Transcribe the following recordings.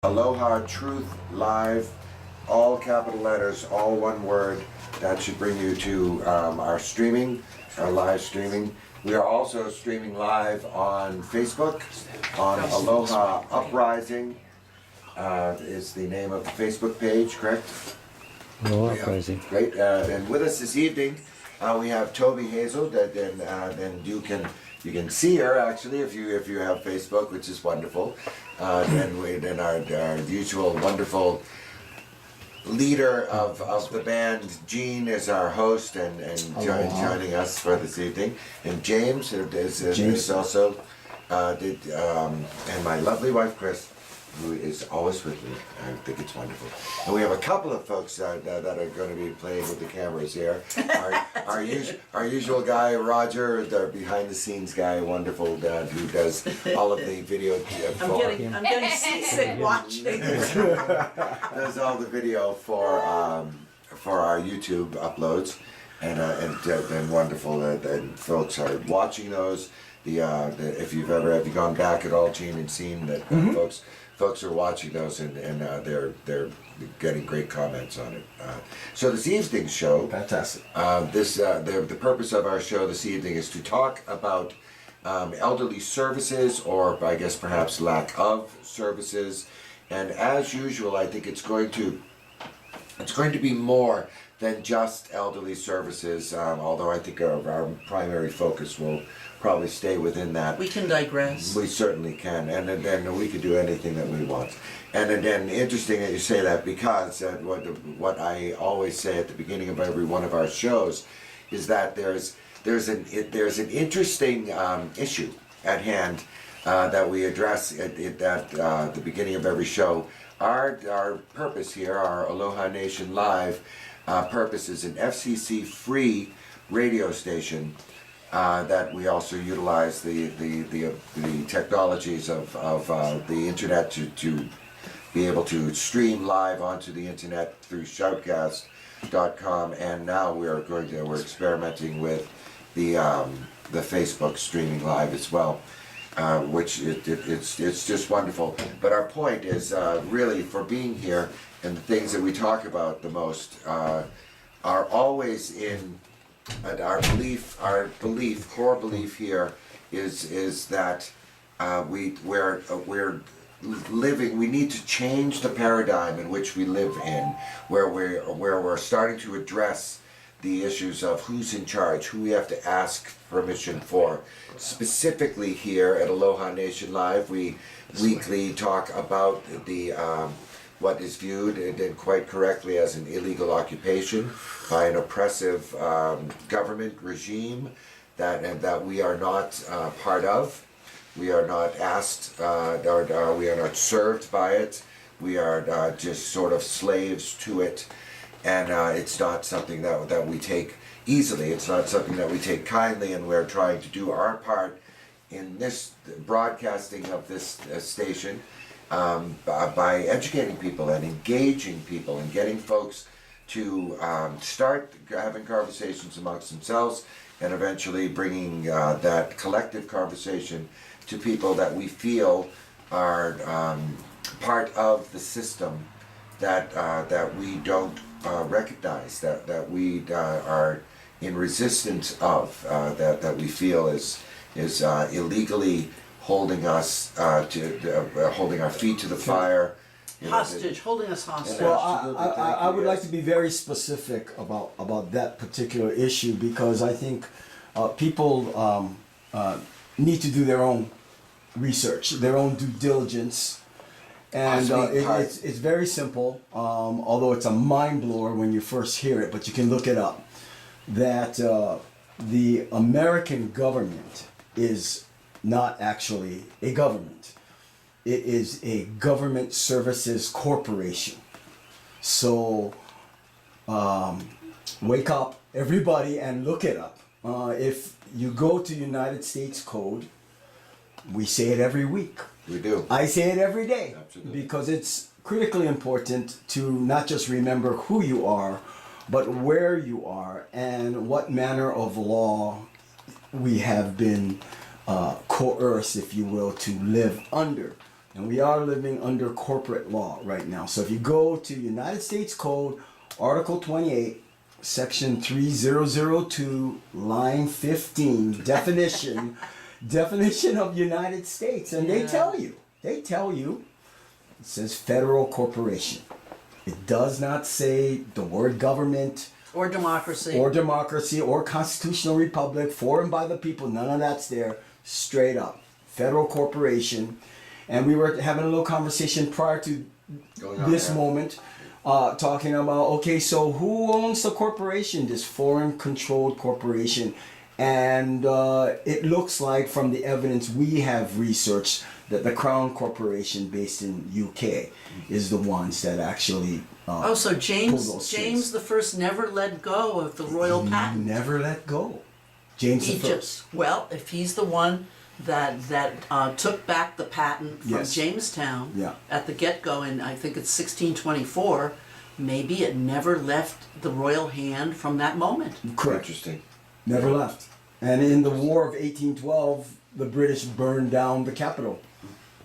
Aloha Truth Live, all capital letters, all one word. That should bring you to our streaming, our live streaming. We are also streaming live on Facebook, on Aloha Uprising is the name of the Facebook page, correct? Aloha Uprising. Great, and with us this evening, we have Toby Hazel, and you can see her actually if you have Facebook, which is wonderful. And our usual wonderful leader of the band, Gene, is our host and joining us for this evening. And James is also and my lovely wife Chris, who is always with me. I think it's wonderful. And we have a couple of folks that are going to be playing with the cameras here. Our usual guy, Roger, the behind-the-scenes guy, wonderful dad who does all of the video. I'm getting seasick watching. Does all the video for our YouTube uploads, and wonderful that folks are watching those. If you've gone back at all, Gene, and seen that folks are watching those and they're getting great comments on it. So this evening's show, fantastic. The purpose of our show this evening is to talk about elderly services, or I guess perhaps lack of services. And as usual, I think it's going to be more than just elderly services. Although I think our primary focus will probably stay within that. We can digress. We certainly can, and then we can do anything that we want. And then interesting that you say that, because what I always say at the beginning of every one of our shows is that there's an interesting issue at hand that we address at the beginning of every show. Our purpose here, our Aloha Nation Live purpose, is an FCC free radio station. That we also utilize the technologies of the internet to be able to stream live onto the internet through shoutcast.com, and now we're experimenting with the Facebook streaming live as well, which it's just wonderful. But our point is really, for being here, and the things that we talk about the most are always in. And our core belief here is that we're living. We need to change the paradigm in which we live in, where we're starting to address the issues of who's in charge, who we have to ask permission for. Specifically here at Aloha Nation Live, we weekly talk about the what is viewed, and quite correctly, as an illegal occupation by an oppressive government regime that we are not part of. We are not asked, or we are not served by it. We are just sort of slaves to it, and it's not something that we take easily. It's not something that we take kindly, and we're trying to do our part in this broadcasting of this station. By educating people and engaging people and getting folks to start having conversations amongst themselves, and eventually bringing that collective conversation to people that we feel are part of the system that we don't recognize, that we are in resistance of, that we feel is illegally holding us holding our feet to the fire. Hostage, holding us hostage. Well, I would like to be very specific about that particular issue, because I think people need to do their own research, their own due diligence, and it's very simple. Although it's a mind blower when you first hear it, but you can look it up. That the American government is not actually a government. It is a government services corporation. So wake up, everybody, and look it up. If you go to United States Code, we say it every week. We do. I say it every day. Absolutely. Because it's critically important to not just remember who you are, but where you are and what manner of law we have been coerced, if you will, to live under. And we are living under corporate law right now. So if you go to United States Code, Article 28, Section 3002, line 15, definition of United States. And they tell you, it says federal corporation. It does not say the word government Or democracy. or constitutional republic, for and by the people. None of that's there. Straight up. Federal corporation. And we were having a little conversation prior to this moment, talking about, okay, so who owns the corporation, this foreign controlled corporation? And it looks like from the evidence we have researched that the Crown Corporation based in UK is the ones that actually so pull James those James strings. the First never let go of the royal patent. Never let go. James the He First. just, well, if he's the one that took back the patent from Yes. Jamestown Yeah. at the get-go in, I think it's 1624, maybe it never left the royal hand from that moment. Correct. Interesting. Never left. And in the War of 1812, the British burned down the capital.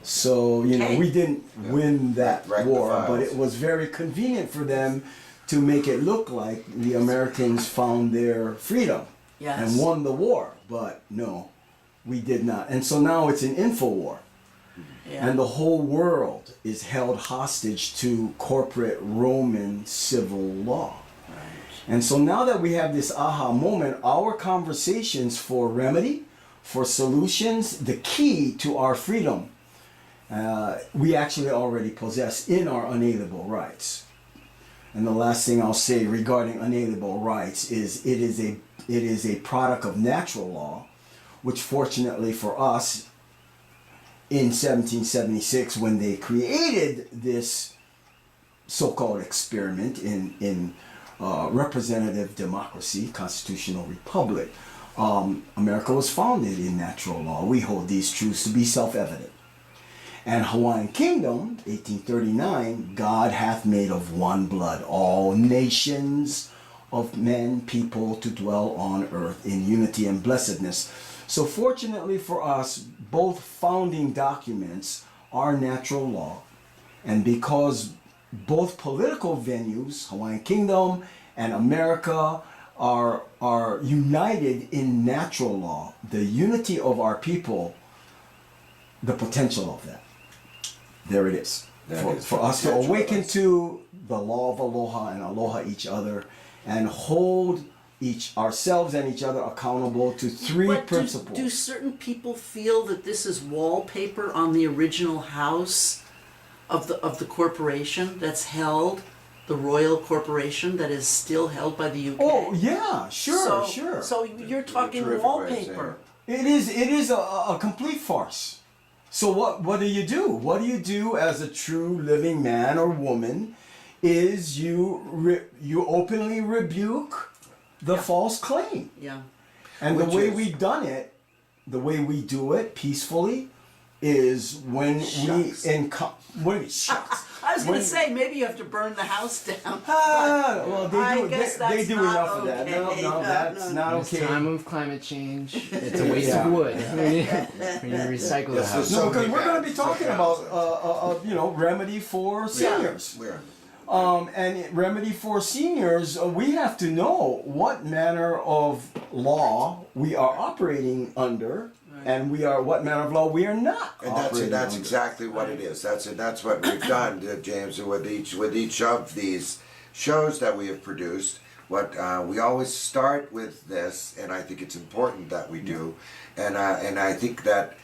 So, Okay. we didn't win that Rank the war, but files. it was very convenient for them to make it look like the Americans found their freedom Yes. and won the war. But no, we did not. And so now it's an info war. Yeah. And the whole world is held hostage to corporate Roman civil law. And so now that we have this aha moment, our conversations for remedy, for solutions, the key to our freedom, we actually already possess in our unalienable rights. And the last thing I'll say regarding unalienable rights is it is a product of natural law, which fortunately for us, in 1776, when they created this so-called experiment in representative democracy, constitutional republic, America was founded in natural law. We hold these truths to be self-evident. And Hawaiian Kingdom, 1839, God hath made of one blood all nations of men, people to dwell on earth in unity and blessedness. So fortunately for us, both founding documents are natural law. And because both political venues, Hawaiian Kingdom and America, are united in natural law, the unity of our people, the potential of that. There it is. That is For us to potential of awaken us. to the law of aloha and aloha each other and hold ourselves and each other accountable to three But principles. do certain people feel that this is wallpaper on the original house of the corporation that's held, the royal corporation that is still held by the UK? Oh yeah, sure, So, sure. So you're talking terrific way of saying wallpaper. It is a complete farce. So what do you do? What do you do as a true living man or woman? Is you openly rebuke the false claim. Yeah. And Which the way is- we done it, the way we do it peacefully, is when Shucks. shucks. I was going When- to say, maybe you have to burn the house down. Well, I they do. guess They that's do not enough of that. No, okay. no, that's No, not In this okay. time of climate change, it's a waste Yeah. of wood. We need to recycle the Yes, house. so No, because many we're going to bad- be so talking bad. about remedy for seniors. We're And remedy for seniors, we have to know what manner of law we are operating under, and what manner of law we are not And operating that's under. exactly what it is. That's what we've done, James, with each of these shows that we have produced. What we always start with this, and I think it's important that we do, and I think that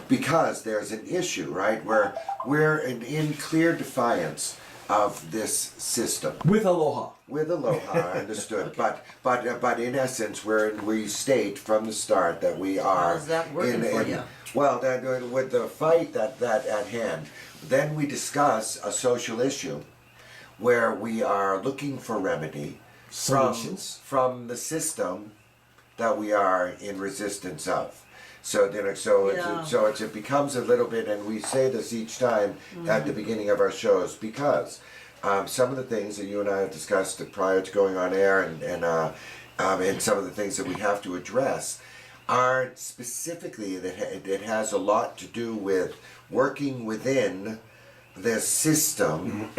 because there's an issue, right, where we're in clear defiance of this system. With aloha. With aloha, understood. But in essence, we state from the start that we are. How's that working for you? Well, with the fight that at hand, then we discuss a social issue where we are looking for remedy Solutions. from the system that we are in resistance of. So it becomes a little bit, and we say this each time at the beginning of our shows, because some of the things that you and I have discussed prior to going on air, and some of the things that we have to address are specifically it has a lot to do with working within the system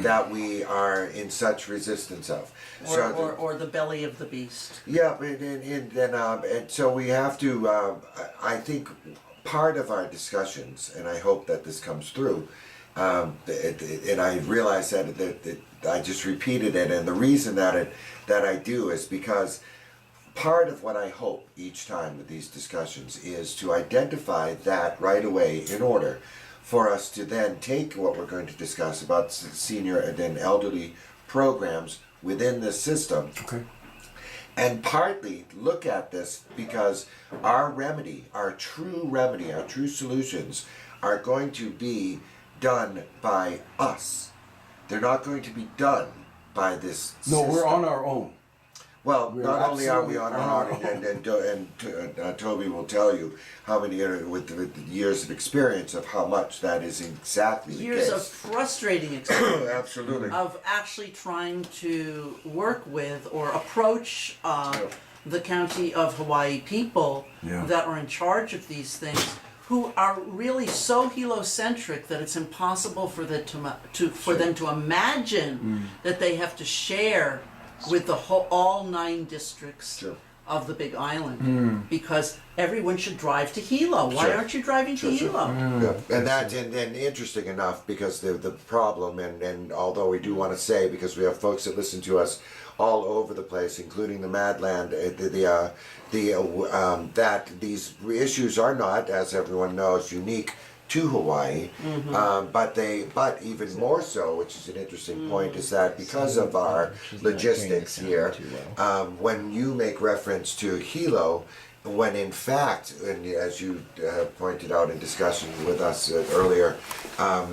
that we are in such resistance of. Or the belly of the beast. Yeah, and so we have to. I think part of our discussions, and I hope that this comes through. And I realize that I just repeated it, and the reason that I do is because part of what I hope each time with these discussions is to identify that right away in order for us to then take what we're going to discuss about senior and then elderly programs within the system. Okay. And partly look at this because our remedy, our true solutions are going to be done by us. They're not going to be done by this No, system. we're on our own. Well, We're not only are we on our absolutely own, and Toby will tell you how many, with the years of experience of how much that is exactly the Years of case. frustrating experience. Absolutely. Of actually trying to work with or approach the county of Hawaii people Yeah. that are in charge of these things, who are really so heliocentric that it's impossible for them to imagine that they have to share with the all 9 districts Sure. of the Big Island, because everyone should drive to Hilo. Why Sure. aren't you driving to Hilo? Yeah. And that's and interesting enough because the problem and although we do want to say, because we have folks that listen to us all over the place, including the Madland, that these issues are not, as everyone knows, unique to Hawaii, but even more so, which is an interesting point, is that because of our logistics here, when you make reference to Hilo, when in fact, and as you pointed out in discussion with us earlier,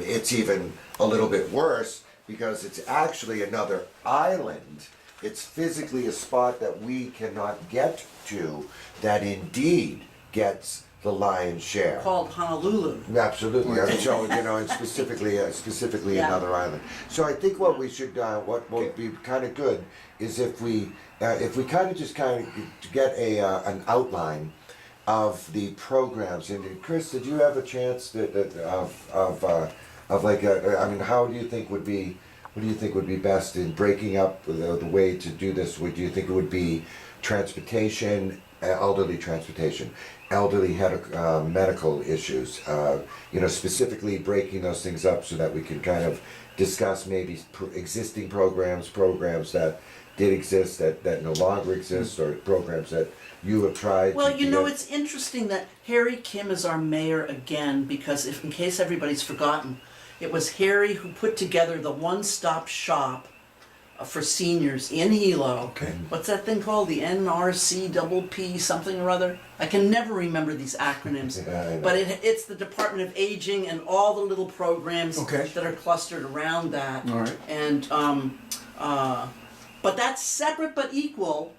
it's even a little bit worse because it's actually another island. It's physically a spot that we cannot get to that indeed gets the lion's share. Called Honolulu. Absolutely. So and specifically Yeah. another island. So I think what we should, what would be kind of good, is if we kind of just kind of get an outline of the programs. And Chris, did you have a chance of like I mean, how do you think would be? What do you think would be best in breaking up the way to do this? Would you think it would be transportation, elderly transportation, elderly medical issues? Specifically breaking those things up so that we can kind of discuss maybe existing programs that did exist that no longer exist, or programs that you have tried. Well, to get. it's interesting that Harry Kim is our mayor again, because in case everybody's forgotten, it was Harry who put together the one-stop shop for seniors in Hilo. Okay. What's that thing called? The NRCPP something or other? I can never remember these acronyms. Yeah, I know. But it's the Department of Aging and all the little programs Okay. that are clustered around that. All right. And but that's separate but equal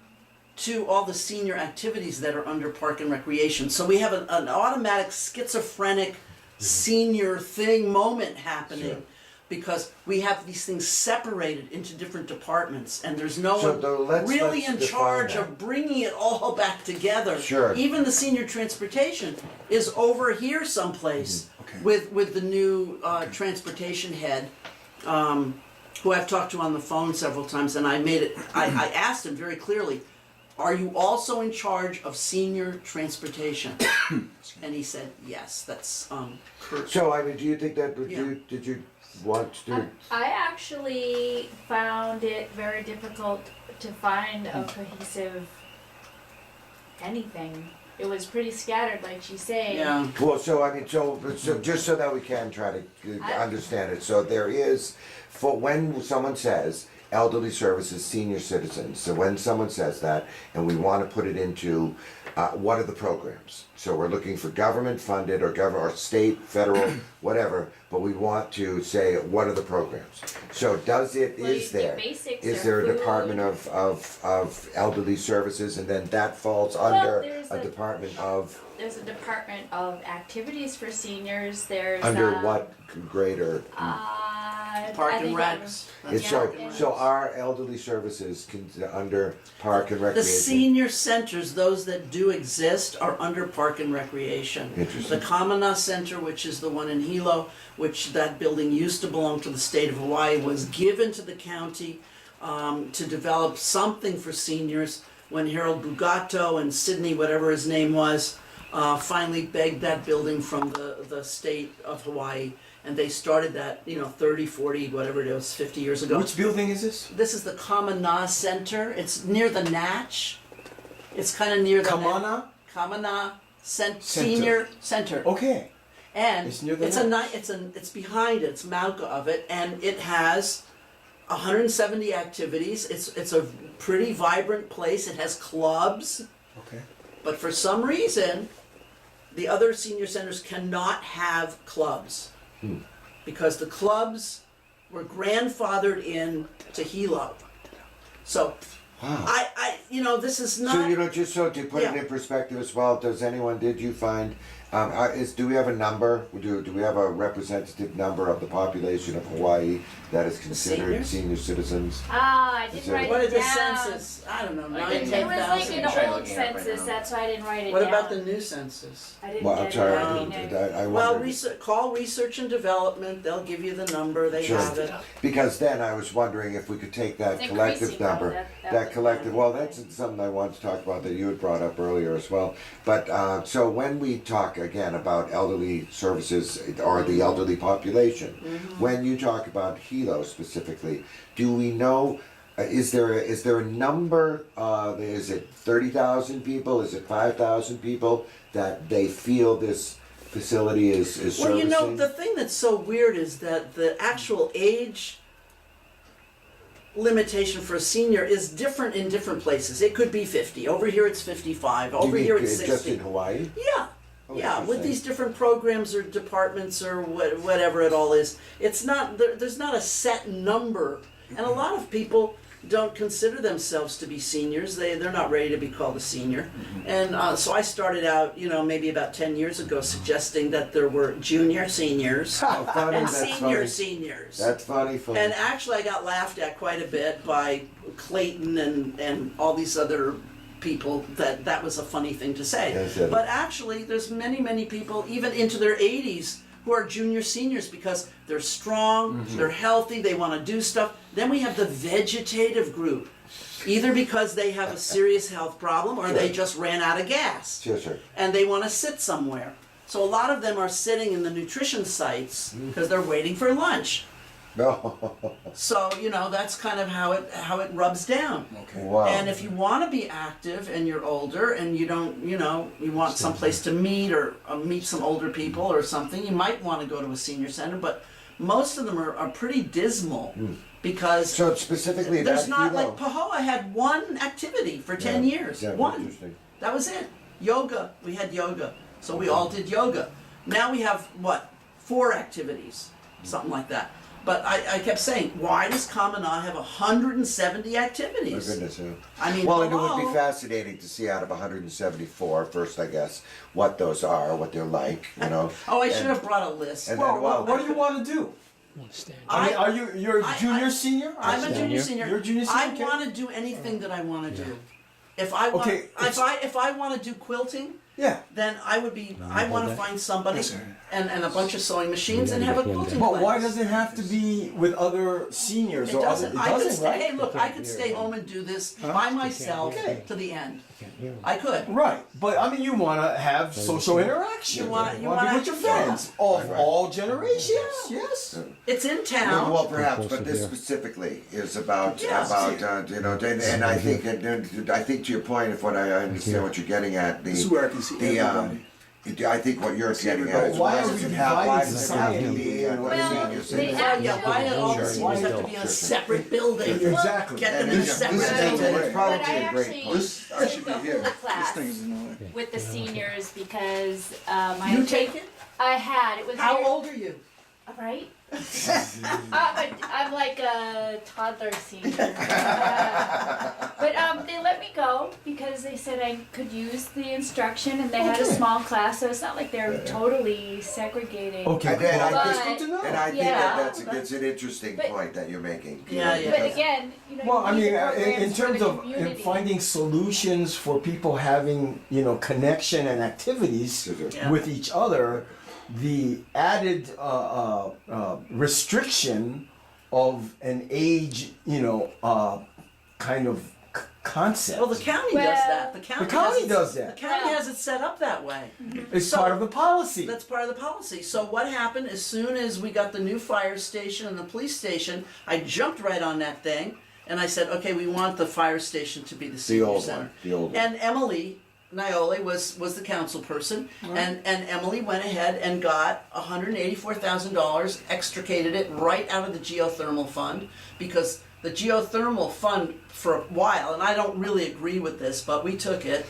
to all the senior activities that are under Park and Recreation. So we have an automatic schizophrenic senior moment happening. Sure. Because we have these things separated into different departments, and there's no So one let's really in define charge that. of bringing it all back together. Sure. Even the senior transportation is over here someplace Okay. with the new transportation head, who I've talked to on the phone several times, and I asked him very clearly, are you also in charge of senior transportation? And he said, yes, that's Kurt. So I mean, do you think that Yeah. did you want to? I actually found it very difficult to find a cohesive anything. It was pretty scattered, like she's saying. Yeah. Well, so I mean, so just so that we can try to understand it. So there is, for when someone says elderly services, senior citizens. So when someone says that, and we want to put it into, what are the programs? So we're looking for government funded or state, federal, whatever. But we want to say what are the programs? So Well, you is get basics, there there a food. department of elderly services, and then that falls Well, under there's a department of There's a department of activities for seniors. There's under what greater? Park I and think Recs. It's Yeah, so, it so was. our elderly services can, under park and The recreation. senior centers, those that do exist, are under Park and Recreation. Interesting. The Kamana Center, which is the one in Hilo, which that building used to belong to the state of Hawaii, was given to the county to develop something for seniors when Harold Bugato and Sidney, whatever his name was, finally begged that building from the state of Hawaii. And they started that, 30, 40, whatever it was, 50 years ago. Which building is this? This is the Kamana Center. It's near the Natch. It's kind of near the Kamana? Kamana Senior Center. Okay. And It's near the it's a Natch. it's behind it. It's Mauka of it, and it has 170 activities. It's a pretty vibrant place. It has clubs, Okay. but for some reason, the other senior centers cannot have clubs because the clubs were grandfathered in to Hilo. So Wow. this is not. So, just so to put it Yeah. in perspective as well, did you find, do we have a number, do we have a representative number of the population of Hawaii that is considered seniors? senior citizens? I Is didn't there- write What it is the down. census? I don't know, Like, It was 9,000. like Try an old looking it up right census, now. that's why I didn't write it What down. about the new census? I didn't Well, I'm get sorry, it. I Well, wondered. call research and development, they'll give you the number, they Sure. have it. Because then I was wondering if we could take that It's collective increasing, though, number, that that would- collective, well, that's something I wanted to talk about that you had brought up earlier as well. But, so when we talk again about elderly services or the elderly population, when you talk about Hilo specifically, do we know, is there a number, is it 30,000 people, is it 5,000 people that they feel this facility is servicing? Well, the thing that's so weird is that the actual age limitation for a senior is different in different places. It could be 50. Over here it's 55. Do you Over mean here it's just 60. in Hawaii? Yeah. Oh, Yeah, with interesting. these different programs or departments or whatever it all is, it's not there's not a set number, and a lot of people don't consider themselves to be seniors. They're not ready to be called a senior, and so I started out, maybe about 10 years ago, suggesting that there were junior seniors Oh, funny, and that's senior funny. seniors. That's funny. And actually, I got laughed at quite a bit by Clayton and all these other people that was a funny thing to say. Yes, yes. But actually, there's many people, even into their 80s, who are junior seniors because they're strong, they're healthy, they want to do stuff. Then we have the vegetative group, either because they have a serious health problem or they just ran out of gas Sure, sure. and they want to sit somewhere. So a lot of them are sitting in the nutrition sites because they're waiting for lunch. No. So, that's kind of how it rubs down. Wow. And if you want to be active and you're older and you don't, you want someplace to meet or meet some older people or something, you might want to go to a senior center, but most of them are pretty dismal because So specifically there's that not, Hilo. like Pahoa had one activity for 10 Yeah, years. yeah, One. interesting. That was it. Yoga. We had yoga. So we all did yoga. Now we have, 4 activities? Something like that. But I kept saying, why does Kamana have 170 My activities? goodness, yeah. I mean, Well, and it would be hello? fascinating to see out of 174, first, I guess, what those are, what they're like, Oh, I should and- have brought a list. and Well, then, well, what do you want to do? I mean, are you're a junior senior? I'm a junior Senior? senior. You're a junior I senior, okay. want to do anything that I want to do. If I want, Okay, if I want to do quilting, Yeah. then I would be. I want to find somebody and a bunch of sewing machines and Yeah, have a yeah, quilting But class. why does it have to be with other seniors It or doesn't. other? It I could doesn't, stay. right? Hey, look, I could stay home and do this by myself Okay. to the end. I could. Right, but I mean, you want to have social interaction. You wanna- be wanna- with your friends of Right. all generations. Yes. It's in Well, town. well, perhaps, but this Yeah. specifically is about Yes. and I think to your point, if what I understand what you're getting at, This is where I can see everybody. I think what you're getting at everybody. is Why why are does we it have dividing to society? be and what Well, senior they citizens? Well, yeah, why did all the Sure, seniors have to be in a sure. separate building? Exactly. Get them And in a this separate is building. it's probably But I a great actually- point. This I should be Took a here. whole class. This thing is in the way. with the seniors because You take it? I had it was How very- old are you? Right? I'm like a toddler senior. But they let me go because they said I could use the instruction, and they had a small class, so it's not like they're totally segregating. Okay, And I well, think- that's good to know. And I think Yeah, that's an interesting but- point that you're making. Yeah, yeah. But again, you know, Well, you I need mean, the in programs terms for the of community. finding solutions for people having, connection and activities Yeah. with each other, the added restriction of an age, kind of concept. Well, the county Well, does that. The county, does The that. county has it set up that way. It's so- part of the policy. That's part of the policy. So what happened as soon as we got the new fire station and the police station, I jumped right on that thing and I said, okay, we want the fire station to be the senior old center. one, the old one. And Emily Niole was the council person, and Emily went ahead and got $184,000, extricated it right out of the geothermal fund, because the geothermal fund for a while, and I don't really agree with this, but we took it,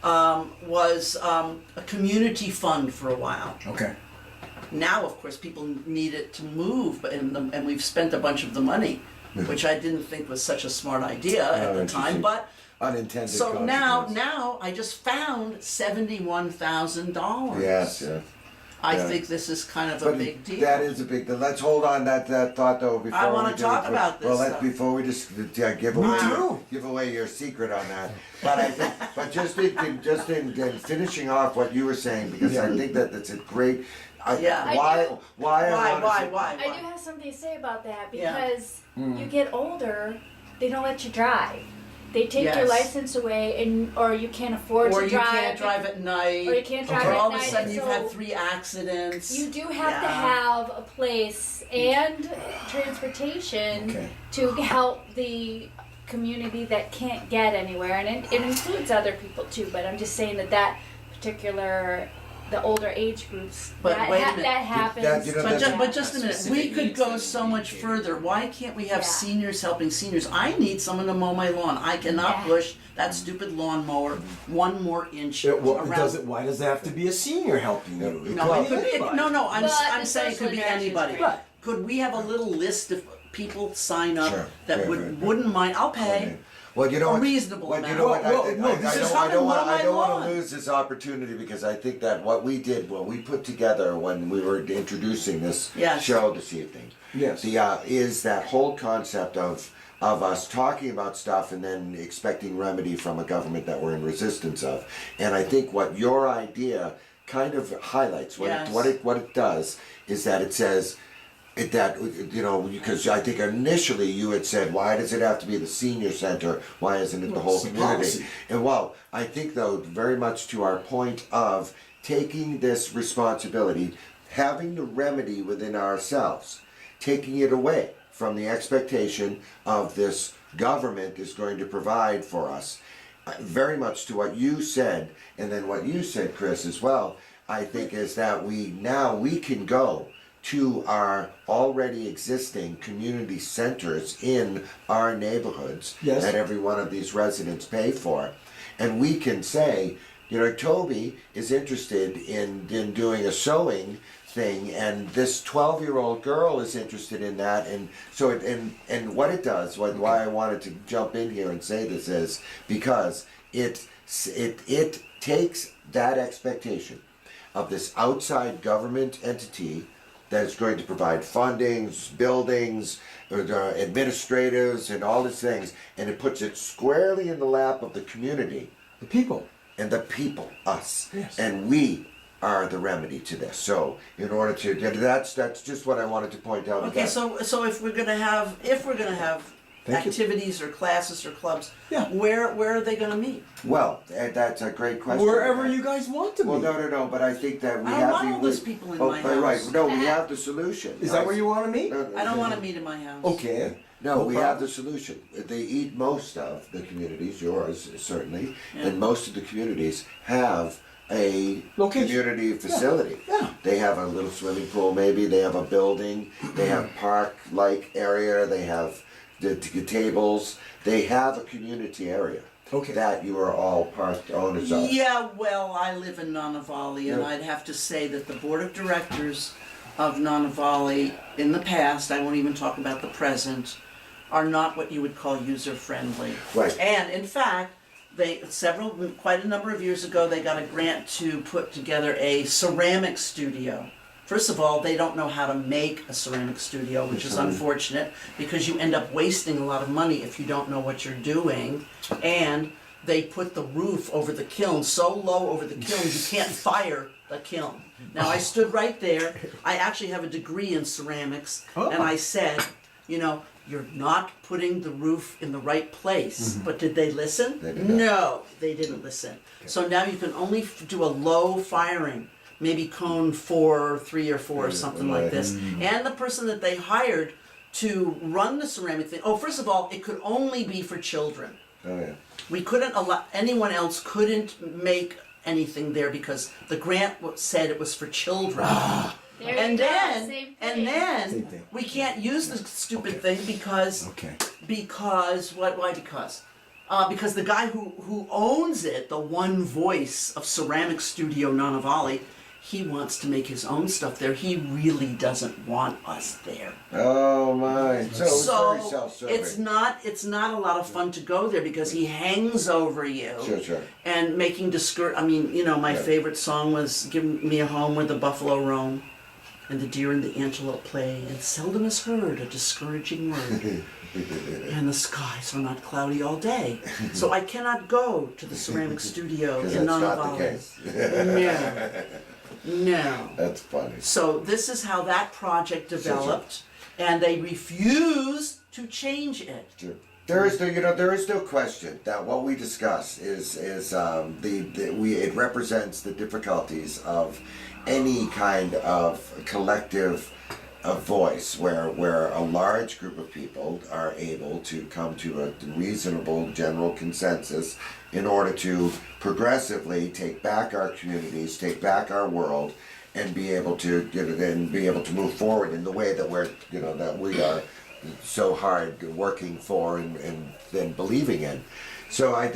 was a community fund for a while. Okay. Now, of course, people need it to move, and we've spent a bunch of the money, which I didn't think was such a smart idea at the time, interesting. but Unintended so consequence. now I just found $71,000. Yes, yeah. I yeah. think this is kind of a But big deal. that is a big deal. Let's hold on that thought though before I wanna we do talk it. about this Well, let's stuff. before we just give away your secret on that. But I think, but just in finishing off what you were saying, because I think that that's a great. Yeah. Why? I do have something to say about that Yeah. because you get older, they don't let you drive. They take your Yes. license away, or you can't afford Or to you drive. can't drive at night. Or you can't drive Or at all of a night, sudden you've so had 3 accidents. You do have to Yeah. have a place and transportation Okay. to help the community that can't get anywhere, and it includes other people too. But I'm just saying that particular, the older age groups, But that, wait a minute. that happens. That, you know, But just a minute, we Specific could needs go that so need much to be further. Why can't we have Yeah. seniors helping seniors? I need someone to mow my lawn. I cannot Yeah. push that stupid lawnmower 1 more inch around. Why does it have to be a senior helping you? It No, could it be could be, anybody. I'm But I'm the saying it could be social interaction is anybody. great. Right. Could we have a little list of people sign up Sure. that Yeah, would right. wouldn't mind? I'll pay. Well, you know A what? reasonable Well, you amount. know what? Well, no, this is how I to don't mow want. my I don't want lawn. to lose this opportunity because I think that what we did, what we put together when we were introducing this Yes. show this evening, Yes. is that whole concept of us talking about stuff and then expecting remedy from a government that we're in resistance of. And I think what your idea kind of highlights, Yes. what it does is that it says. Because I think initially you had said, why does it have to be the senior center? Why isn't it the whole It's the community? policy. And well, I think though, very much to our point of taking this responsibility, having the remedy within ourselves, taking it away from the expectation of this government is going to provide for us. Very much to what you said, and then what you said, Chris, as well, I think is that we can go to our already existing community centers in our neighborhoods Yes. that every one of these residents pay for. And we can say, Toby is interested in doing a sewing thing, and this 12-year-old girl is interested in that. And so and what it does, why I wanted to jump in here and say this is because it takes that expectation of this outside government entity that is going to provide fundings, buildings, administrators, and all these things, and it puts it squarely in the lap of the community The people. and the people, us, Yes. and we are the remedy to this. So, in order to that's just what I wanted to point out. Okay, that. so if we're gonna have Thank you. activities or classes or clubs, Yeah. where are they gonna meet? Well, that's a great question. Wherever you guys want to Well, be. no, but I think that we I don't have want the all those people in my Right, house. no, we have the solution. Is that where you want to meet? I don't wanna meet in my house. Okay. No, we problem. have the solution. They eat most of the communities, yours certainly, Yeah. and most of the communities have a Location. community facility. Yeah. They have a little swimming pool, maybe. They have a building. They have park-like area. They have the tables. They have a community area. Okay. That you are all part owners of. Yeah, well, I live in Nanavali, and Yeah. I'd have to say that the board of directors of Nanavali in the past, I won't even talk about the present, are not what you would call user-friendly. Right. And in fact, quite a number of years ago, they got a grant to put together a ceramic studio. First of all, they don't know how to make a ceramic studio, which is unfortunate, because you end up wasting a lot of money if you don't know what you're doing. And they put the roof over the kiln so low over the kiln you can't fire the kiln. Now I stood right there. I actually have a degree in ceramics, and I said, you're not putting the roof in the right place. But did they listen? They did not. No, they didn't listen. So now you can only do a low firing, maybe cone 4, 3 or 4 or something like this. And the person that they hired to run the ceramic thing, first of all, it could only be for children. Oh, yeah. We couldn't allow, anyone else couldn't make anything there because the grant said it was for children. There And you go, then, same and thing. then, Same thing. we can't use the stupid thing because, Okay. why because? Because the guy who owns it, the One Voice of Ceramic Studio Nanavali, he wants to make his own stuff there. He really doesn't want us there. Oh my! So it's very self-serving. it's not a lot of fun to go there because he hangs over you. Sure. And making my favorite song was "Give Me a Home Where the Buffalo Roam, and the deer and the antelope play, and seldom is heard a discouraging word, and the skies are not cloudy all day." So I cannot go to the ceramic studio Because in that's not the Nanavali. case. No. That's funny. So this is how that project developed, and they refused to change it. Sure. There is no question that what we discuss is it represents the difficulties of any kind of collective voice where a large group of people are able to come to a reasonable general consensus in order to progressively take back our communities, take back our world, and be able to move forward in the way that we are so hard working for and then believing in. So I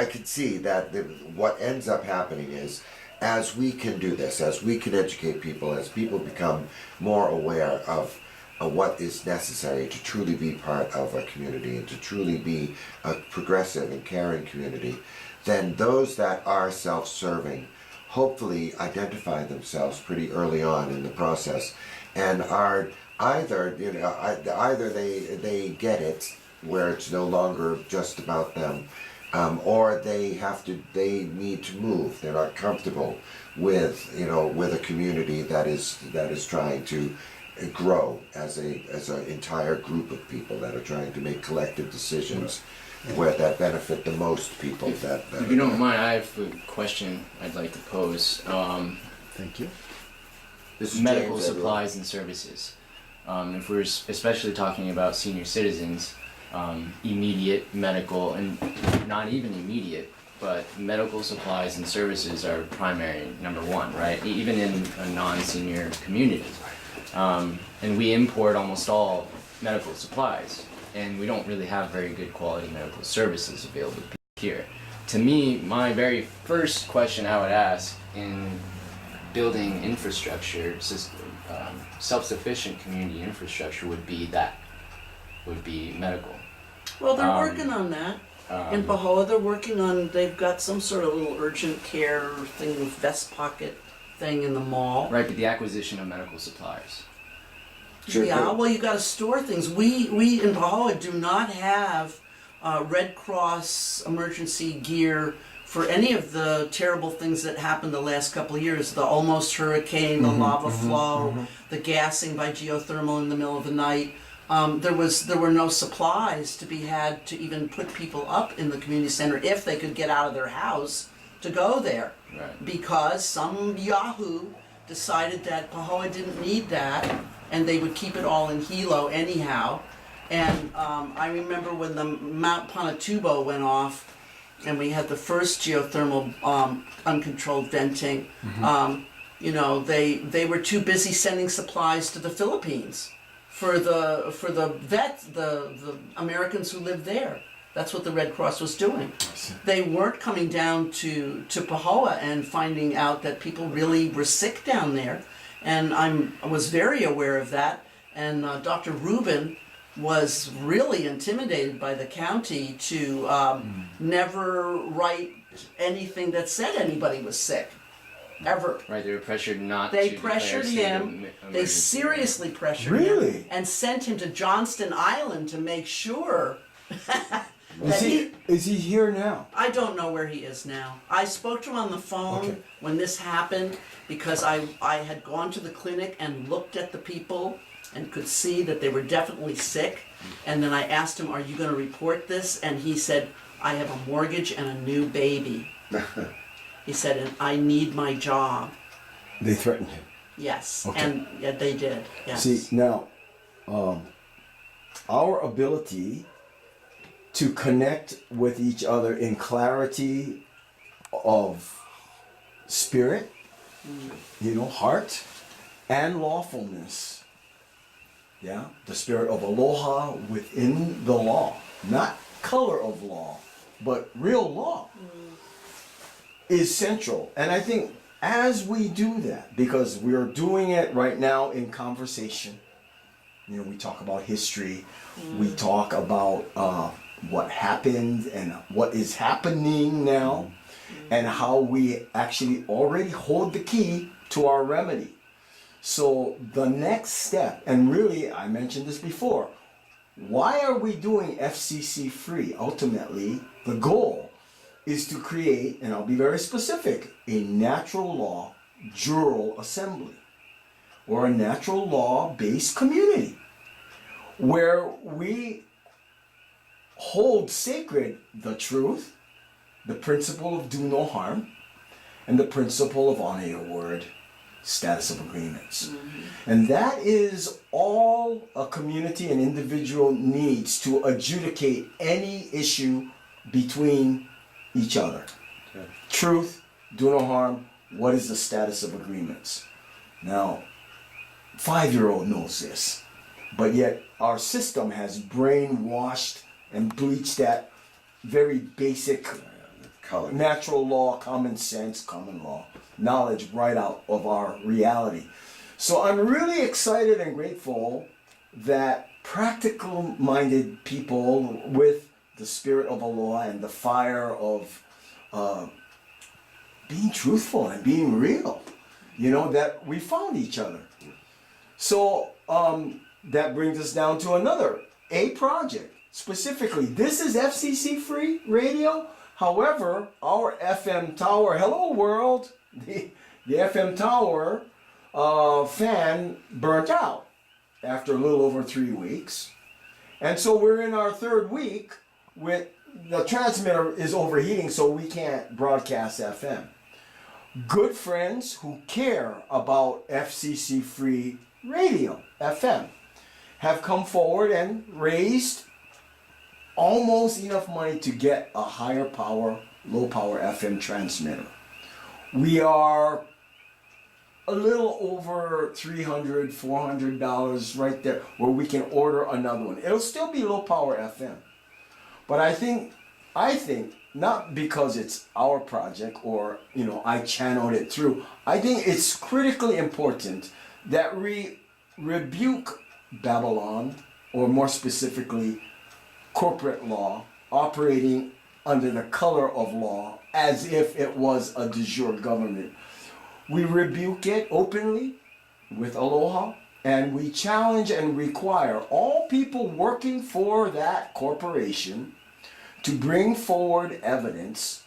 could see that what ends up happening is, as we can do this, as we can educate people, as people become more aware of what is necessary to truly be part of a community and to truly be a progressive and caring community, then those that are self-serving hopefully identify themselves pretty early on in the process and are either they get it where it's no longer just about them, or they need to move. They're not comfortable with a community that is trying to grow as an entire group of people that are trying to make collective decisions that benefit the most people. If you don't mind, I have a question I'd like to pose. Thank you. This is Medical James, supplies and services. If we're especially talking about senior citizens, immediate medical, and not even immediate, but medical supplies and services are primary, number one, right? Even in a non-senior community. And we import almost all medical supplies, and we don't really have very good quality medical services available here. To me, my very first question I would ask in building infrastructure, self-sufficient community infrastructure would be medical. Well, they're working on that. In Pahoa, they've got some sort of little urgent care thing with vest pocket thing in the mall. Right, but the acquisition of medical supplies. Sure. Yeah, well, you got to store things. We in Pahoa do not have Red Cross emergency gear for any of the terrible things that happened the last couple of years. The almost hurricane, the lava flow, the gassing by geothermal in the middle of the night. There were no supplies to be had to even put people up in the community center if they could get out of their house to go there. Right. Because some yahoo decided that Pahoa didn't need that and they would keep it all in Hilo anyhow. And I remember when the Mount Ponatubo went off and we had the first geothermal uncontrolled venting, they were too busy sending supplies to the Philippines for the vets, the Americans who lived there. That's what the Red Cross was doing. They weren't coming down to Pahoa and finding out that people really were sick down there. And I was very aware of that, and Dr. Rubin was really intimidated by the county to never write anything that said anybody was sick, ever. Right, they were pressured not They to pressured declare a state of him, they emergency. seriously pressured him. Really? And sent him to Johnston Island to make sure that Is he here now? I don't know where he is now. I spoke to him on the phone Okay. when this happened because I had gone to the clinic and looked at the people and could see that they were definitely sick. And then I asked him, "Are you going to report this?" And he said, "I have a mortgage and a new baby." He said, "And I need my job." They threatened him. Yes, Okay. and yeah, they did. Yes. See, now, our ability to connect with each other in clarity of spirit, heart, and lawfulness. Yeah, the spirit of aloha within the law, not color of law, but real law, is central. And I think as we do that, because we're doing it right now in conversation, we talk about history, we talk about what happened and what is happening now, and how we actually already hold the key to our remedy. So the next step, and really I mentioned this before, why are we doing FCC free? Ultimately, the goal is to create, and I'll be very specific, a natural law jural assembly, or a natural law based community, where we hold sacred the truth, the principle of do no harm, and the principle of honor your word, status of agreements. And that is all a community and individual needs to adjudicate any issue between each other. Okay. Truth, do no harm, what is the status of agreements? Now, 5-year-old knows this, but yet our system has brainwashed and bleached that very basic Color. natural law, common sense, common law knowledge right out of our reality. So I'm really excited and grateful that practical minded people with the spirit of aloha and the fire of being truthful and being real, that we found each other. So that brings us down to another project. Specifically, this is FCC free radio. However, our FM tower, hello world, the FM tower fan burnt out after a little over 3 weeks. And so we're in our third week with the transmitter is overheating, so we can't broadcast FM. Good friends who care about FCC free radio, FM, have come forward and raised almost enough money to get a higher power, low power FM transmitter. We are a little over $300, $400 right there where we can order another one. It'll still be low power FM. But I think not because it's our project or, I channeled it through. I think it's critically important that we rebuke Babylon, or more specifically, corporate law operating under the color of law as if it was a de jure government. We rebuke it openly with aloha, and we challenge and require all people working for that corporation to bring forward evidence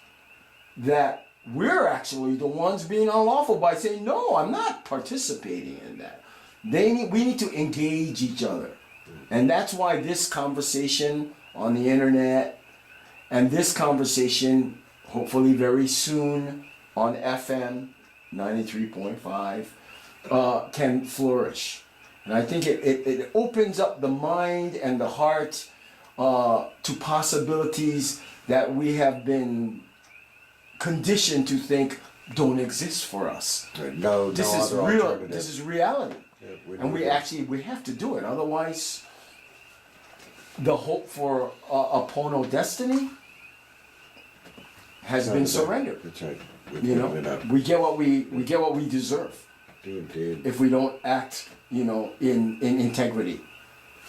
that we're actually the ones being unlawful by saying, no, I'm not participating in that. We need to engage each other. And that's why this conversation on the internet and this conversation, hopefully very soon on FM 93.5, can flourish. And I think it opens up the mind and the heart to possibilities that we have been conditioned to think don't exist for us. No This is other real. alternative. This is reality. Yeah, And we have to do it. Otherwise, the hope for a Pono destiny has been surrendered. That's right. We get what we deserve. Indeed. if we don't act, in integrity.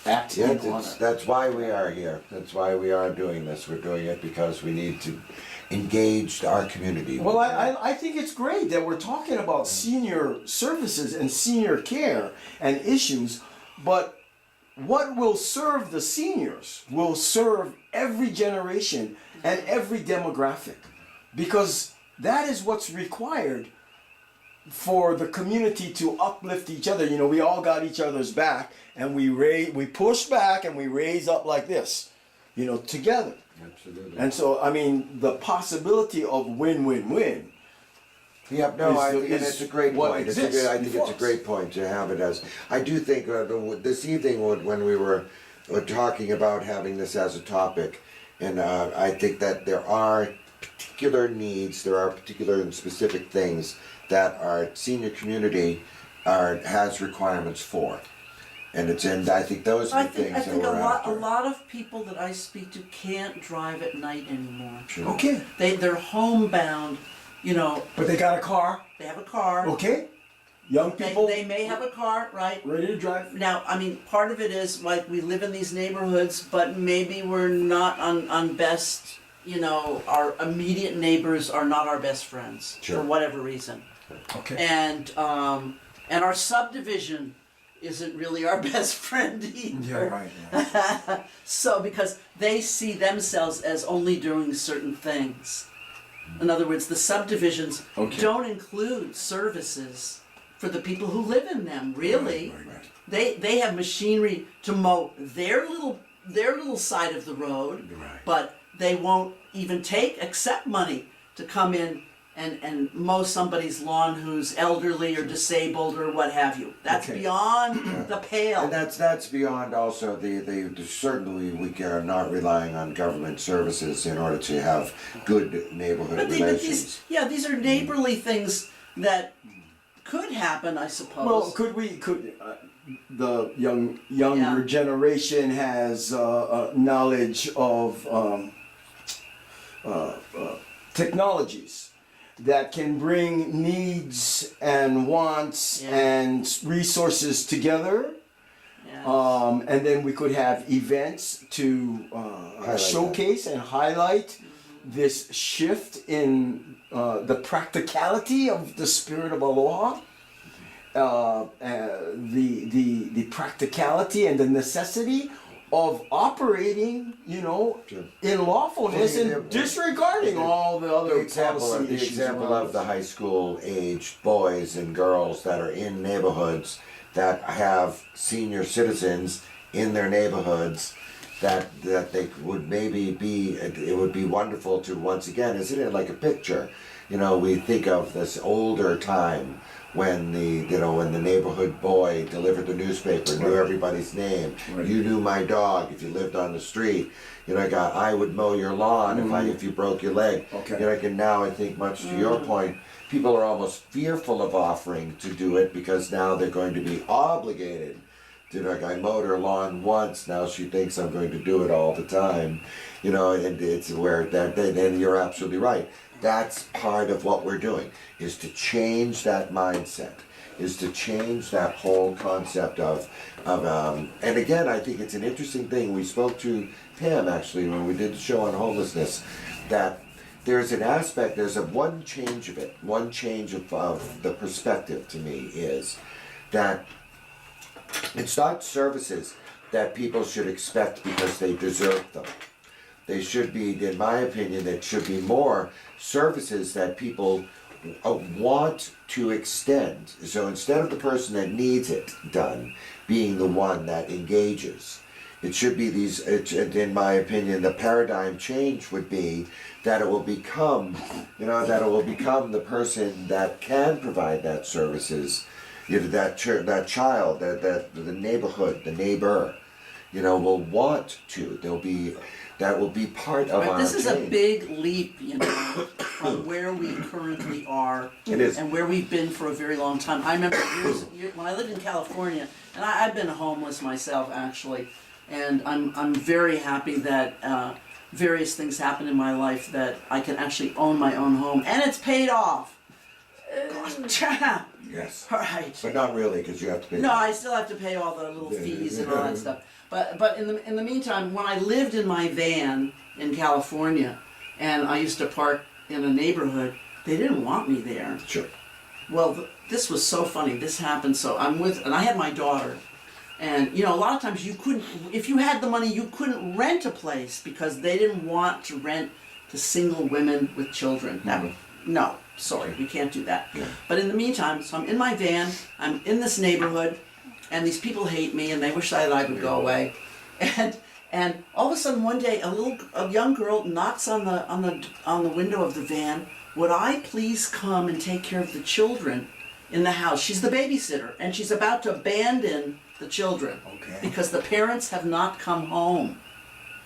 Act Yeah, in honor. that's why we are here. That's why we are doing this. We're doing it because we need to engage our community. Well, I think it's great that we're talking about senior services and senior care and issues, but what will serve the seniors will serve every generation and every demographic, because that is what's required for the community to uplift each other. We all got each other's back, and we push back and we raise up like this, together. Absolutely. And so, the possibility of win-win-win. Yep, no, is I the- think and is it's a great what point. exists I think before it's a us. great point to have it as. I do think this evening when we were talking about having this as a topic, and I think that there are particular needs, there are particular and specific things that our senior community has requirements for, and I think those are I the think things that we're a after. lot of people that I speak to can't drive at night anymore. Sure. Okay, They're homebound. but they got a car. They have a car. Okay, young people They may have a car, right? ready to drive. Now, part of it is like we live in these neighborhoods, but maybe we're not on best. Our immediate neighbors are not our best friends Sure. for whatever reason, Okay. and our subdivision isn't really our best friend either. Yeah, right. Yeah. So, because they see themselves as only doing certain things. In other words, the subdivisions Okay. don't include services for the people who live in them, really. Right. They have machinery to mow their little side of the road, Right. but they won't even accept money to come in and mow somebody's lawn who's elderly or disabled or what have you. That's Okay. beyond the pale. And that's beyond also certainly we are not relying on government services in order to have good neighborhood But relations. these are neighborly things that could happen, I suppose. Well, could the younger Yeah. generation has knowledge of technologies that can bring needs and wants Yeah. and resources together. Yeah. And then we could have events to Highlight showcase and highlight this shift in the practicality of the spirit of Aloha, the practicality and the necessity of operating, Sure. in lawfulness Well, and disregarding all the other The example policy of issues around of the us. high school aged boys and girls that are in neighborhoods that have senior citizens in their neighborhoods that they would maybe it would be wonderful to once again, isn't it like a picture? We think of this older time when the neighborhood boy delivered the newspaper, knew everybody's name. Right. You knew my dog if you lived on the street. I would mow your lawn if you broke your leg. Okay. And now I think much to your point, people are almost fearful of offering to do it because now they're going to be obligated. I mowed her lawn once, now she thinks I'm going to do it all the time. And it's where and you're absolutely right. That's part of what we're doing, is to change that mindset, is to change that whole concept of and again, I think it's an interesting thing. We spoke to Pam actually when we did the show on homelessness, that there's an aspect, one change of the perspective to me is that it's not services that people should expect because they deserve them. They should be, in my opinion, it should be more services that people want to extend. So instead of the person that needs it done being the one that engages, it should be in my opinion, the paradigm change would be that it will become, the person that can provide that services, that child, the neighborhood, the neighbor, will want to. That will be part of Right, our this is a change. big leap, from where we currently are It is. and where we've been for a very long time. I remember years when I lived in California, and I've been homeless myself actually, and I'm very happy that various things happened in my life that I can actually own my own home, and it's paid off. Yes. Right. But not really, because you have to pay. No, I still have to pay all the little fees and all that stuff. But in the meantime, when I lived in my van in California, and I used to park in a neighborhood, they didn't want me there. Sure. Well, this was so funny. This happened. So and I had my daughter, and a lot of times you couldn't, if you had the money, you couldn't rent a place because they didn't want to rent to single women with children. No, sorry, we can't do that. Yeah. But in the meantime, so I'm in my van. I'm in this neighborhood, and these people hate me, and they wish that I would go away, and all of a sudden one day a young girl knocks on the window of the van. Would I please come and take care of the children in the house? She's the babysitter, and she's about to abandon the children because the parents have not come home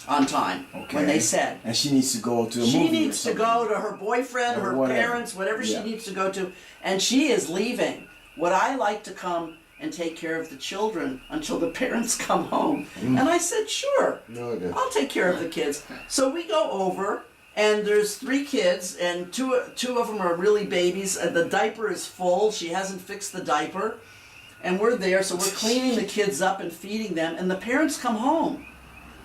on time when they said. And she needs to go to a movie. She needs to go to her boyfriend, Or her whatever. parents, whatever she needs to go to, and she is leaving. Would I like to come and take care of the children until the parents come home? And I said, sure, No, it is. I'll take care of the kids. So we go over, and there's 3 kids, and two of them are really babies. The diaper is full. She hasn't fixed the diaper. And we're there, so we're cleaning the kids up and feeding them, and the parents come home.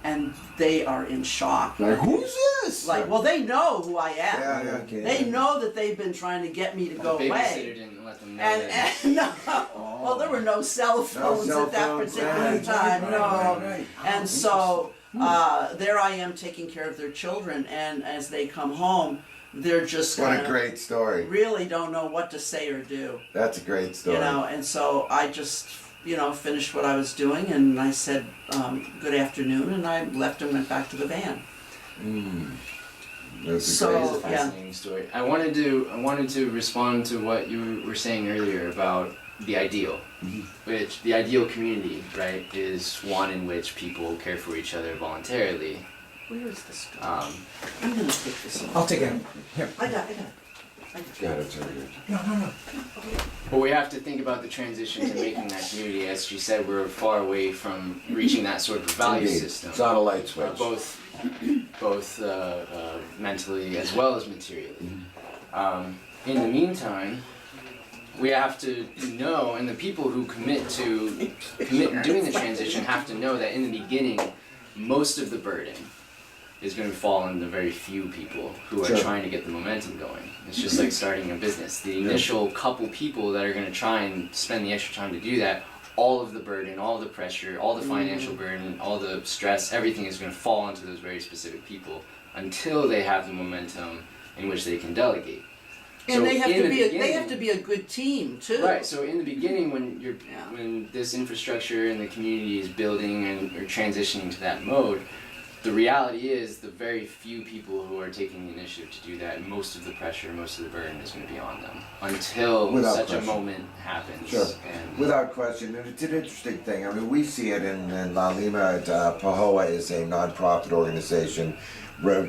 And they are in shock. Like, who's this? Like, well, they know who I am. Yeah. Okay. They know that they've been trying to get me to go The babysitter away. didn't let them know And, that. and no, well, there were no cell phones cell at that phones, particular right, time. right, No. right. And so there I am taking care of their children, and as they come home, they're just What a gonna great story. really don't know what to say or do. That's a great story. And so I just finished what I was doing, and I said good afternoon, and I left and went back to the van. That's a So- great It's a fascinating story. I wanted to respond to what you were saying earlier about the ideal, which the ideal community, right, is one in which people care for each other voluntarily. Where is this? Um, I'm gonna take this off. I'll take it. Here. I got it. Yeah, that's very good. No. But we have to think about the transition to making that community. As she said, we're far away from reaching that sort of value Indeed. system, It's not a light switch. both mentally as well as materially. In the meantime, we have to know, and the people who commit to doing the transition have to know that in the beginning, most of the burden is going to fall on the very few people who are Sure. trying to get the momentum going. It's just like starting a business. The initial couple people that are going to try and spend the extra time to do that, all of the burden, all the pressure, all the financial burden, all the stress, everything is going to fall onto those very specific people until they have the momentum in which they can delegate. And So they have in to the be beginning- they have to be a good team too. Right. So in the beginning, when Yeah. when this infrastructure and the community is building and or transitioning to that mode, the reality is the very few people who are taking the initiative to do that, most of the pressure, most of the burden is going to be on them until Without such question. a moment happens. Sure. And Without question, and it's an interesting thing. I mean, we see it in La Lima. Pahoa is a nonprofit organization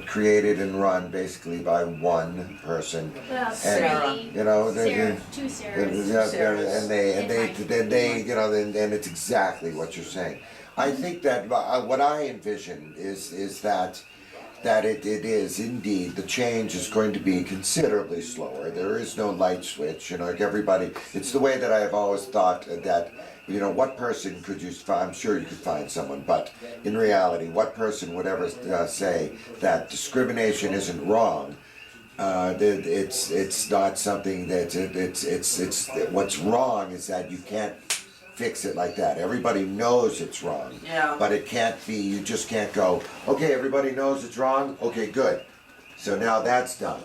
created and run basically by one person. Well, Sarah. three. You know, Sarah, two Sarahs. and it's exactly what you're saying. I think that what I envision is that it is indeed the change is going to be considerably slower. There is no light switch, like everybody. It's the way that I have always thought that, what person could you find? I'm sure you could find someone, but in reality, what person would ever say that discrimination isn't wrong? That it's not something that it's what's wrong is that you can't fix it like that. Everybody knows it's wrong. Yeah. But it can't be, you just can't go, okay, everybody knows it's wrong, okay, good. So now that's done.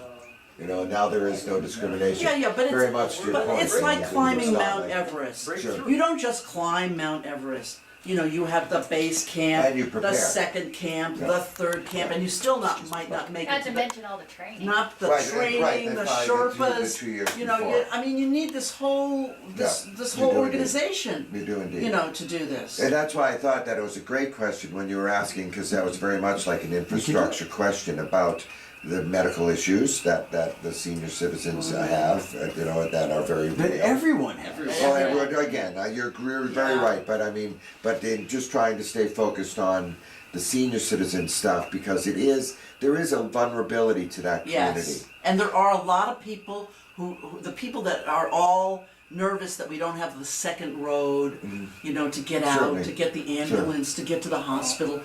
Now there is no discrimination. Yeah, but Very much to your point. it's like It's climbing not Mount like- Everest. Sure. You don't just climb Mount Everest. You have the base camp, And you prepare. the second camp, Yeah. the third camp, and you still might not make Not it to to mention all the training. not the Right, training, right, the that's why I did the Sherpas. 2 years You before. you need this whole this Yeah, this you whole do indeed. organization. You do indeed. To do this. And that's why I thought that it was a great question when you were asking, because that was very much like an infrastructure question about the medical issues that the senior citizens have, that are very That real. everyone has. Well, everyone, again, you're very right, but I mean, but in just trying to stay focused on the senior citizen stuff, because there is a vulnerability to that community. Yes, and there are a lot of people who the people that are all nervous that we don't have the second road, to get out, Certainly. to get the ambulance, to get to the hospital.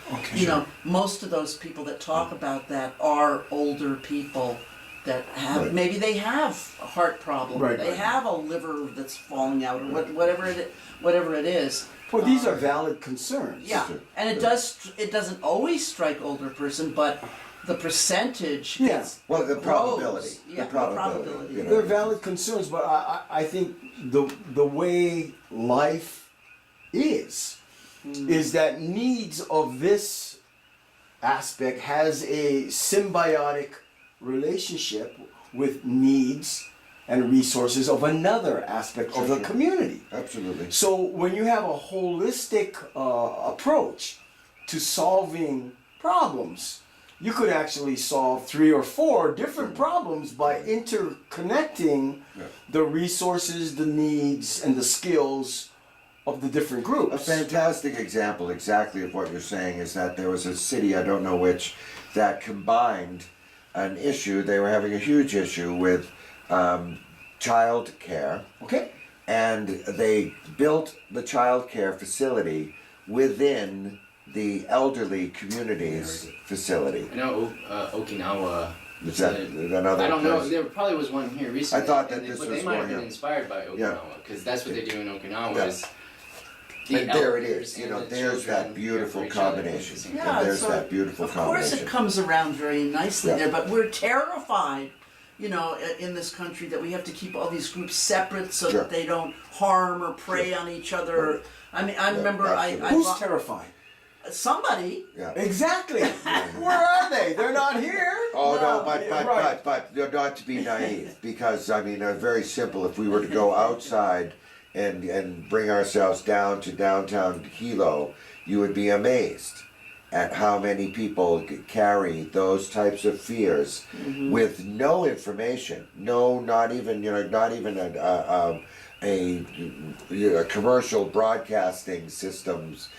Most of those people that talk about that are older people that have, Right. maybe they have a heart problem, Right, they right. have a liver that's falling out, or whatever it is. Well, these are valid concerns. Yeah, and it doesn't always strike older person, but the percentage Yeah. gets Well, the grows. probability. Yeah, the probability. You know. They're valid concerns, but I think the way life is that needs of this aspect has a symbiotic relationship with needs and resources of another aspect of the Sure. community. Absolutely. So when you have a holistic approach to solving problems, you could actually solve 3 or 4 different problems by interconnecting the resources, the needs, and the skills of the different groups. A fantastic example exactly of what you're saying is that there was a city, I don't know which, that combined an issue. They were having a huge issue with child care, Okay? and they built the child care facility within the elderly communities facility. I know Okinawa. Is that another I don't know. place? There probably was one here recently. I thought that and this but was they might have more been here. inspired by Okinawa because that's what they do in Okinawa. Yeah. Is the And there it elders is. and the there's children that beautiful care for each other. combination. It's the same Yeah, And there's so that beautiful of course combination. it comes around very nicely Yeah. there, but we're terrified, in this country that we have to keep all these groups separate so Sure. that they don't harm or prey on each other. I mean, I remember absolutely. Who's terrified? somebody. Yeah. Exactly. Where are they? They're not here. Oh no, Right. but not to be naive, because I mean, very simple. If we were to go outside and bring ourselves down to downtown Hilo, you would be amazed at how many people carry those types of fears with no information, not even a commercial broadcasting systems,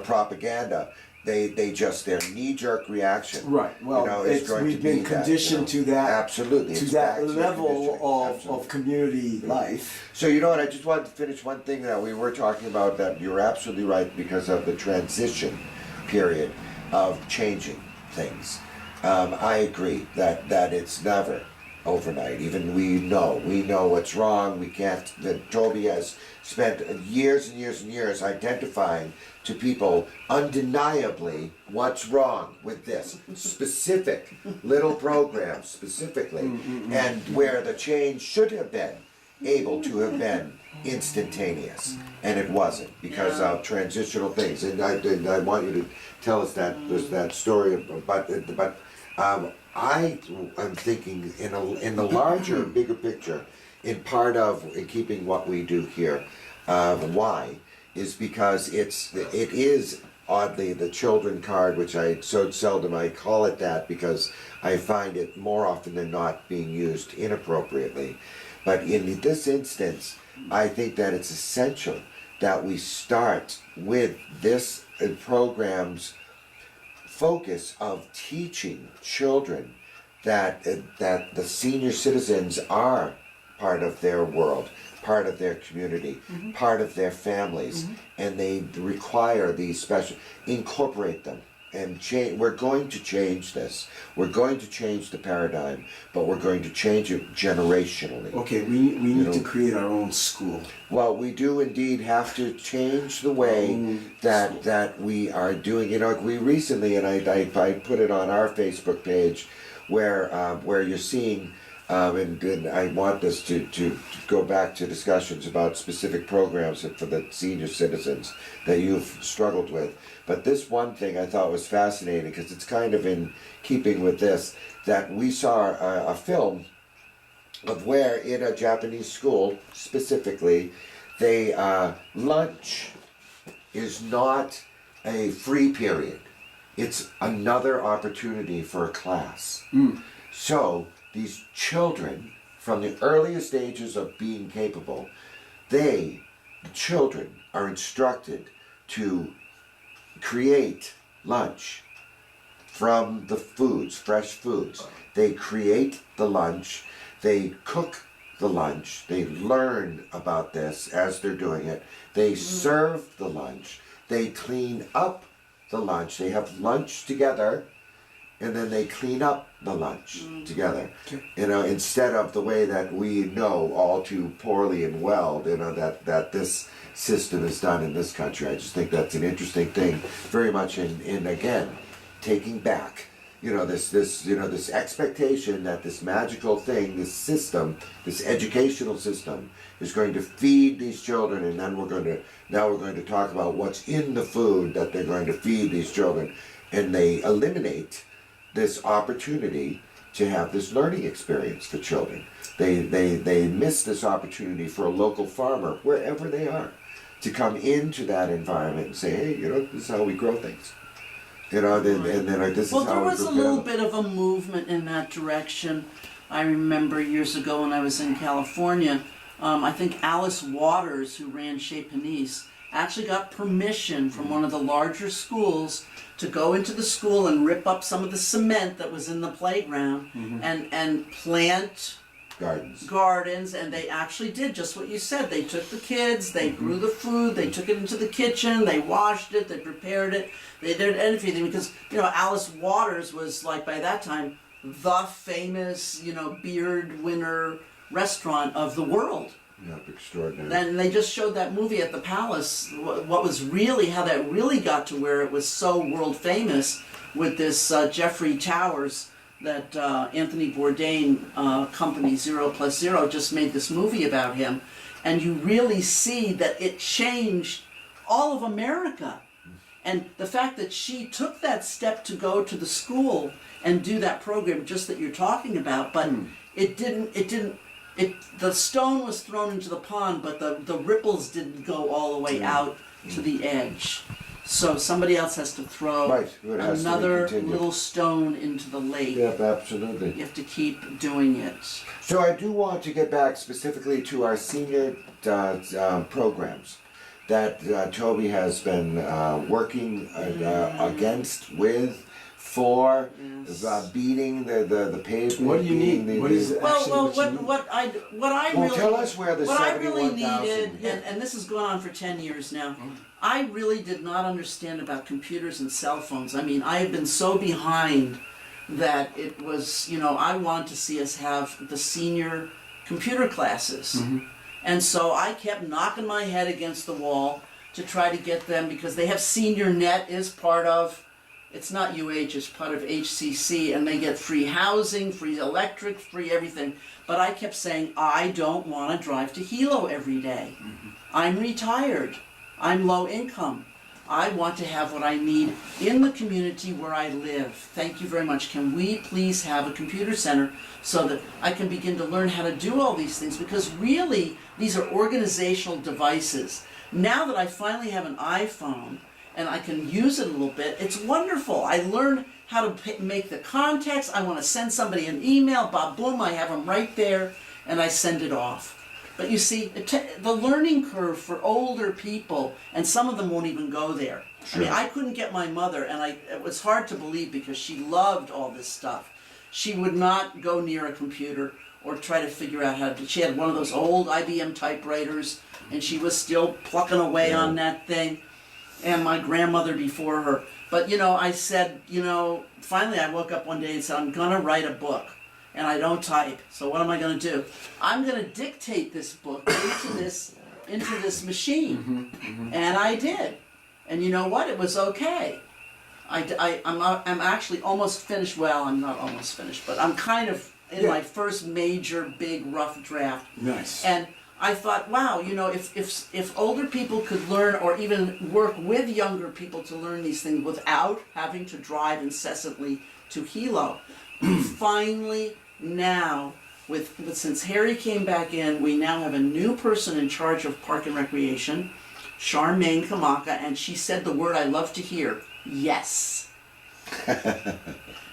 propaganda. They just their knee-jerk reaction. Right. Well, is going we've to been be conditioned that, to that. Absolutely. To it's that back to level conditioning. of community life. So you know what? I just wanted to finish one thing that we were talking about. That you're absolutely right because of the transition period of changing things. I agree that it's never overnight. Even we know what's wrong. We can't. That Toby has spent years and years and years identifying to people undeniably what's wrong with this specific little program specifically, and where the change should have been able to have been instantaneous, and it wasn't because of transitional things. And I want you to tell us that story, but I am thinking in the larger, bigger picture, in keeping what we do here. Why is because it is oddly the children card, which I so seldom I call it that because I find it more often than not being used inappropriately. But in this instance, I think that it's essential that we start with this program's focus of teaching children that the senior citizens are part of their world, part of their community, part of their families, and they require these special, incorporate them and change. We're going to change this. We're going to change the paradigm, but we're going to change it generationally. Okay, we need to create our own school. Well, we do indeed have to change the way that we are doing. We recently, and I put it on our Facebook page, where you're seeing, and I want this to go back to discussions about specific programs for the senior citizens that you've struggled with. But this one thing I thought was fascinating because it's kind of in keeping with this, that we saw a film of where in a Japanese school specifically, they lunch is not a free period. It's another opportunity for a class. So these children, from the earliest ages of being capable, the children, are instructed to create lunch from the foods, fresh foods. They create the lunch, they cook the lunch, they learn about this as they're doing it, they serve the lunch, they clean up the lunch, they have lunch together, and then they clean up the lunch together. You know, instead of the way that we know all too poorly and well, you know, that this system is done in this country. I just think that's an interesting thing, very much in again, taking back, you know, this expectation that this magical thing, this system, this educational system is going to feed these children, and then we're going to talk about what's in the food that they're going to feed these children, and they eliminate this opportunity to have this learning experience for children. They miss this opportunity for a local farmer, wherever they are, to come into that environment and say, hey, you know, this is how we grow things. You know, and then this is Well, how there we was a prepare little them. bit of a movement in that direction. I remember years ago when I was in California, I think Alice Waters, who ran Chez Panisse, actually got permission from one of the larger schools to go into the school and rip up some of the cement that was in the playground and plant gardens, and they actually did just what you said. They took the kids, they grew the food, they took it into the kitchen, they washed it, they prepared it, they did everything, because, you know, Alice Waters was, like, by that time, the famous, you know, beard winner restaurant of the world. Yeah, extraordinary. And they just showed that movie at the Palace, what was really, how that really got to where it was so world famous with this Jeffrey Towers, that Anthony Bourdain company 0+0 just made this movie about him. And you really see that it changed all of America. And the fact that she took that step to go to the school and do that program just that you're talking about, but the stone was thrown into the pond, but the ripples didn't go all the way out to the edge. So somebody else has to throw Right, it has to be another continued. little stone into the lake. Yep, absolutely. You have to keep doing it. So I do want to get back specifically to our senior programs that Toby has been working against, for, beating the pavement. What do you beating need? the- What is it? Well, Actually, what you need. what I Well, really tell us where the what I really 71,000 needed, and this has gone on for 10 years now. I really did not understand about computers and cell phones. I mean, I have been so behind that it was, you know, I wanted to see us have the senior computer classes. And so I kept knocking my head against the wall to try to get them, because they have Senior Net is part of, it's not UH, it's part of HCC, and they get free housing, free electric, free everything. But I kept saying, I don't want to drive to Hilo every day. I'm retired. I'm low income. I want to have what I need in the community where I live. Thank you very much. Can we please have a computer center so that I can begin to learn how to do all these things? Because really, these are organizational devices. Now that I finally have an iPhone and I can use it a little bit, it's wonderful. I learned how to make the contacts. I want to send somebody an email, boom, I have them right there, and I send it off. But you see, the learning curve for older people, and some of them won't even go there. Sure. I mean, I couldn't get my mother, and it was hard to believe because she loved all this stuff. She would not go near a computer or try to figure out how to. She had one of those old IBM typewriters, and she was still plucking away on that thing. And my grandmother before her. But you know, I said, you know, finally I woke up one day and said, I'm gonna write a book. And I don't type. So what am I going to do? I'm going to dictate this book into this machine. And I did. And you know what? It was okay. I'm actually almost finished. Well, I'm not almost finished, but I'm kind of in my first major, big, rough draft. Nice. And I thought, wow, you know, if older people could learn, or even work with younger people to learn these things without having to drive incessantly to Hilo. Finally, now, since Harry came back in, we now have a new person in charge of Park and Recreation, Charmaine Kamaka, and she said the word I love to hear, yes.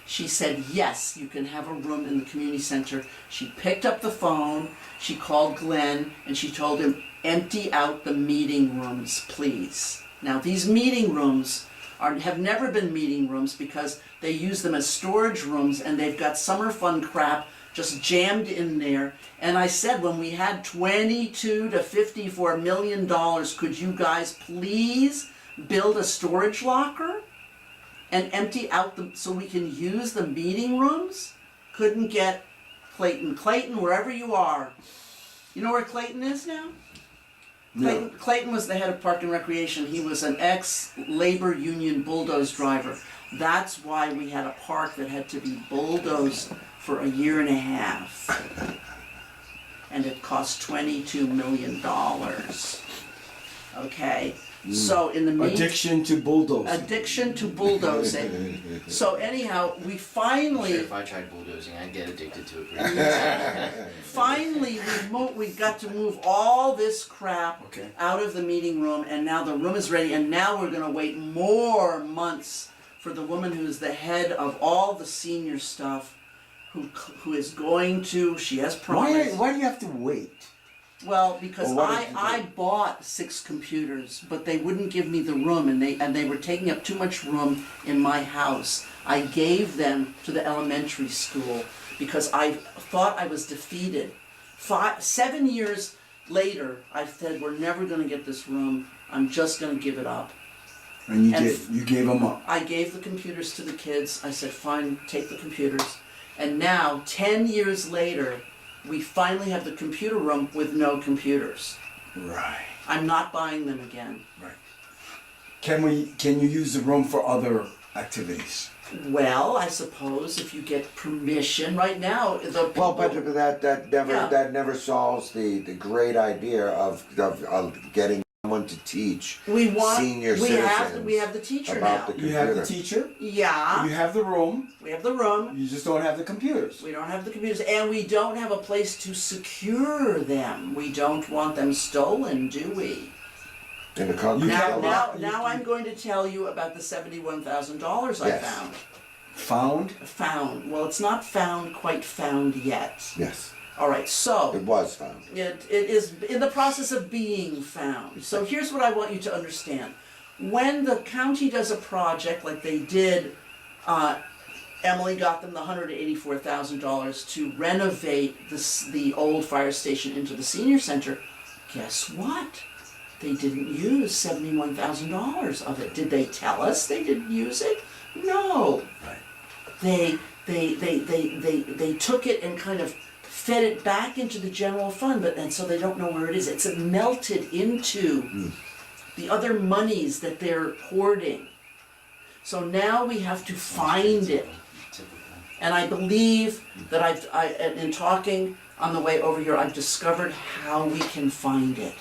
She said, yes, you can have a room in the community center. She picked up the phone, she called Glenn, and she told him, empty out the meeting rooms, please. Now, these meeting rooms have never been meeting rooms because they use them as storage rooms, and they've got summer fun crap just jammed in there. And I said, when we had $22 to $54 million, could you guys please build a storage locker and empty out so we can use the meeting rooms? Couldn't get Clayton. Clayton, wherever you are. You know where Clayton is now? Clayton was the head of Park and Recreation. He was an ex-labor union bulldoze driver. That's why we had a park that had to be bulldozed for a year and a half. And it cost $22 million. Okay? So in the Addiction to bulldozing. Addiction to bulldozing. So anyhow, we finally... Sure, if I tried bulldozing, I'd get addicted to it. Finally, we got to move all this crap Okay. out of the meeting room, and now the room is ready, and now we're going to wait more months for the woman who's the head of all the senior stuff, who is going to, she has promised. Why do you have to wait? Well, because Well, what did you I bought 6 computers, but they wouldn't give me the room, and they were taking up too much room in my house. I gave them to the elementary school because I thought I was defeated. 7 years later, I said, we're never going to get this room. I'm just going to give it up. And you And did. You gave them up. I gave the computers to the kids. I said, fine, take the computers. And now, 10 years later, we finally have the computer room with no computers. Right. I'm not buying them again. Right. Can you use the room for other activities? Well, I suppose if you get permission. Right now, the people... Well, but Yeah. that never solves the great idea of getting someone to teach senior citizens we have the teacher about now. the You have the computer. teacher. Yeah, You have the room. we have the room. You just don't have the computers. We don't have the computers, and we don't have a place to secure them. We don't want them stolen, do we? In the concrete You Now, have- building. now I'm going to tell you about the $71,000 I Yes. found. Found. Well, it's not quite found yet. Yes, All right, so it was found. it is in the process of being found. So here's what I want you to understand. When the county does a project like they did, Emily got them the $184,000 to renovate the old fire station into the senior center. Guess what? They didn't use $71,000 of it. Did they tell us they didn't use it? No. Right. They took it and kind of fed it back into the general fund, and so they don't know where it is. It's melted into the other monies that they're hoarding. So now we have to find it. And I believe that in talking on the way over here, I've discovered how we can find it.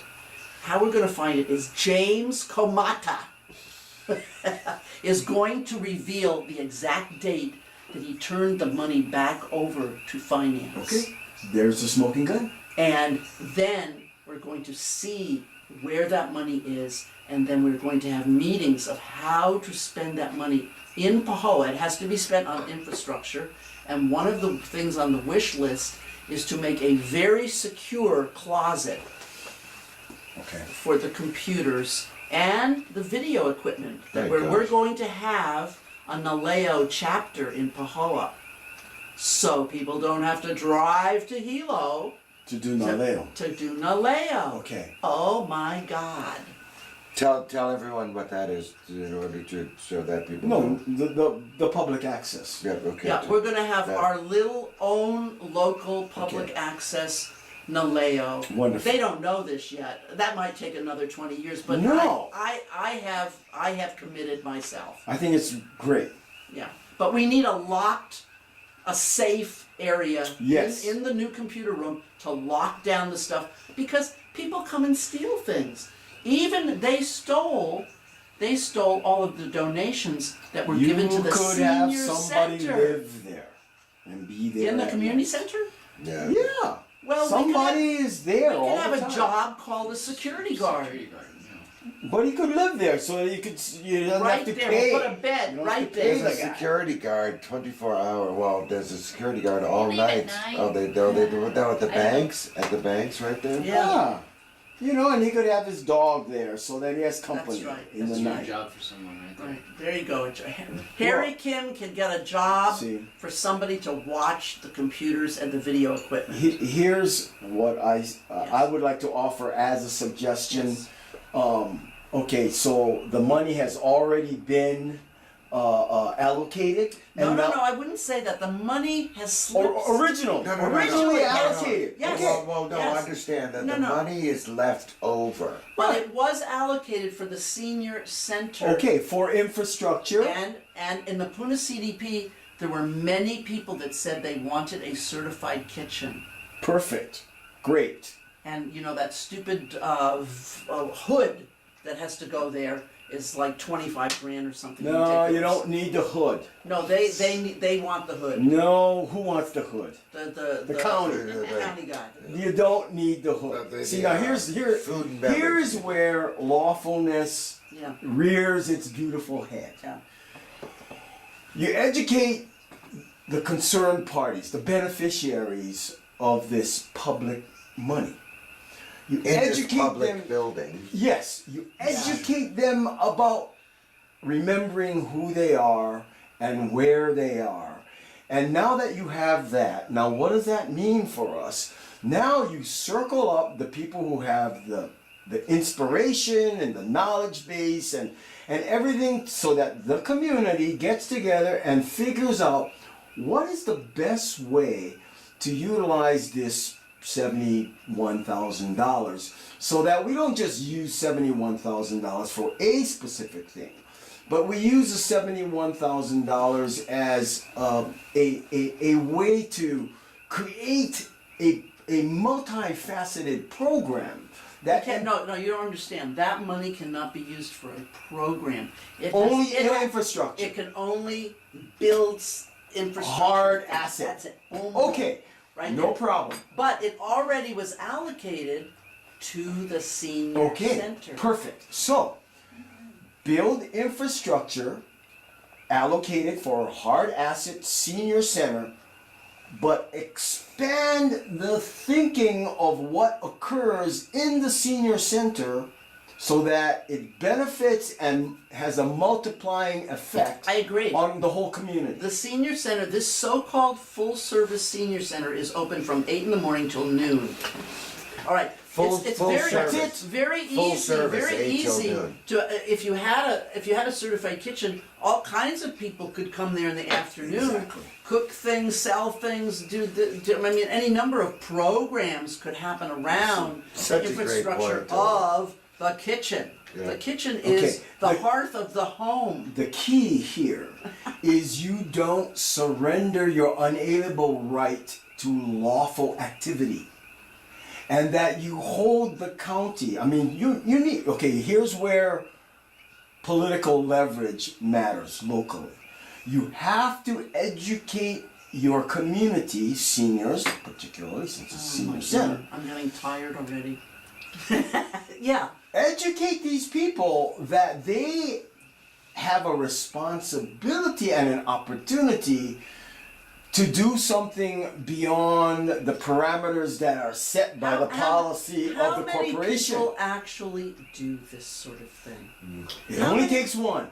How we're going to find it is James Komata is going to reveal the exact date that he turned the money back over to finance. Okay. There's the smoking gun. And then we're going to see where that money is, and then we're going to have meetings of how to spend that money in Pahoa. It has to be spent on infrastructure, and one of the things on the wish list is to make a very secure closet Okay. for the computers and the video equipment that Thank we're gosh. going to have a Naleo chapter in Pahoa. So people don't have to drive to Hilo To do Naleo. to do Naleo. Okay. Oh my God. Tell everyone what that is in order to so that people No, know. the public access. Yeah, okay. Yeah, we're gonna have that- our little own local public Okay. access Naleo. Wonderful. They don't know this yet. That might take another 20 years, but No. I have committed myself. I think it's great. Yeah, but we need a safe area Yes. in the new computer room to lock down the stuff, because people come and steal things. Even they stole all of the donations that were given to the could have senior somebody center. live there and be there In the at community night. center? Yeah. Yeah. Well, Somebody is we there could all have the a time. job called a security guard. Security guard, But he could live there, so you could you don't Right have to there, pay. we'll put a bed You don't right have to pay there. There's a the guy. security guard 24-hour. Well, there's a security guard all leave at night. night. Oh, they do it down at the I don't- banks. At the banks, right there. Yeah. You know, and he could have his dog there, so that he has company right, in that's the That's a night. job for someone right there. Right, there you go. Harry Kim can get a job See. for somebody to watch the computers and the video equipment. Here's what I would like to offer as a suggestion. Yes. Okay, so the money has already been allocated. No, and no, now- no, I wouldn't say that. The money has slipped. Original, No, no, no, originally no, no, no. allocated. Yes. Well, no, Yes. understand that No, the no. money is left over. Well, it was allocated for the senior center. Okay, for infrastructure. And in the Puna CDP, there were many people that said they wanted a certified kitchen. Perfect. Great. And you know that stupid hood that has to go there is like 25 grand or something. No, ridiculous. you don't need the hood. No, they want the hood. No, who wants the hood? The county. county guy. You don't need the hood. See, now food and beverage. here's where lawfulness Yeah. rears its beautiful head. Yeah. You educate the concerned parties, the beneficiaries of this public money. You In this educate public them. building. Yes, you educate them about remembering who they are and where they are. And now that you have that, now what does that mean for us? Now you circle up the people who have the inspiration and the knowledge base and everything so that the community gets together and figures out what is the best way to utilize this $71,000 so that we don't just use $71,000 for a specific thing, but we use the $71,000 as a way to create a multifaceted program that No, you don't understand. That money cannot be used for a program. It only has- it- infrastructure. It can only build infrastructure. Hard asset. That's it. Only. Okay, Right no there. problem. But it already was allocated to the senior Okay, center. perfect. So, build infrastructure allocated for hard asset senior center, but expand the thinking of what occurs in the senior center so that it benefits and has a multiplying effect I agree. on the whole community. The senior center, this so-called full-service senior center, is open from 8 in the morning till noon. All right. Full very, service. It's very Full easy. service, Very 8 till easy noon. to if you had a certified kitchen, all kinds of people could come there in the afternoon, Exactly. cook things, sell things, I mean, any number of programs could happen around Such the a great infrastructure point, Tony. of the kitchen. Yeah. The kitchen is Okay, the but- hearth of the home. The key here is you don't surrender your unalienable right to lawful activity. And that you hold the county. I mean, you need, okay, here's where political leverage matters locally. You have to educate your community, seniors, particularly since it's a Oh senior my center. God, I'm getting tired already. Yeah. Educate these people that they have a responsibility and an opportunity to do something beyond the parameters that are set by the policy of the corporation. How many people actually do this sort of thing? It how only many- takes one.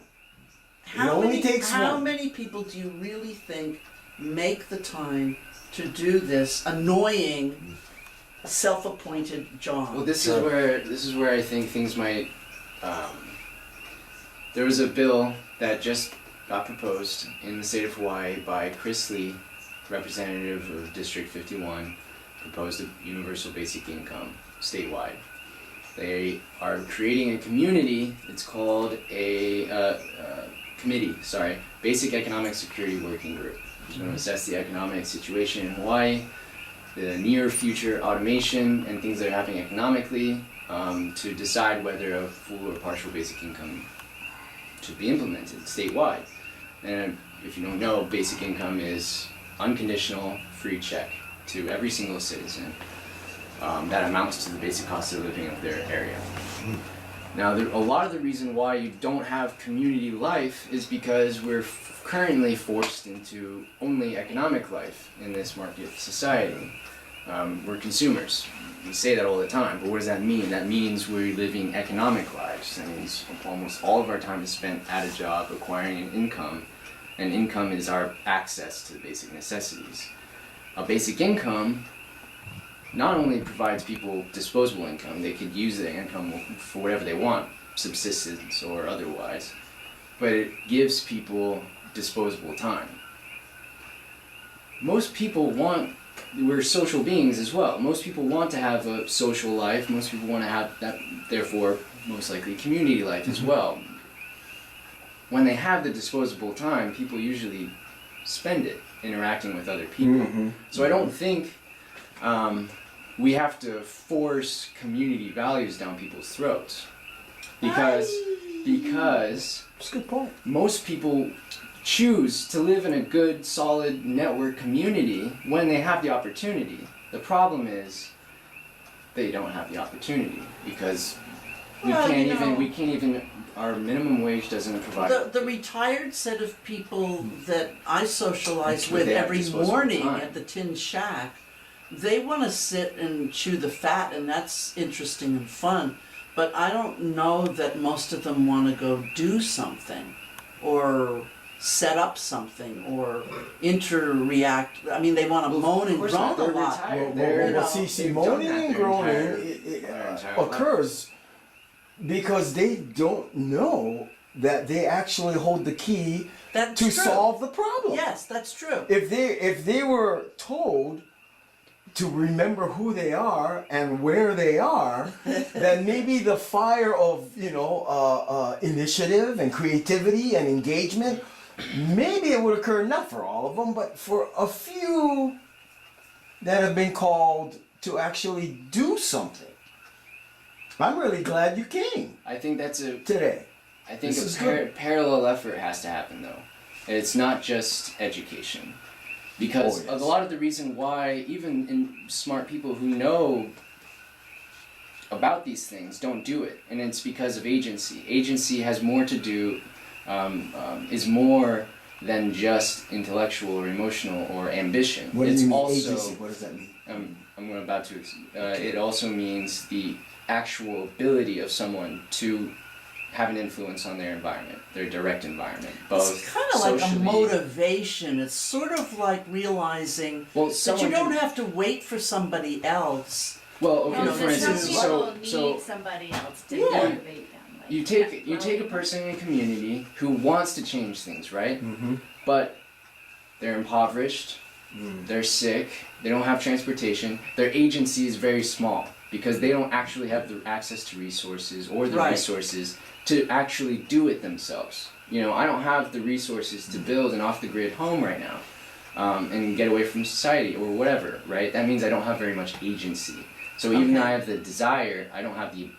How only many, takes how one. many people do you really think make the time to do this annoying, self-appointed job? Well, this is where I think things might. There was a bill that just got proposed in the state of Hawaii by Chris Lee, representative of District 51, proposed a universal basic income statewide. They are creating a community. It's called a committee. Sorry, Basic Economic Security Working Group. It's going to assess the economic situation in Hawaii, the near future automation and things that are happening economically, to decide whether a full or partial basic income should be implemented statewide. And if you don't know, basic income is unconditional free check to every single citizen that amounts to the basic cost of living of their area. Now, a lot of the reason why you don't have community life is because we're currently forced into only economic life in this market society. We're consumers. We say that all the time, but what does that mean? That means we're living economic lives. That means almost all of our time is spent at a job acquiring an income, and income is our access to the basic necessities. A basic income not only provides people disposable income, they could use their income for whatever they want, subsistence or otherwise, but it gives people disposable time. Most people we're social beings as well. Most people want to have a social life, most people want to have that, therefore, most likely community life as well. When they have the disposable time, people usually spend it interacting with other people. So I don't think we have to force community values down people's throats, because That's a good point. most people choose to live in a good, solid network community when they have the opportunity. The problem is they don't have the opportunity because we can't even our minimum wage doesn't provide. The retired set of people that I socialize That's where with they have every disposable morning time. at the Tin Shack, they want to sit and chew the fat, and that's interesting and fun. But I don't know that most of them want to go do something, or set up something, or interact. I mean, they want to moan and Of course groan not. a They're lot. retired. you know, See, they've done moaning that and their groaning their entire life. occurs because they don't know that they actually hold the key That's to true. solve the problem. Yes, that's true. If they were told to remember who they are and where they are, then maybe the fire of initiative and creativity and engagement, maybe it would occur, not for all of them, but for a few that have been called to actually do something. I'm really glad you came I think that's today. I think This is good. parallel effort has to happen though. And it's not just education. Because Oh, yes. a lot of the reason why even smart people who know about these things don't do it, and it's because of agency. Agency has more to do, is more than just intellectual or emotional or ambition. What do It's you mean also, agency? What does that mean? I'm about to. It also means the actual ability of someone to have an influence on their environment, their direct environment, both It's kind of like a socially- motivation. It's sort of like realizing Well, that you someone don't can- have to wait for somebody else. Well, okay, No, for but some instance, people so need somebody else to Yeah. motivate them. Like, you take a person in a community who wants to change things, right? Mm-hmm. But they're impoverished, they're sick, they don't have transportation, their agency is very small because they don't actually have the access to resources or the Right. resources to actually do it themselves. You know, I don't have the resources to build an off-the-grid home right now and get away from society or whatever, right? That means I don't have very much agency. So even though I have the desire, I don't have the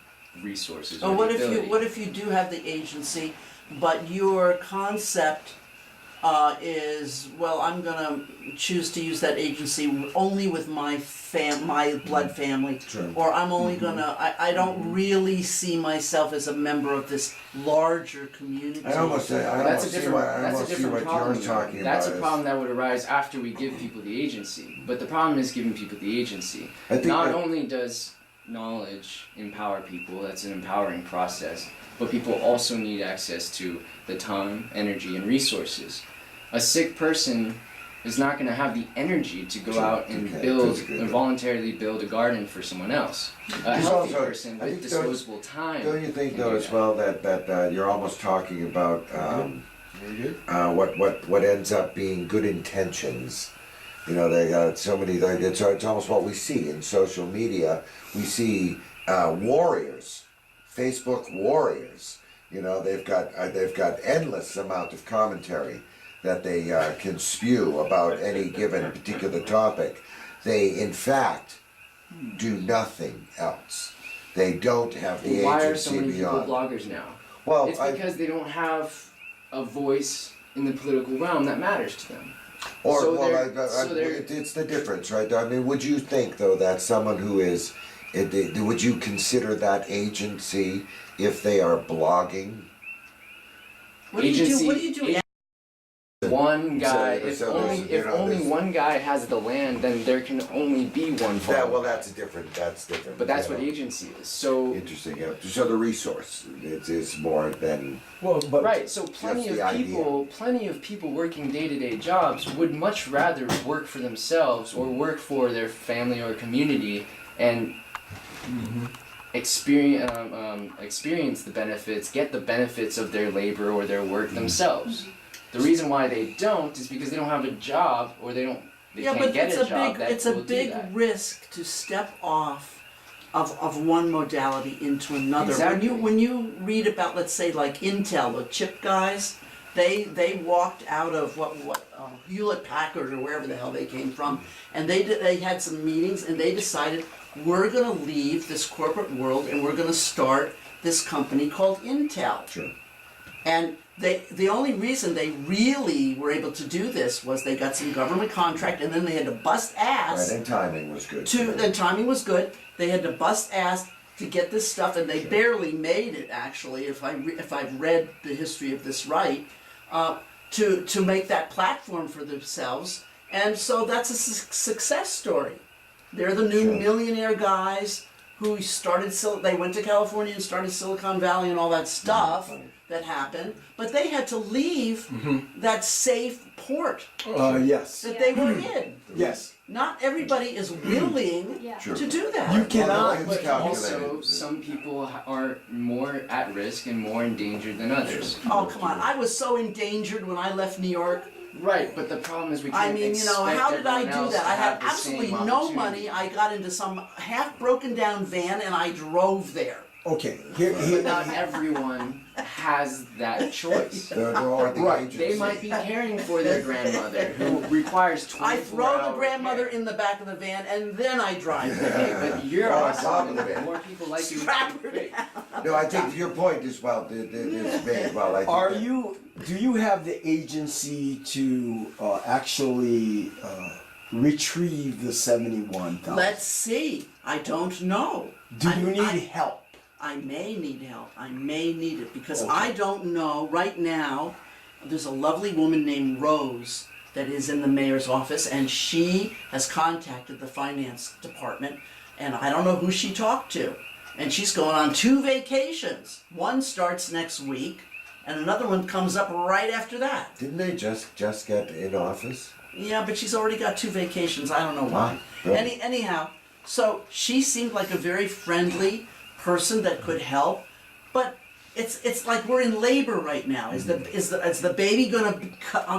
resources or Or what the if ability. what if you do have the agency, but your concept is, well, I'm gonna choose to use that agency only with my blood family, Sure. or I'm only gonna. I don't really see myself as a member of this larger community. I almost see what problem. you're talking That's about. a problem that would arise after we give people the agency. But the problem is giving people the agency. I think Not that- only does knowledge empower people, that's an empowering process, but people also need access to the time, energy, and resources. A sick person is not going to have the energy to go Sure, out and okay, build physically, and but- voluntarily build a garden for someone else. A There's healthy also- person I with think disposable time. Don't you think can though do as that. well that you're almost talking about Very good. what ends up being good intentions. You know, they got so many. It's almost what we see in social media. We see warriors, Facebook warriors. You know, they've got endless amount of commentary that they can spew about any given particular topic. They, in fact, do nothing else. They don't have the Why are so agency many people beyond. bloggers now? Well, It's because they don't have a voice in the political realm that matters to them. Or So well, they're- it's the difference, right? I mean, would you think though that someone who is Would you consider that agency if they are blogging? What do you do? What do you do? One guy, So if there's, only you know, only there's- one guy has the land, then there can only be one farm. That, well, that's different. But that's you what know. agency is. So Interesting. Yeah. So the resource is more than Well, but right. So plenty the of people working day-to-day jobs would much rather work for themselves or work for their family or community and experience the benefits, get the benefits of their labor or their work themselves. The reason why they don't is because they don't have a job or they Yeah, can't but get it's a a job big that it's a will do big that. risk to step off of one modality into another. Exactly. When you read about, let's say, like Intel, the chip guys, they walked out of Hewlett Packard or wherever the hell they came from, and they had some meetings and they decided we're going to leave this corporate world and we're going to start this company called Intel. sure. And the only reason they really were able to do this was they got some government contract and then they had to bust ass Right, and timing was good. the timing was good. They had to bust ass to get this stuff, and they barely made it. Actually, if I've read the history of this right, to make that platform for themselves, and so that's a success story. They're the new Sure. millionaire guys who started. They went to California and started Silicon Valley and all that stuff that happened, but they had to leave that safe port yes, that they were in. yes. Not everybody is willing Yeah. Sure. to do that. You cannot. It's But calculated. also, some people are more at risk and more endangered than others. Oh, come on. I was so endangered when I left New York. Right, but the problem is we I can't mean, expect how did I everyone do else that? to I had have the absolutely same no opportunity. money. I got into some half broken down van and I drove there. Okay, But not everyone has that choice. There are the Right. agency. They might be caring for their grandmother who requires 24 I throw the hour grandmother care. in the back of the van and then I drive. Okay, but you're Oh, awesome top and of it. more people like you. Strap her Great. No, I think your point is is made. Well, I think do you have the agency to actually retrieve the 71,000? Let's see. I don't know. Do you need I help? may need help. I may need it because I don't know. Right now, there's a lovely woman named Rose that is in the mayor's office, and she has contacted the finance department, and I don't know who she talked to. And she's going on 2 vacations. One starts next week, and another one comes up right after that. Didn't they just get in office? Yeah, but she's already got 2 vacations. I don't know why. Oh, really? Anyhow, so she seemed like a very friendly person that could help, but it's like we're in labor right now. Is the baby gonna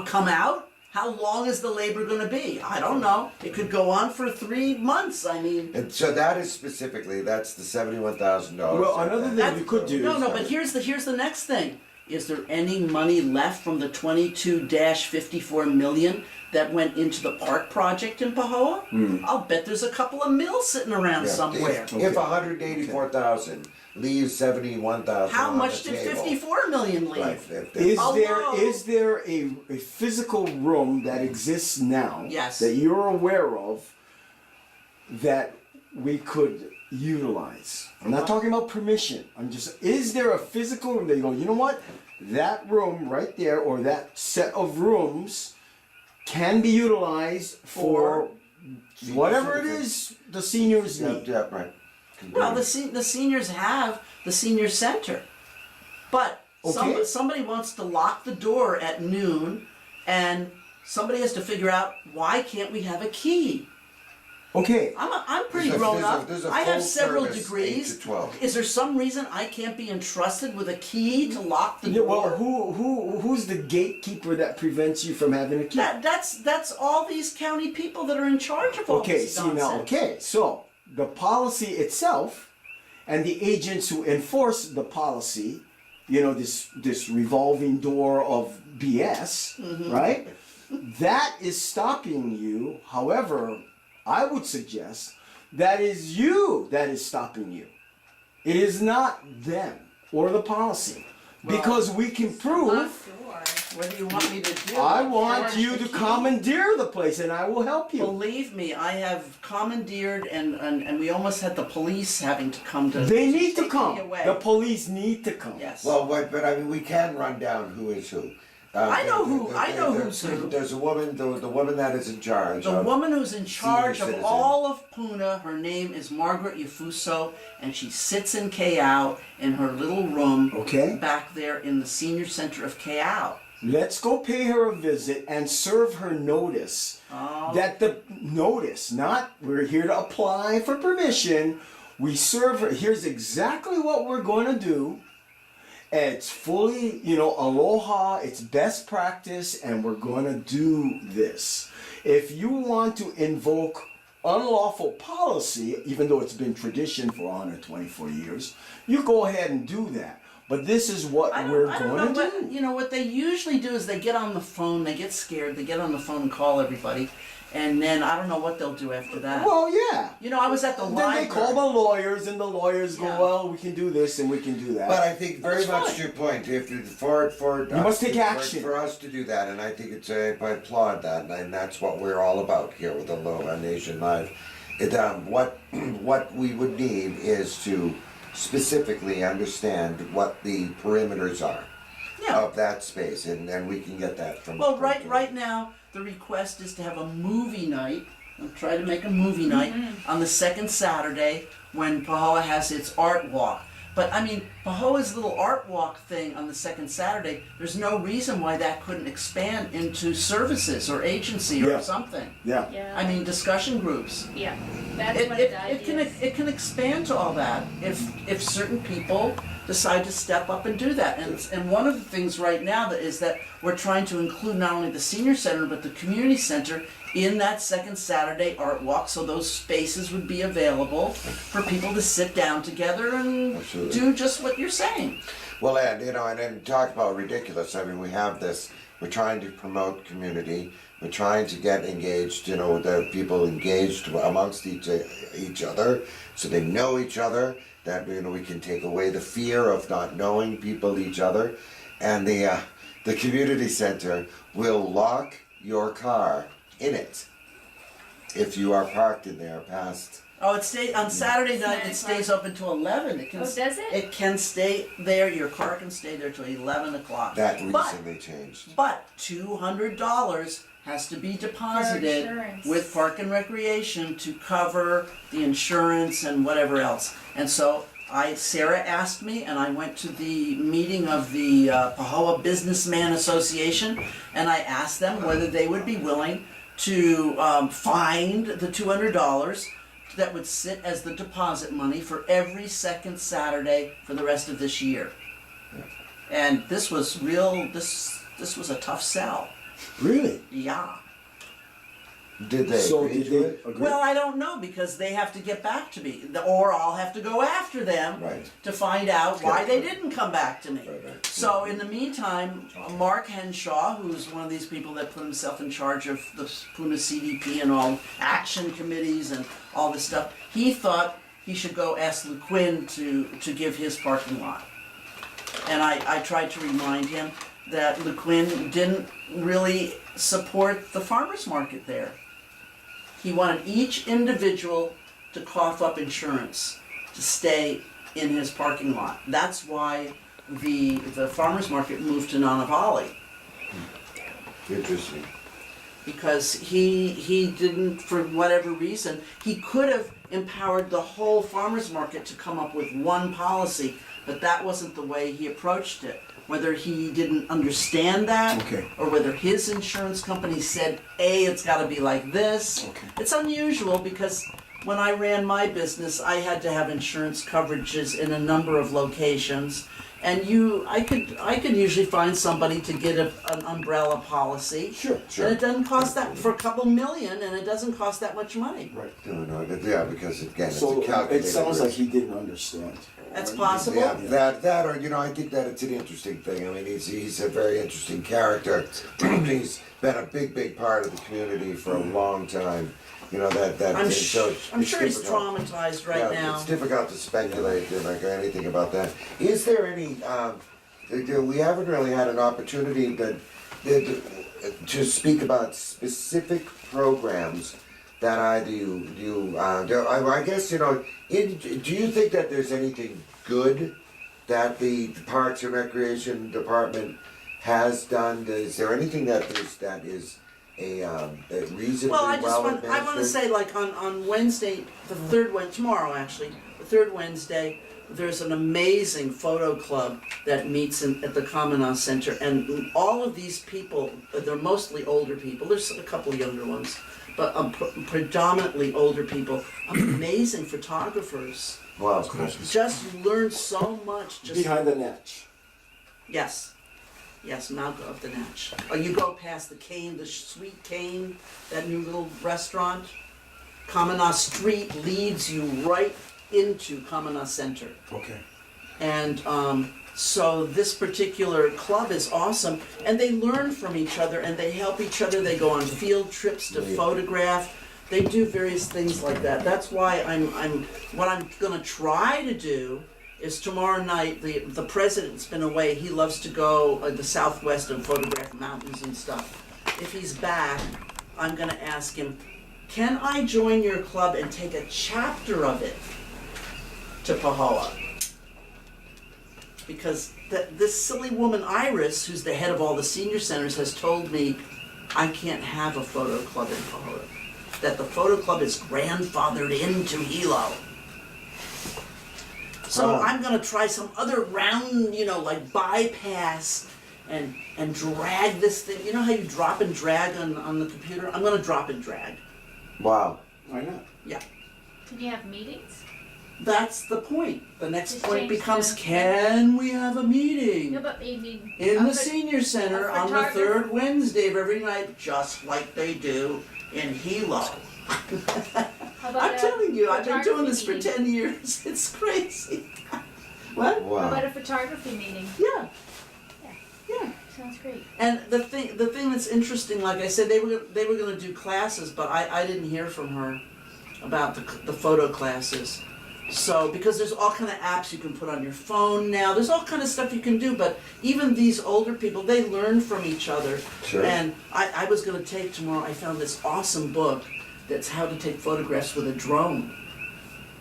come out? How long is the labor gonna be? I don't know. It could go on for 3 months. I mean, And so that is specifically that's the $71,000. Well, another thing you could do. no. But here's the next thing. Is there any money left from the 22-54 million that went into the park project in Pahoa? I'll bet there's a couple of mils sitting around Yeah. somewhere. If 184,000 leaves 71,000 How on much the did table, 54 million leave? Right. If Although- Is there a physical room that exists now Yes. that you're aware of that we could utilize? I'm not talking about permission. Is there a physical room that you go, you know what? That room right there or that set of rooms can be utilized for whatever it is the seniors Yeah, need. yeah, right. Well, the seniors have the senior center, but Okay. somebody wants to lock the door at noon, and somebody has to figure out why can't we have a key? Okay. I'm pretty There's a- grown there's a- up. there's a I have full several service degrees. 8 to 12. Is there some reason I can't be entrusted with a key to lock the Yeah, door? well, who's the gatekeeper that prevents you from having a key? That's all these county people that are in charge of all Okay, this see nonsense. now, okay, so the policy itself and the agents who enforce the policy, you know, this revolving door of BS, right? That is stopping you. However, I would suggest that is you that is stopping you. It is not them or the policy. because we can prove. What do you want me to do? I want Charge you the to key? commandeer the place, and I will help you. Believe me, I have commandeered and we almost had the police having to come to. They need to take come. me away. The police need to come. Yes. Well, but I mean, we can run down who is who. I know who's who. There's a woman, the woman that is in charge. The of woman who's in charge senior of citizen. all of Puna, her name is Margaret Yafuso, and she sits in Kayao in her little room Okay. back there in the senior center of Kayao. Let's go pay her a visit and serve her notice. Oh. That the notice, not we're here to apply for permission. We serve her. Here's exactly what we're going to do. It's fully, aloha, it's best practice, and we're going to do this. If you want to invoke unlawful policy, even though it's been tradition for 124 years, you go ahead and do that. But this is what we're going to do. What they usually do is they get on the phone, they get scared, they get on the phone and call everybody, and then I don't know what they'll do after that. Well, yeah. I was at the Then library. they call the lawyers, and the lawyers Yeah. go, well, we can do this and we can do that. But I think very That's much fine. to your point, for You must take action. for us to do that, and I think I applaud that, and that's what we're all about here with Aloha Nation Live. What we would need is to specifically understand what the perimeters are Yeah. of that space, and we can get that from. Well, right now, the request is to have a movie night. I'll try to make a movie night on the second Saturday when Pahoa has its art walk. But I mean, Pahoa's little art walk thing on the second Saturday, there's no reason why that couldn't expand into services or agency or Yeah. something. Yeah. Yeah. I mean, discussion groups. Yeah, that's It, one it, of the it can ideas. it can expand to all that if certain people decide to step up and do that. And one of the things right now is that we're trying to include not only the senior center but the community center in that second Saturday art walk, so those spaces would be available for people to sit down together and Absolutely. do just what you're saying. Well, and talk about ridiculous. I mean, we have this. We're trying to promote community. We're trying to get engaged. The people engaged amongst each other, so they know each other. That we can take away the fear of not knowing each other, and the community center will lock your car in it if you are parked in there past. Oh, it stays on Saturday night. It It's stays open till 11. It can. Oh, does it? It can stay there. Your car can stay there till 11 o'clock. That But- recently changed. But $200 has to be deposited insurance. with Park and Recreation to cover the insurance and whatever else. And so Sarah asked me, and I went to the meeting of the Pahoa Businessman Association, and I asked them whether they would be willing to find the $200 that would sit as the deposit money for every second Saturday for the rest of this year. And this was real. This was a tough sell. Really? Yeah. Did they So agree did to they it? agree? Well, I don't know because they have to get back to me, or I'll have to go after them Right. to find out why they Right. didn't come back to me. Right. So in the meantime, Mark Henshaw, who's one of these people that put himself in charge of the Puna CDP and all action committees and all this stuff, he thought he should go ask LeQuinn to give his parking lot. And I tried to remind him that LeQuinn didn't really support the farmer's market there. He wanted each individual to cough up insurance to stay in his parking lot. That's why the farmer's market moved to Nanavali, Interesting. because he didn't, for whatever reason, he could have empowered the whole farmer's market to come up with one policy, but that wasn't the way he approached it. Whether he didn't understand that, Okay. or whether his insurance company said, it's gotta be like this. Okay. It's unusual because when I ran my business, I had to have insurance coverages in a number of locations. And I could usually find somebody to get an umbrella policy. Sure. And it doesn't cost that, for a couple million, and it doesn't cost that much money. Right. No, yeah, because again, it's So a calculated it sounds like risk. he didn't understand. That's possible. Yeah, that, or I think that it's an interesting thing. I mean, he's a very interesting character. He's been a big part of the community for a long time. I'm so sure he's difficult. traumatized right now. It's difficult to speculate like anything about that. Is there any we haven't really had an opportunity to speak about specific programs that either I guess, you know, do you think that there's anything good that the Parks and Recreation Department has done? Is there anything that is a reasonably Well, I want to administered? say, like, on Wednesday, tomorrow actually, the third Wednesday, there's an amazing photo club that meets at the Kamana Center, and all of these people, they're mostly older people, there's a couple younger ones, but predominantly older people, amazing photographers. Wow. Just you learn so much. Just Behind the niche. Yes. Yes, now go up the Natch. You go past the Cane, the Sweet Cane, that new little restaurant. Kamana Street leads you right into Kamana Center. Okay. And so this particular club is awesome, and they learn from each other, and they help each other. They go on field trips to photograph. They do various things like that. That's why what I'm gonna try to do is tomorrow night, the president's been away. He loves to go the southwest and photograph mountains and stuff. If he's back, I'm gonna ask him, can I join your club and take a chapter of it to Pahoa? Because this silly woman Iris, who's the head of all the senior centers, has told me I can't have a photo club in Pahoa. That the photo club is grandfathered into Hilo. So I'm gonna try some other round, you know, like bypass and drag this thing. You know how you drop and drag on the computer? I'm gonna drop and drag. Wow. Why not? Yeah. Can you have meetings? That's the point. The next Just point change becomes, the- can we have a meeting? No, but maybe. In the a senior center on the photographer- third Wednesday of every night, just like they do in Hilo. How about I'm a telling you, I've been doing photography this for meeting? 10 years. It's crazy. What? How Wow. about a photography meeting? Yeah. Yeah. Sounds great. And the thing that's interesting, like I said, they were going to do classes, but I didn't hear from her about the photo classes. So, because there's all kind of apps you can put on your phone now, there's all kind of stuff you can do, but even these older people, they learn from each other. Sure. And I was going to take tomorrow, I found this awesome book that's how to take photographs with a drone.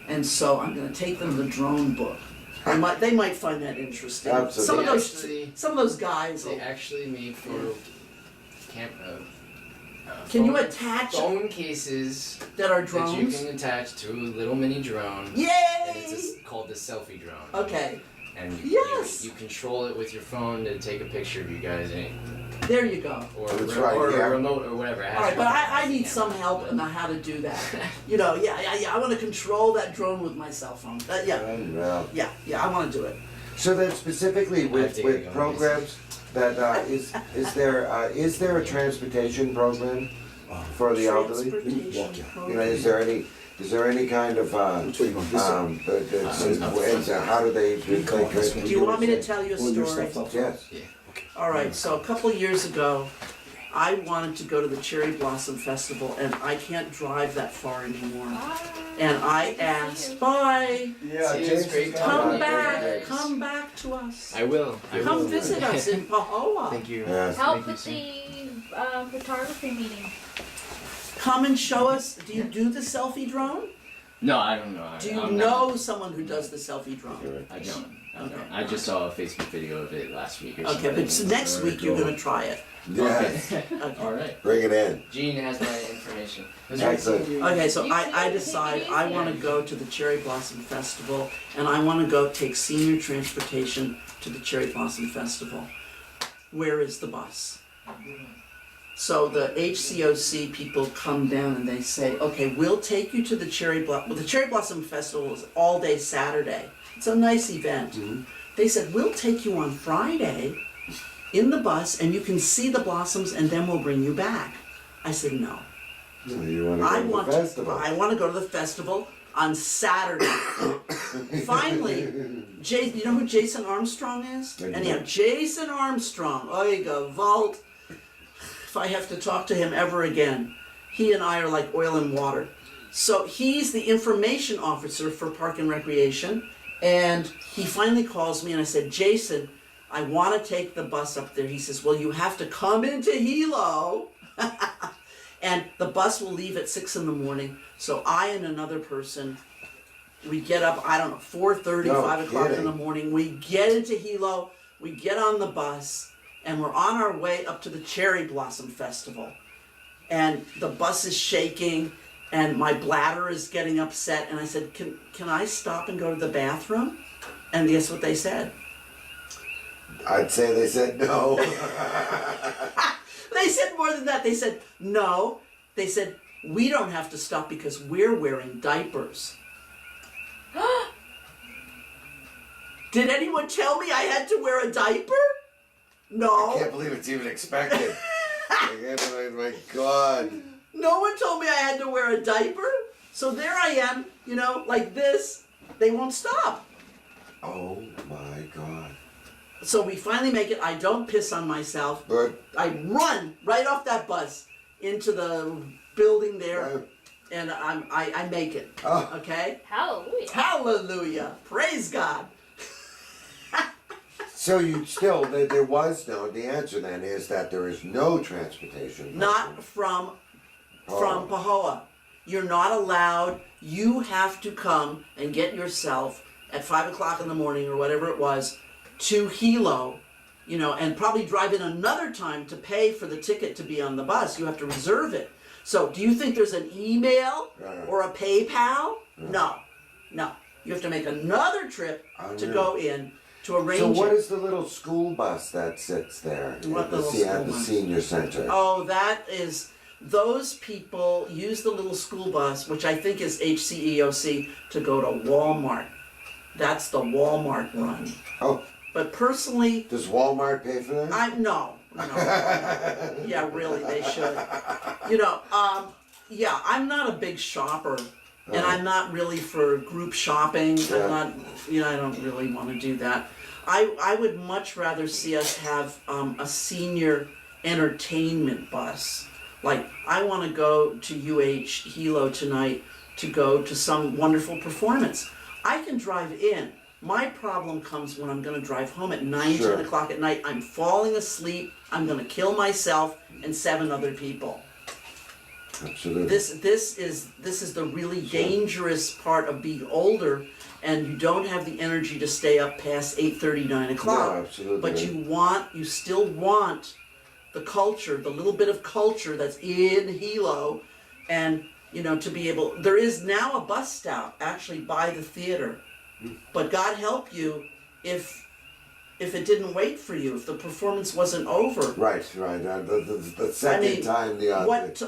And so I'm going to take them the drone book. They might find that interesting. Absolutely. Some of those guys. They actually make photo Can you phone- attach phone cases that are that drones? you can attach to a little mini drone. Yay! And it's called the selfie drone. Okay, And Yes! you control it with your phone to take a picture of you guys, there you go. or That's right, or yeah. a remote or whatever. It has All right, to but be I on need camera. some help on how to do that. You know, yeah, I want to control that drone with my cell phone. Yeah. Yeah, I want to do it. So then specifically have with to get going. programs that is there a transportation program for the elderly? Transportation Yeah. You know, is there any kind of Which way you going? This side? how do they Do you want me to tell you a Pull your story? stuff up. Yes. Yeah. All right, so a couple of years ago, I wanted to go to the Cherry Blossom Festival, and I can't drive that far anymore. And I asked, bye, Yeah, See, it's great come talking. back, come back to us. I will. Come visit us in Pahoa. Thank you. Yes. Help Thank you, with the photography meeting. Come and show us. Do you do the selfie drone? No, I don't know. Do you I'm know someone who does the selfie drone? I don't. Okay. I just saw a Facebook video of it last week or something. Okay, but so next week you're gonna try it. Yes. Okay. All right. Bring it in. Gene has my information. It was great Excellent. seeing you. Okay, so You I too. Take decide it I easy. want to go to the Cherry Blossom Festival, and I want to go take senior transportation to the Cherry Blossom Festival. Where is the bus? So the HCOC people come down and they say, okay, we'll take you to the Cherry Blossom. Well, the Cherry Blossom Festival is all day Saturday. It's a nice event. They said, we'll take you on Friday in the bus, and you can see the blossoms, and then we'll bring you back. I said, no. So you want to I go want to the festival? I want to go to the festival on Saturday. Finally, you know who Jason Armstrong is? I do. Anyhow, Jason Armstrong, oiga, Vault. If I have to talk to him ever again, he and I are like oil and water. So he's the information officer for Park and Recreation, and he finally calls me and I said, Jason, I want to take the bus up there. He says, well, you have to come into Hilo. And the bus will leave at 6 in the morning. So I and another person, we get up, I don't know, 4:30, No 5 o'clock in the kidding. morning. We get into Hilo, we get on the bus, and we're on our way up to the Cherry Blossom Festival. And the bus is shaking, and my bladder is getting upset. And I said, can I stop and go to the bathroom? And guess what they said? I'd say they said no. They said more than that. They said, no. They said, we don't have to stop because we're wearing diapers. Did anyone tell me I had to wear a diaper? I No. can't believe it's even expected. I can't believe, my God. No one told me I had to wear a diaper. So there I am, you know, like this. They won't stop. Oh my God. So we finally make it. I don't piss on myself. But I run right off that bus into the building there, uh, and I make it. Oh. Okay? Hallelujah. Hallelujah. Praise God. so you still there was no. The answer then is that there is no transportation. Not from Pahoa. You're not allowed. You have to come and get yourself at 5 o'clock in the morning or whatever it was to Hilo, you know, and probably drive in another time to pay for the ticket to be on the bus. You have to reserve it. So do you think there's an email or a PayPal? No. No. You have to make another trip to go in to arrange So what it. is the little school bus that sits there What at the, little at school the bus? senior center? Oh, that is, those people use the little school bus, which I think is HCEOC, to go to Walmart. That's the Walmart run. Oh, But personally, does Walmart pay for that? no. Yeah, really, they should. You know, yeah, I'm not a big shopper, and I'm not really for group shopping. Yeah. I'm not, you know, I don't really want to do that. I would much rather see us have a senior entertainment bus. Like, I want to go to UH Hilo tonight to go to some wonderful performance. I can drive in. My problem comes when I'm going to drive home at 9, Sure. 10 o'clock at night. I'm falling asleep. I'm going to kill myself and 7 other people. Absolutely. This is the really dangerous part of being older, and you don't have the energy to stay up past 8:30, 9 o'clock. No, absolutely. But you still want the culture, the little bit of culture that's in Hilo, and you know, to be able. There is now a bus stop actually by the theater, but God help you if it didn't wait for you, if the performance wasn't over. Right. The second time the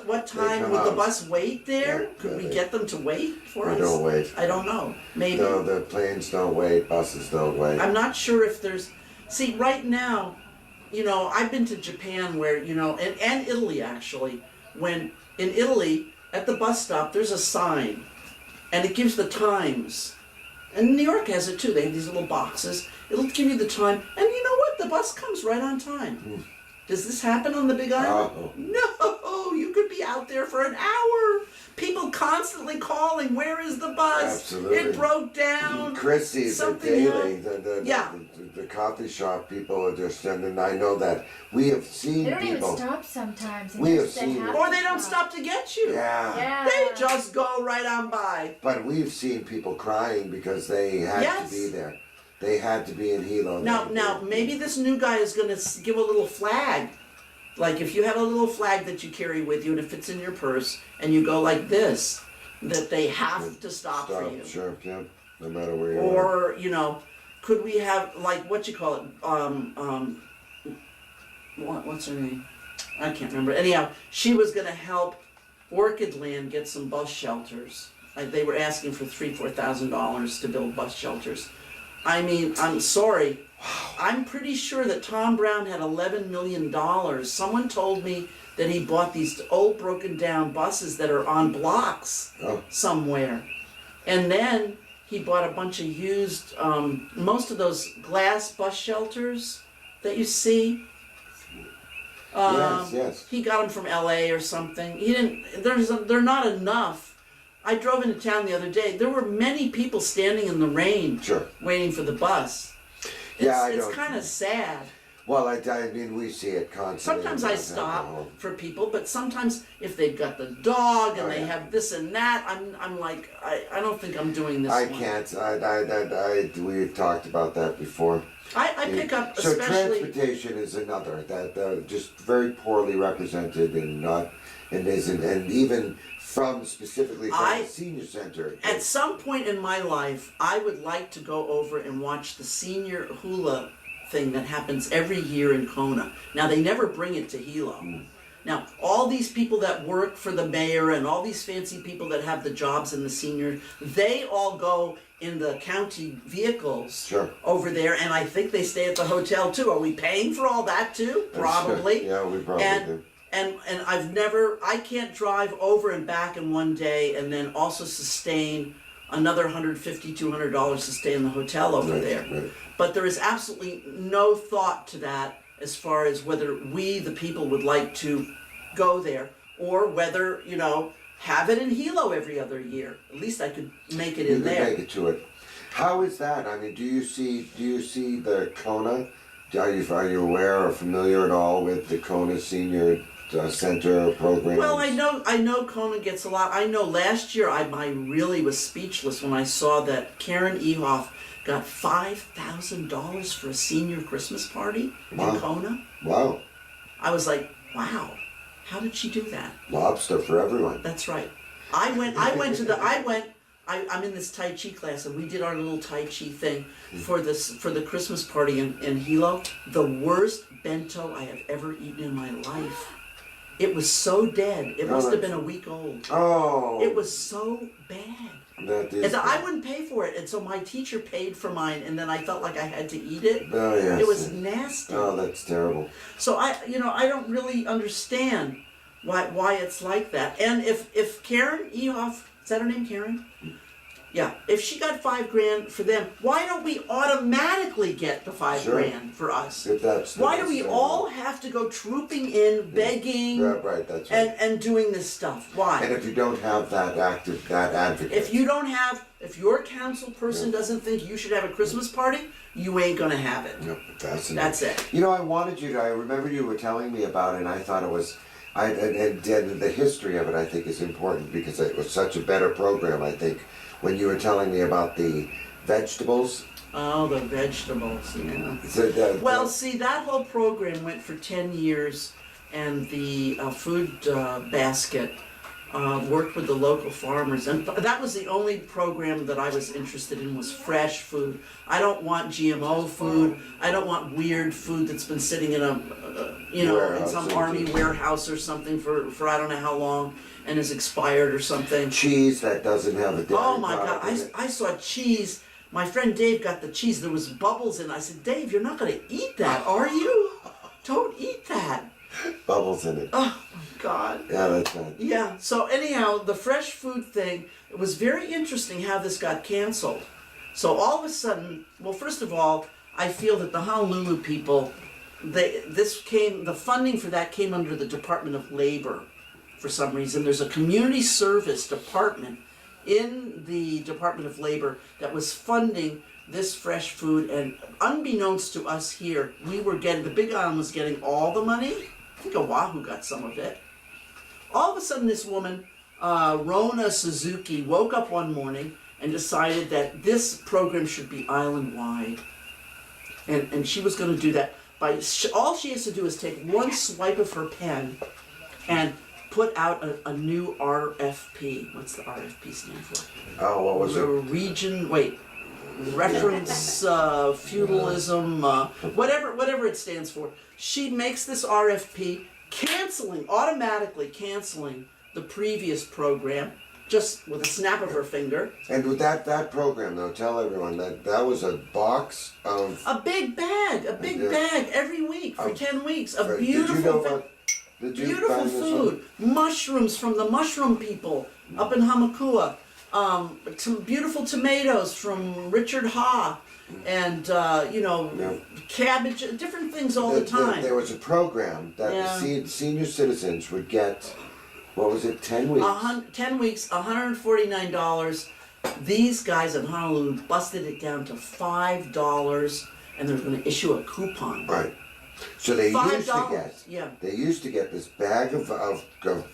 What time come would the out. bus wait there? Yeah, Could we they- get them to wait for They us? don't wait. I don't know. Maybe. No, the planes don't wait. Buses don't wait. I'm not sure if there's. See, right now, you know, I've been to Japan where, you know, and Italy actually. When in Italy, at the bus stop, there's a sign, and it gives the times. And New York has it too. They have these little boxes. It'll give you the time, and you know what? The bus comes right on time. Does this happen on the Big Island? Oh. No, you could be out there for an hour. People constantly calling, where is the bus? Absolutely. It broke down. Christie's, the Something Daily, happened. Yeah. the coffee shop people are just, and I know that we have seen They don't even people. stop sometimes. We have They seen have it. Or to they don't stop to get you. Yeah. Yeah. They just go right on by. But we've seen people crying because they had Yes. to be there. They had to be in Hilo. Now, maybe this new guy is going to give a little flag. Like if you have a little flag that you carry with you and it fits in your purse and you go like this, that they have to stop for you. Sure, yeah. No matter where you are. Or, you know, could we have, like, what you call it, what's her name? I can't remember. Anyhow, she was going to help Orchid Land get some bus shelters. Like, they were asking for $3,000-$4,000 to build bus shelters. I mean, I'm sorry. I'm pretty sure that Tom Brown had $11 million. Someone told me that he bought these old broken down buses that are on blocks Oh. somewhere. And then he bought a bunch of used, most of those glass bus shelters that you see. Yes. He got them from LA or something. He didn't, they're not enough. I drove into town the other day. There were many people standing in the rain Sure. waiting for the bus. Yeah, I It's don't- kind of sad. Well, I mean, we see it constantly. Sometimes I stop for people, but sometimes if they've got the dog and Oh, they yeah. have this and that, I'm like, I don't think I'm doing this I one. can't. We talked about that before. I pick up So especially. transportation is another that just very poorly represented and not and isn't and even from specifically from the senior center. At some point in my life, I would like to go over and watch the senior hula thing that happens every year in Kona. Now, they never bring it to Hilo. Now, all these people that work for the mayor and all these fancy people that have the jobs in the senior, they all go in the county vehicles Sure. over there, and I think they stay at the hotel too. Are we paying for all that too? Probably. Yeah, we probably do. And I can't drive over and back in one day and then also sustain another $150, $200 to stay in the hotel over Right, there. right. But there is absolutely no thought to that as far as whether we, the people, would like to go there or whether, have it in Hilo every other year. At least I could make it You in could there. make it to it. How is that? I mean, do you see the Kona? Are you aware or familiar at all with the Kona Senior Center program? Well, I know Kona gets a lot. I know last year I really was speechless when I saw that Karen Ehoff got $5,000 for a senior Christmas party Wow. in Kona. Wow, I was like, wow, how did she do that? lobster for everyone. That's right. I'm in this Tai Chi class and we did our little Tai Chi thing for the Christmas party in Hilo. The worst bento I have ever eaten in my life. It was so dead. It must have been a week old. Oh, It was so bad. that is. And I wouldn't pay for it, and so my teacher paid for mine, and then I felt like I had to eat it. Oh yes. It was nasty. Oh, that's terrible. So I don't really understand why it's like that. And if Karen Ehoff, is that her name, Karen? Yeah. If she got $5,000 for them, why don't we automatically get the $5,000 Sure. for us? If that's Why do we that's all have to go trooping in, begging, Yeah, right. That's right. and doing this stuff? Why? And if you don't have that advocate. If your council person doesn't think you should have a Christmas party, you ain't gonna have it. Yep, fascinating. That's it. I remember you were telling me about it, and I thought it was, and the history of it I think is important because it was such a better program, I think, when you were telling me about the vegetables. Oh, the vegetables, yeah. So Well, see, that whole program went for 10 years, and the food basket worked with the local farmers, and that was the only program that I was interested in was fresh food. I don't want GMO food. I don't want weird food that's been sitting in in some army warehouse or something for I don't know how long and is expired or something. cheese that doesn't have a dairy Oh my God! product in it. I saw cheese. My friend Dave got the cheese. There was bubbles in it. I said, Dave, you're not going to eat that, are you? Don't eat that. Bubbles in it. Oh my God. Yeah, that's right. Yeah. So anyhow, the fresh food thing. It was very interesting how this got canceled. So all of a sudden, well, first of all, I feel that the Honolulu people, the funding for that came under the Department of Labor. For some reason, there's a community service department in the Department of Labor that was funding this fresh food, and unbeknownst to us here, the Big Island was getting all the money. I think Oahu got some of it. All of a sudden, this woman, Rona Suzuki, woke up one morning and decided that this program should be island-wide. And she was going to do that all she has to do is take one swipe of her pen and put out a new RFP. What's the RFP stand for? Oh, what was it? Reference feudalism, whatever it stands for. She makes this RFP, automatically canceling the previous program, just with a snap of her finger. And with that program, though, tell everyone that was a box of. A big bag every week for 10 weeks of Did you beautiful know did you beautiful find this food, mushrooms from the mushroom people up in Hamakua, beautiful tomatoes from Richard Ha, and cabbage, different things all the time. There was a program that the senior citizens would get. What was it? 10 weeks. 10 weeks, $149. These guys in Honolulu busted it down to $5, and they're gonna issue a coupon. Right. So they used to $5, get. yeah. They used to get this bag of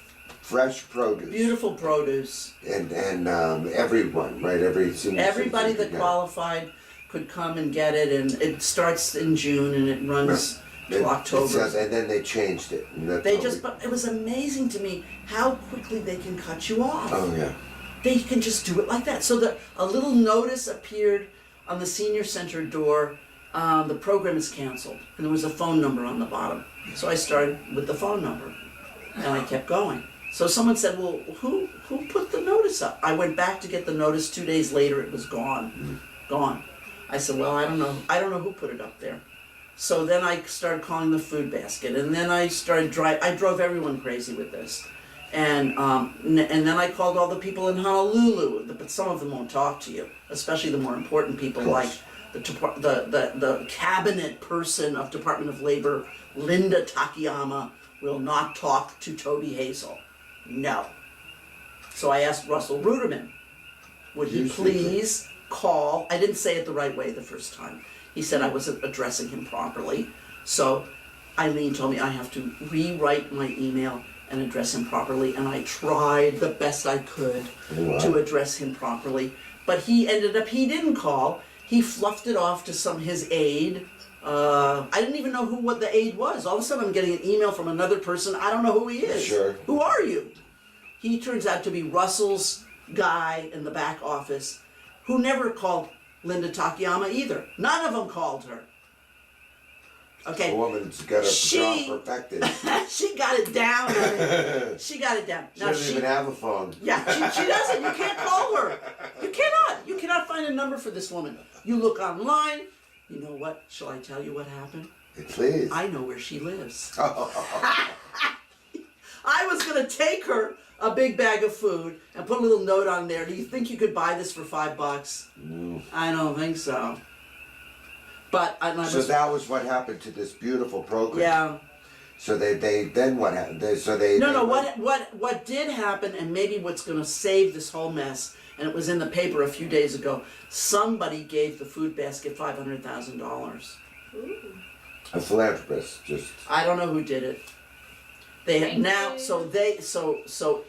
fresh produce. Beautiful produce. And everyone, right? Every senior Everybody citizen that could get it. qualified could come and get it, and it starts in June and it runs till October. It says, and then they changed it. And that's They all just, we- but it was amazing to me how quickly they can cut you off. Oh yeah. They can just do it like that. So a little notice appeared on the senior center door. The program is canceled, and there was a phone number on the bottom. So I started with the phone number, and I kept going. So someone said, "Well, who put the notice up?" I went back to get the notice. 2 days later, it was gone, gone. I said, "Well, I don't know. I don't know who put it up there." So then I started calling the food basket, and then I started I drove everyone crazy with this. And then I called all the people in Honolulu, but some of them won't talk to you, especially the more important people like the cabinet person of Department of Labor, Linda Takayama, will not talk to Toby Hazel. No. So I asked Russell Ruderman, would he please call? I didn't say it the right way the first time. He said I wasn't addressing him properly. So Eileen told me I have to rewrite my email and address him properly, and I tried the best I could to address him properly. But he didn't call. He fluffed it off to his aide. I didn't even know what the aide was. All of a sudden I'm getting an email from another person. I don't know who he is. Sure. Who are you? He turns out to be Russell's guy in the back office, who never called Linda Takayama either. None of them called her. Okay. The woman's got her job perfected. She got it down. She got it down. She doesn't even have a phone. Yeah, she doesn't. You can't call her. You cannot. You cannot find a number for this woman. You look online. You know what? Shall I tell you what happened? Please. I know where she lives. I was going to take her a big bag of food and put a little note on there. Do you think you could buy this for $5? No. I don't think so. But So that was what happened to this beautiful program. Yeah. So they then what happened? What did happen, and maybe what's going to save this whole mess, and it was in the paper a few days ago, somebody gave the food basket $500,000. A philanthropist, just. I don't know who did it. They have now, so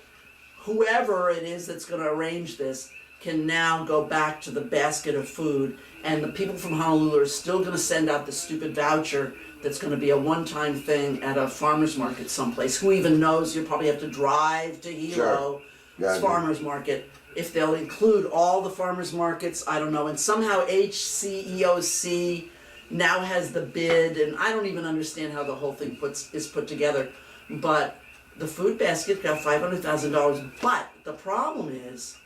whoever it is that's going to arrange this can now go back to the basket of food, and the people from Honolulu are still going to send out the stupid voucher that's going to be a one-time thing at a farmer's market someplace. Who even knows? You'll probably have to drive to Hilo, farmer's market. If they'll include all the farmer's markets, I don't know. And somehow HCEOC now has the bid, and I don't even understand how the whole thing is put together. But the food basket got $500,000. But the problem is,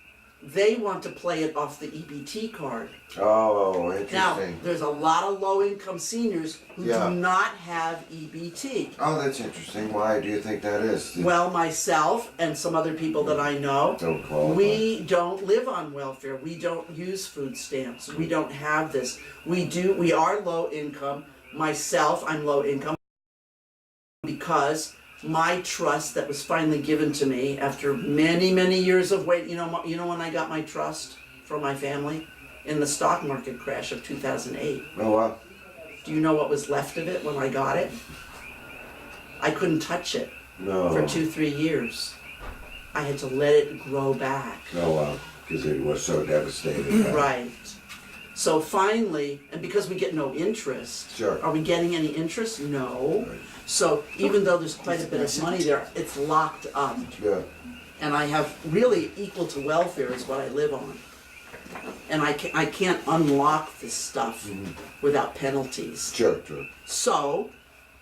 they want to play it off the EBT card. Oh, interesting. Now, there's a lot of low-income seniors who do not have EBT. Oh, that's interesting. Why do you think that is? Well, myself and some other people that I know, Don't qualify. we don't live on welfare. We don't use food stamps. We don't have this. We are low income. Myself, I'm low income because my trust that was finally given to me after many, many years of wait. You know when I got my trust from my family? In the stock market crash of 2008. Oh, wow. Do you know what was left of it when I got it? I couldn't touch it No. for 2-3 years. I had to let it grow back. Oh, wow. Because it was so devastated. Right. So finally, and because we get no interest, Sure. are we getting any interest? No. Right. So even though there's quite a bit of money there, it's locked up. Yeah. And I have really equal to welfare is what I live on. And I can't unlock this stuff without penalties. Sure. So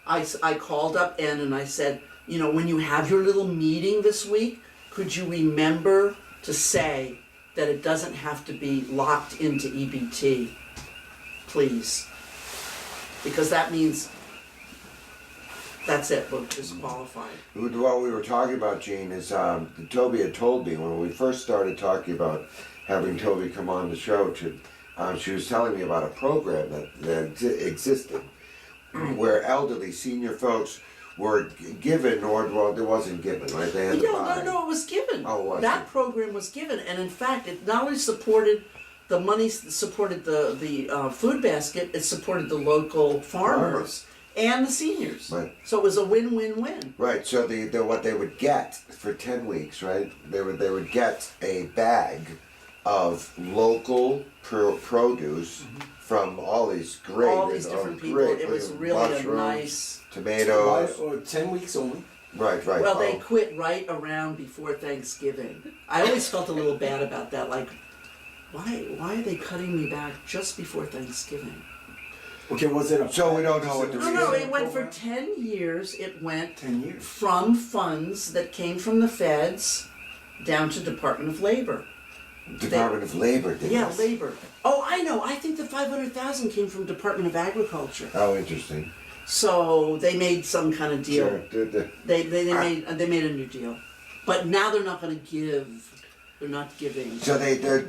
I called up N and I said, when you have your little meeting this week, could you remember to say that it doesn't have to be locked into EBT, please? Because that means that's it, we're disqualified. What we were talking about, Gene, is Toby had told me when we first started talking about having Toby come on the show, she was telling me about a program that existed where elderly senior folks were given, or there wasn't given, right? They had to buy. No, it was given. Oh, was that it? program was given, and in fact, it not only supported the money supported the food basket, it supported the local farmers and the seniors. Right. So it was a win-win-win. Right, so the what they would get for 10 weeks, right? They would get a bag of local produce from all these great, All these different people. great It was really a mushrooms, nice. tomatoes. Or 10 weeks only. Right. Well, they Oh, quit right around before Thanksgiving. I always felt a little bad about that. Like, why are they cutting me back just before Thanksgiving? Okay, was it a... So we don't know what the No, no, reason- it went for 10 years. It went 10 years. from funds that came from the feds down to Department of Labor. Department of Labor did Yeah, this. Labor. Oh, I know. I think the 500,000 came from Department of Agriculture. Oh, interesting. So they made some kind of deal. Sure. They made a new deal, but now they're not going to give. They're not giving. So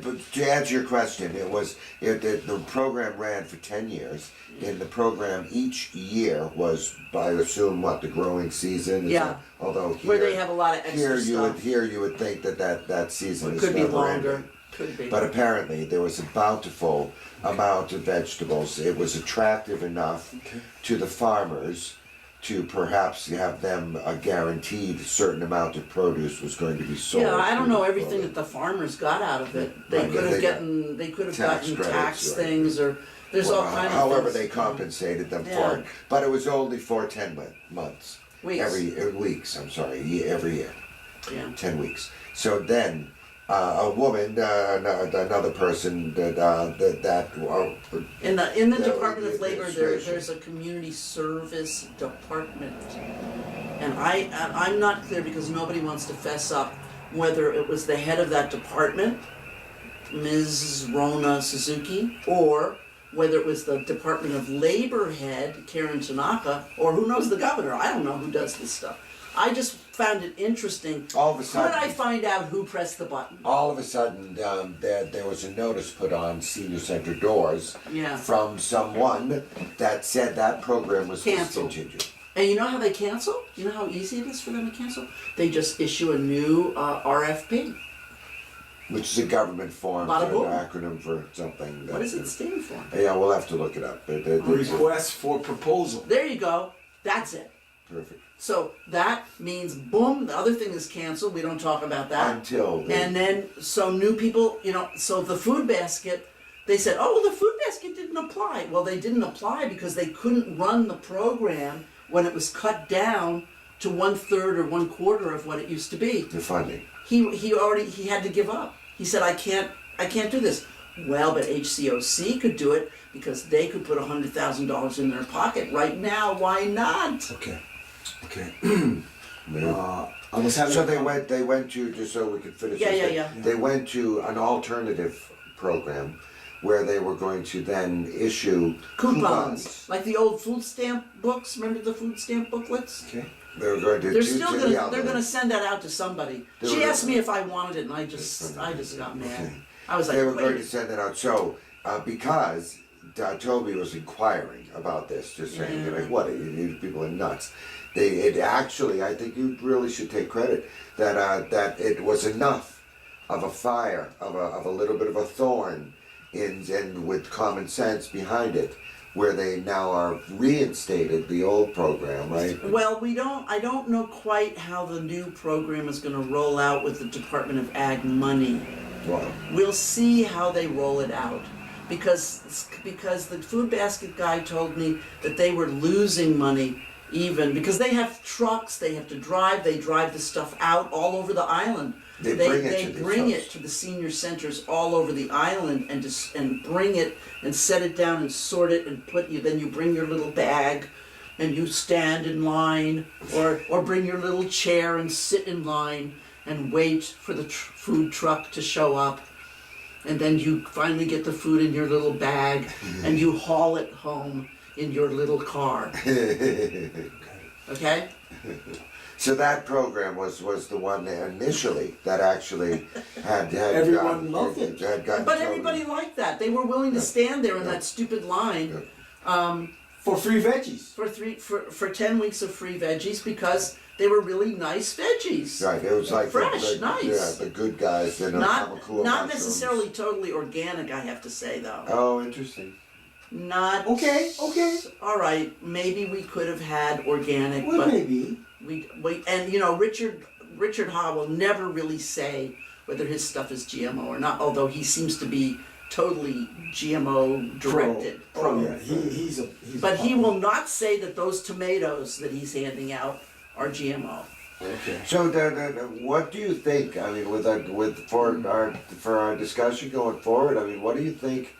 but to answer your question, the program ran for 10 years. In the program, each year was, I assume, what the growing season. Is Yeah. that- although here, Where they have a lot of extra stuff. Here you would think that season It is could be never longer. ending. Could be. But apparently there was a bountiful amount of vegetables. It was attractive enough to the farmers to perhaps have them guaranteed a certain amount of produce was going to be sold. Yeah, I don't to know the everything public. that the farmers got out of it. They Right, could they have got gotten. They could have tax gotten credits, tax right. things, or there's all Well, kinds of however things. they compensated them Yeah. for it. But it was only for 10 months. Weeks. Weeks, I'm sorry, every year. Yeah. 10 weeks. So then, a woman, another person that In the That Department would of be Labor, administration. there's a community service department, and I'm not clear because nobody wants to fess up whether it was the head of that department, Ms. Rona Suzuki, or whether it was the Department of Labor head, Karen Tanaka, or who knows, the governor. I don't know who does this stuff. I just found it interesting. all of a How did I sudden, find out who pressed the button? there was a notice put on senior center doors Yeah. from someone that said that program was Canceled. discontinued. And you know how they cancel? You know how easy it is for them to cancel? They just issue a new RFP. Which is a government form, Bada an boom. acronym for something. What does it stand for? Yeah, we'll have to look it up. Request for proposal. There you go. That's it. Perfect. So that means boom, the other thing is canceled. We don't talk about that. Until they, And then, so new people, so the food basket, they said, oh, well, the food basket didn't apply. Well, they didn't apply because they couldn't run the program when it was cut down to 1/3 or 1/4 of what it used to be. the funding. He had to give up. He said, I can't do this. Well, but HCOC could do it because they could put $100,000 in their pocket right now. Why not? Okay. Yeah. I was having So a they went to, just so we could finish Yeah, this yeah, thing, yeah. they went to an alternative program where they were going to then issue Coupons, like the old food stamp books. Remember the food stamp booklets? Okay. They were going to They're to still the gonna. outlet. They're gonna send that out to somebody. They She were- asked me if I wanted it, and I just got mad. Okay. I was like, They were going to wait. send that out. So because Toby was inquiring about this, just saying, Yeah. like, what? These people are nuts. It actually, I think you really should take credit that it was enough of a fire, of a little bit of a thorn, and with common sense behind it, where they now are reinstated the old program, right? Well, I don't know quite how the new program is gonna roll out with the Department of Ag money. Well, We'll see how they roll it out. Because the food basket guy told me that they were losing money even because they have trucks, they have to drive, they drive the stuff out all over the island. They bring it to these bring folks. it to the senior centers all over the island and bring it and set it down and sort it and then you bring your little bag and you stand in line or bring your little chair and sit in line and wait for the food truck to show up. And then you finally get the food in your little bag and you haul it home in your little car. Okay? so that program was the one initially that actually had Everyone loved it. Had gotten But Toby. everybody liked that. They were willing to stand there in that stupid line For free veggies. for 10 weeks of free veggies because they were really nice veggies. Right, it was like Fresh, the, nice. Yeah, the good guys. They don't Not have a cool not mushrooms. necessarily totally organic, I have to say though. Oh, interesting. Not Okay. all right. Maybe we could have had organic, Well, but maybe. we and Richard Ha will never really say whether his stuff is GMO or not. Although he seems to be totally GMO directed. Oh yeah, he's But a he will not say that those tomatoes that he's handing out are GMO. Okay. So, what do you think? I mean, for our discussion going forward, I mean, what do you think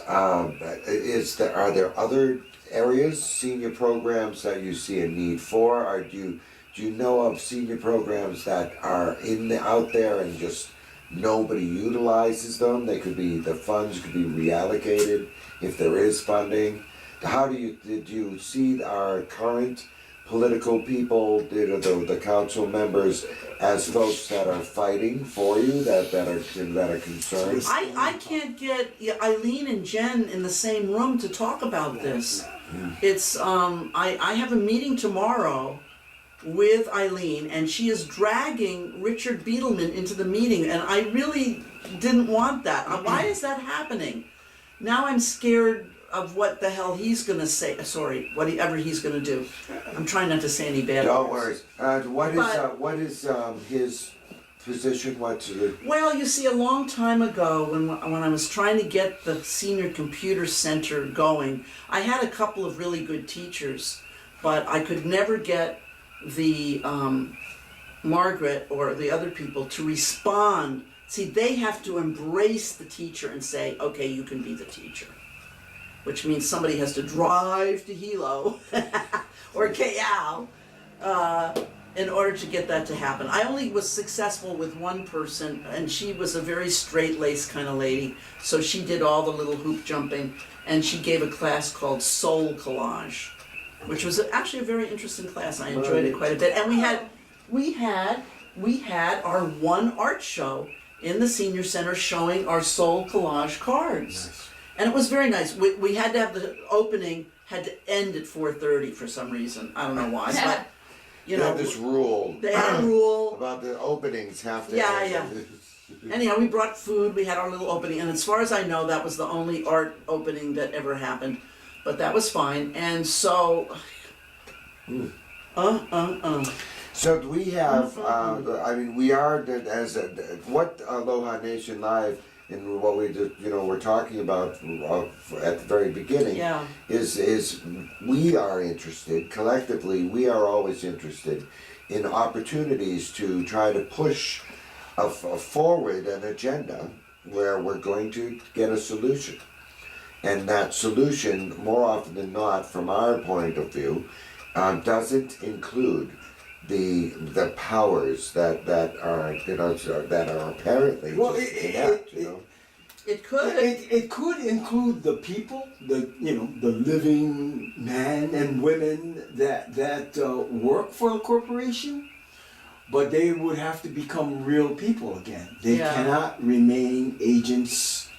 are there other areas, senior programs that you see a need for, or do you know of senior programs that are out there and just nobody utilizes them? The funds could be reallocated if there is funding. Did you see our current political people, the council members, as folks that are fighting for you, that are concerned? I can't get Eileen and Jen in the same room to talk about this. It's I have a meeting tomorrow with Eileen, and she is dragging Richard Beetleman into the meeting, and I really didn't want that. Why is that happening? Now I'm scared of what the hell he's gonna say. Sorry, whatever he's gonna do. I'm trying not to say any bad Don't words. worry. What is his position? Well, you see, a long time ago, when I was trying to get the senior computer center going, I had a couple of really good teachers, but I could never get the Margaret or the other people to respond. See, they have to embrace the teacher and say, okay, you can be the teacher. Which means somebody has to drive to Hilo or KL in order to get that to happen. I only was successful with one person, and she was a very straight-laced kind of lady, so she did all the little hoop jumping, and she gave a class called Soul Collage, which was actually a very interesting class. I enjoyed it quite a bit. And we had our one art show in the senior center showing our Soul Collage cards. Nice. And it was very nice. We had to have the opening, had to end at 4:30 for some reason. I don't know why, but They have this rule. They had a rule. About the openings have to. Yeah. Anyhow, we brought food, we had our little opening, and as far as I know, that was the only art opening that ever happened. But that was fine, and so... So do we have, I mean, we are, what Aloha Nation Live, and what we did, we're talking about at the very beginning, is we are interested, collectively, we are always interested in opportunities to try to push forward an agenda where we're going to get a solution. And that solution, more often than not, from our point of view, doesn't include the powers that are apparently inept. It could. It could include the people, the living men and women that work for a corporation, but they would have to become real people again. They cannot remain agents,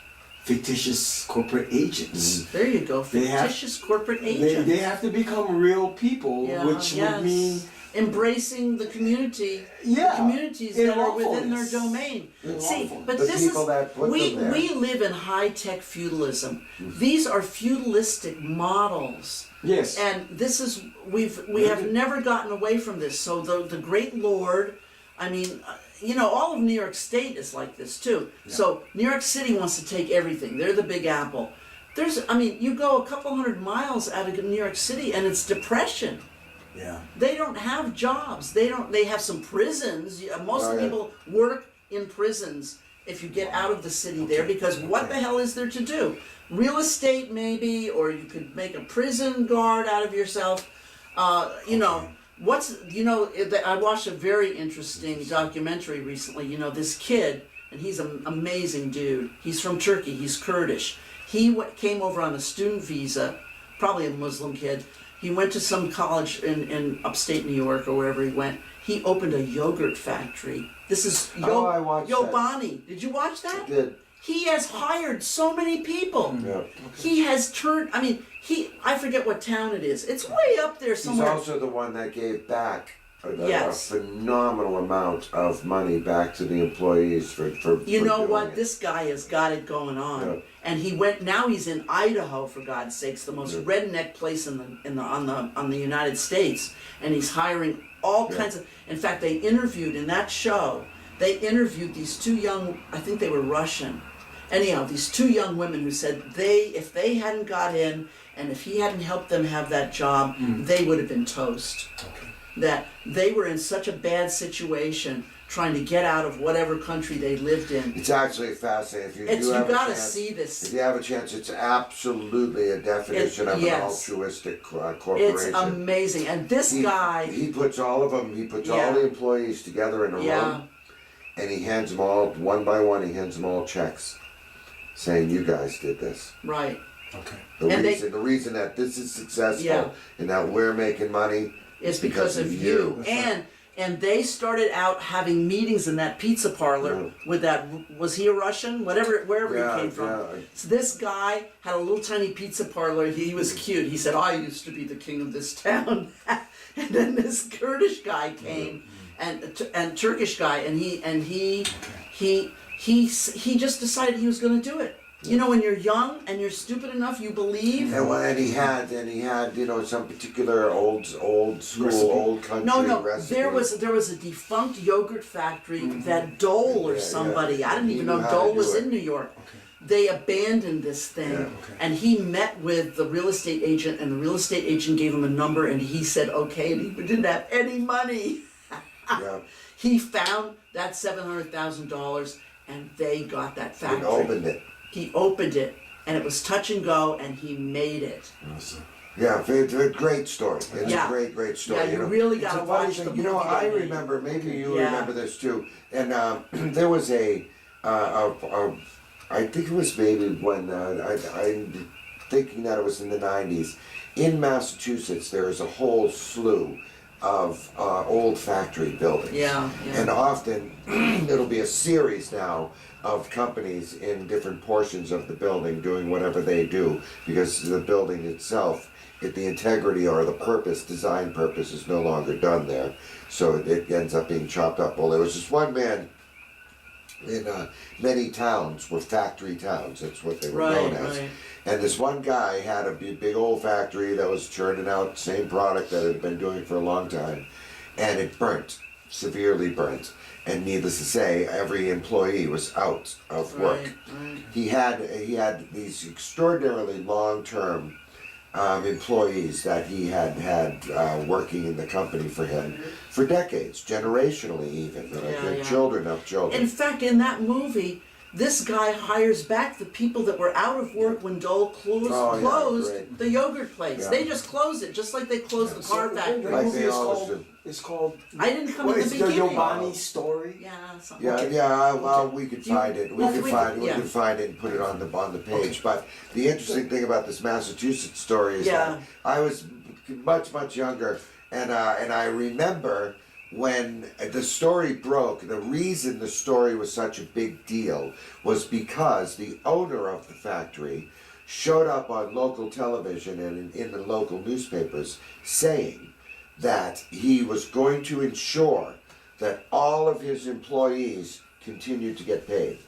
fictitious corporate agents. There you go, fictitious corporate agents. They have to become real people, which would mean embracing the community, the communities that are within their domain. See, but this is, we live in high-tech feudalism. These are feudalistic models. Yes. And this is, we have never gotten away from this. So the great lord, I mean, all of New York State is like this too. Yeah. So New York City wants to take everything. They're the Big Apple. You go a couple hundred miles out of New York City and it's depression. Yeah. They don't have jobs. They have some prisons. Most of the people work in prisons if you get out of the city there, because what the hell is there to do? Real estate maybe, or you could make a prison guard out of yourself. I watched a very interesting documentary recently. This kid, and he's an amazing dude. He's from Turkey. He's Kurdish. He came over on a student visa, probably a Muslim kid. He went to some college in upstate New York or wherever he went. He opened a yogurt factory. This is I watched Yobani. Did you watch that? I did. He has hired so many people. Yeah. He has turned, I mean, I forget what town it is. It's way up there He's somewhere. also the one that gave back a Yes. phenomenal amount of money back to the employees for You for know doing what? it. This guy has got it going on. Yeah. And now he's in Idaho, for God's sakes, the most redneck place on the United States, and he's hiring all kinds of. In fact, they interviewed in that show. They interviewed these two young, I think they were Russian. Anyhow, these two young women who said if they hadn't got in and if he hadn't helped them have that job, they would have been toast. That they were in such a bad situation trying to get out of whatever country they lived in. It's actually fascinating. If you You have a gotta chance, see this. If you have a chance, it's absolutely a definition of yes. an altruistic corporation. It's amazing. And this He- guy, He puts all of them. He puts all Yeah. the employees together in a Yeah. room, and he hands them all one by one. He hands them all checks, saying, "You guys did this." right, Okay. The reason that this is successful Yeah. and that we're making money it's because of you. And they started out having meetings in that pizza parlor with that, was he a Russian? Wherever Yeah, he came from. yeah. So this guy had a little tiny pizza parlor. He was cute. He said, I used to be the king of this town. And then this Kurdish guy came and Turkish guy, and he just decided he was going to do it. You know, when you're young and you're stupid enough, you believe. And he had some particular old school, old country No, recipe. there was a defunct yogurt factory that Dole or Yeah, somebody, yeah. I didn't He even knew know how Dole to do was it. in New York. They abandoned this thing, Yeah. and he met with the real estate agent, and the real estate agent gave him a number, and he said okay, and he didn't have any money. Yeah. He found that $700,000, and they got that He factory. opened it. He opened it, and it was touch and go, and he made it. Awesome. Yeah, it's a great story. It's Yeah. a great story. Yeah, you know. really It's gotta a funny watch the thing. movie. You know, I they made. remember. Maybe you Yeah. remember this too. And there was I think it was maybe when I'm thinking that it was in the '90s. In Massachusetts, there is a whole slew of old factory buildings. Yeah, yeah. And often it'll be a series now of companies in different portions of the building doing whatever they do because the building itself, the integrity or the purpose, design purpose is no longer done there. So it ends up being chopped up. Well, there was this one man in many towns were factory towns. That's what they were known as. Right. And this one guy had a big old factory that was churning out the same product that it had been doing for a long time. And it burnt, severely burnt. And needless to say, every employee was out of work. Right. He had these extraordinarily long-term employees that he had working in the company for him for decades, generationally even, Yeah. children of children. In fact, in that movie, this guy hires back the people that were out of work when Dole closed great. the yogurt place. Yeah. They just closed it, just like they closed the car The factory. Like movie they is always called. do. It's called. I didn't come What in the is the beginning. Yobani story? Yeah, something. Yeah, Okay. yeah. Well, we could You- find it. We well, could we find could- we yeah. could find it and put it on the page. But the interesting thing about this Massachusetts story is Yeah. that I was much younger, and I remember when the story broke. The reason the story was such a big deal was because the owner of the factory showed up on local television and in the local newspapers saying that he was going to ensure that all of his employees continued to get paid.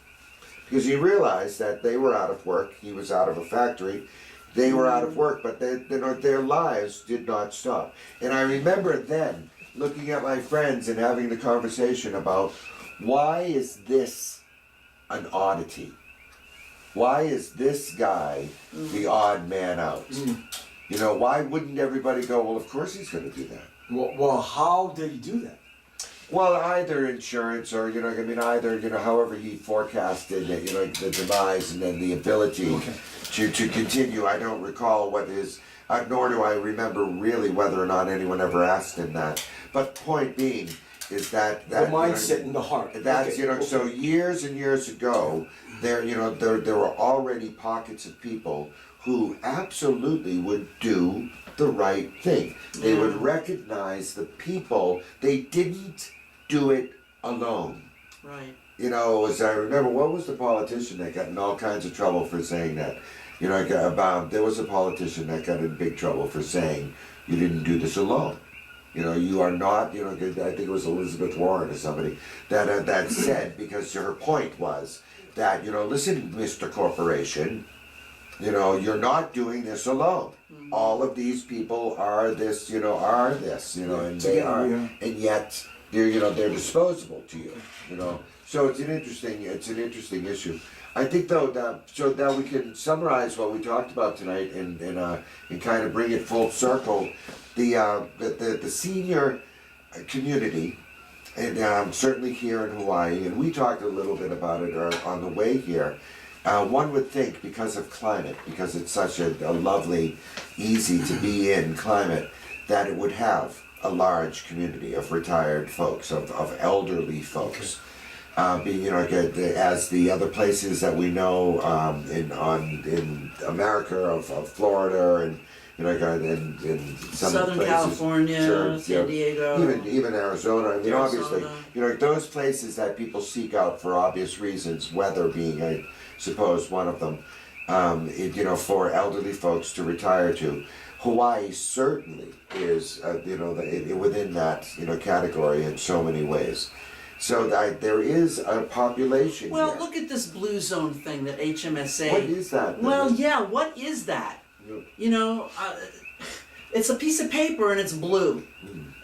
Because he realized that they were out of work, he was out of a factory, they were out of work, but their lives did not stop. And I remember then looking at my friends and having the conversation about why is this an oddity? Why is this guy the odd man out? You know, why wouldn't everybody go, well, of course he's going to do that? Well, how did he do that? Well, either insurance or, however he forecasted, the demise and then the ability to continue. I don't recall what his, nor do I remember really whether or not anyone ever asked him that. But point being is that The mindset and the heart. That's Okay, so years and years ago, there were already pockets of people who absolutely would do the right thing. They would recognize the people. They didn't do it alone. Right. you know, as I remember, what was the politician that got in all kinds of trouble for saying that? You know, there was a politician that got in big trouble for saying you didn't do this alone. You know, you are not, you know, I think it was Elizabeth Warren or somebody that said, because her point was that, you know, listen, Mr. Corporation, you know, you're not doing this alone. All of these people are this, you know, and they are, and yet they're, you know, they're disposable to you, you know. So it's an interesting issue. I think though that so now we can summarize what we talked about tonight and kind of bring it full circle. The senior community, and certainly here in Hawaii, and we talked a little bit about it on the way here. One would think because of climate, because it's such a lovely, easy to be in climate, that it would have a large community of retired folks, of elderly folks. You know, as the other places that we know in America, of Florida, and you know, in some Southern places, California, sure, San Diego, even Arizona. I mean, Arizona. obviously, you know, those places that people seek out for obvious reasons, weather being, I suppose, one of them. You know, for elderly folks to retire to. Hawaii certainly is, you know, within that, you know, category in so many ways. So there is a population Well, here. look at this blue zone thing that HMSA. What is that? Well, yeah, what is that? You know, it's a piece of paper and it's blue.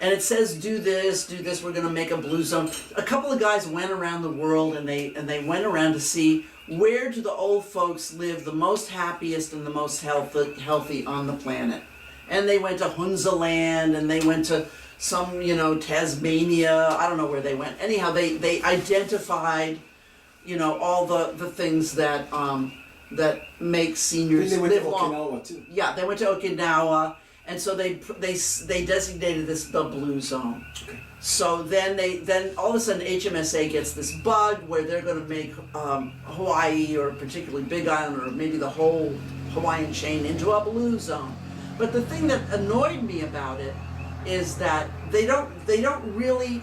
And it says, do this, we're gonna make a blue zone. A couple of guys went around the world and they went around to see where do the old folks live the most happiest and the most healthy on the planet. And they went to Hunza Land and they went to some, you know, Tasmania, I don't know where they went. Anyhow, they identified, you know, all the things that that make seniors They went to live long. Okinawa too. Yeah, they went to Okinawa, and so they designated this the blue zone. Okay. So then all of a sudden HMSA gets this bug where they're going to make Hawaii, or particularly Big Island, or maybe the whole Hawaiian chain into a blue zone. But the thing that annoyed me about it is that they don't really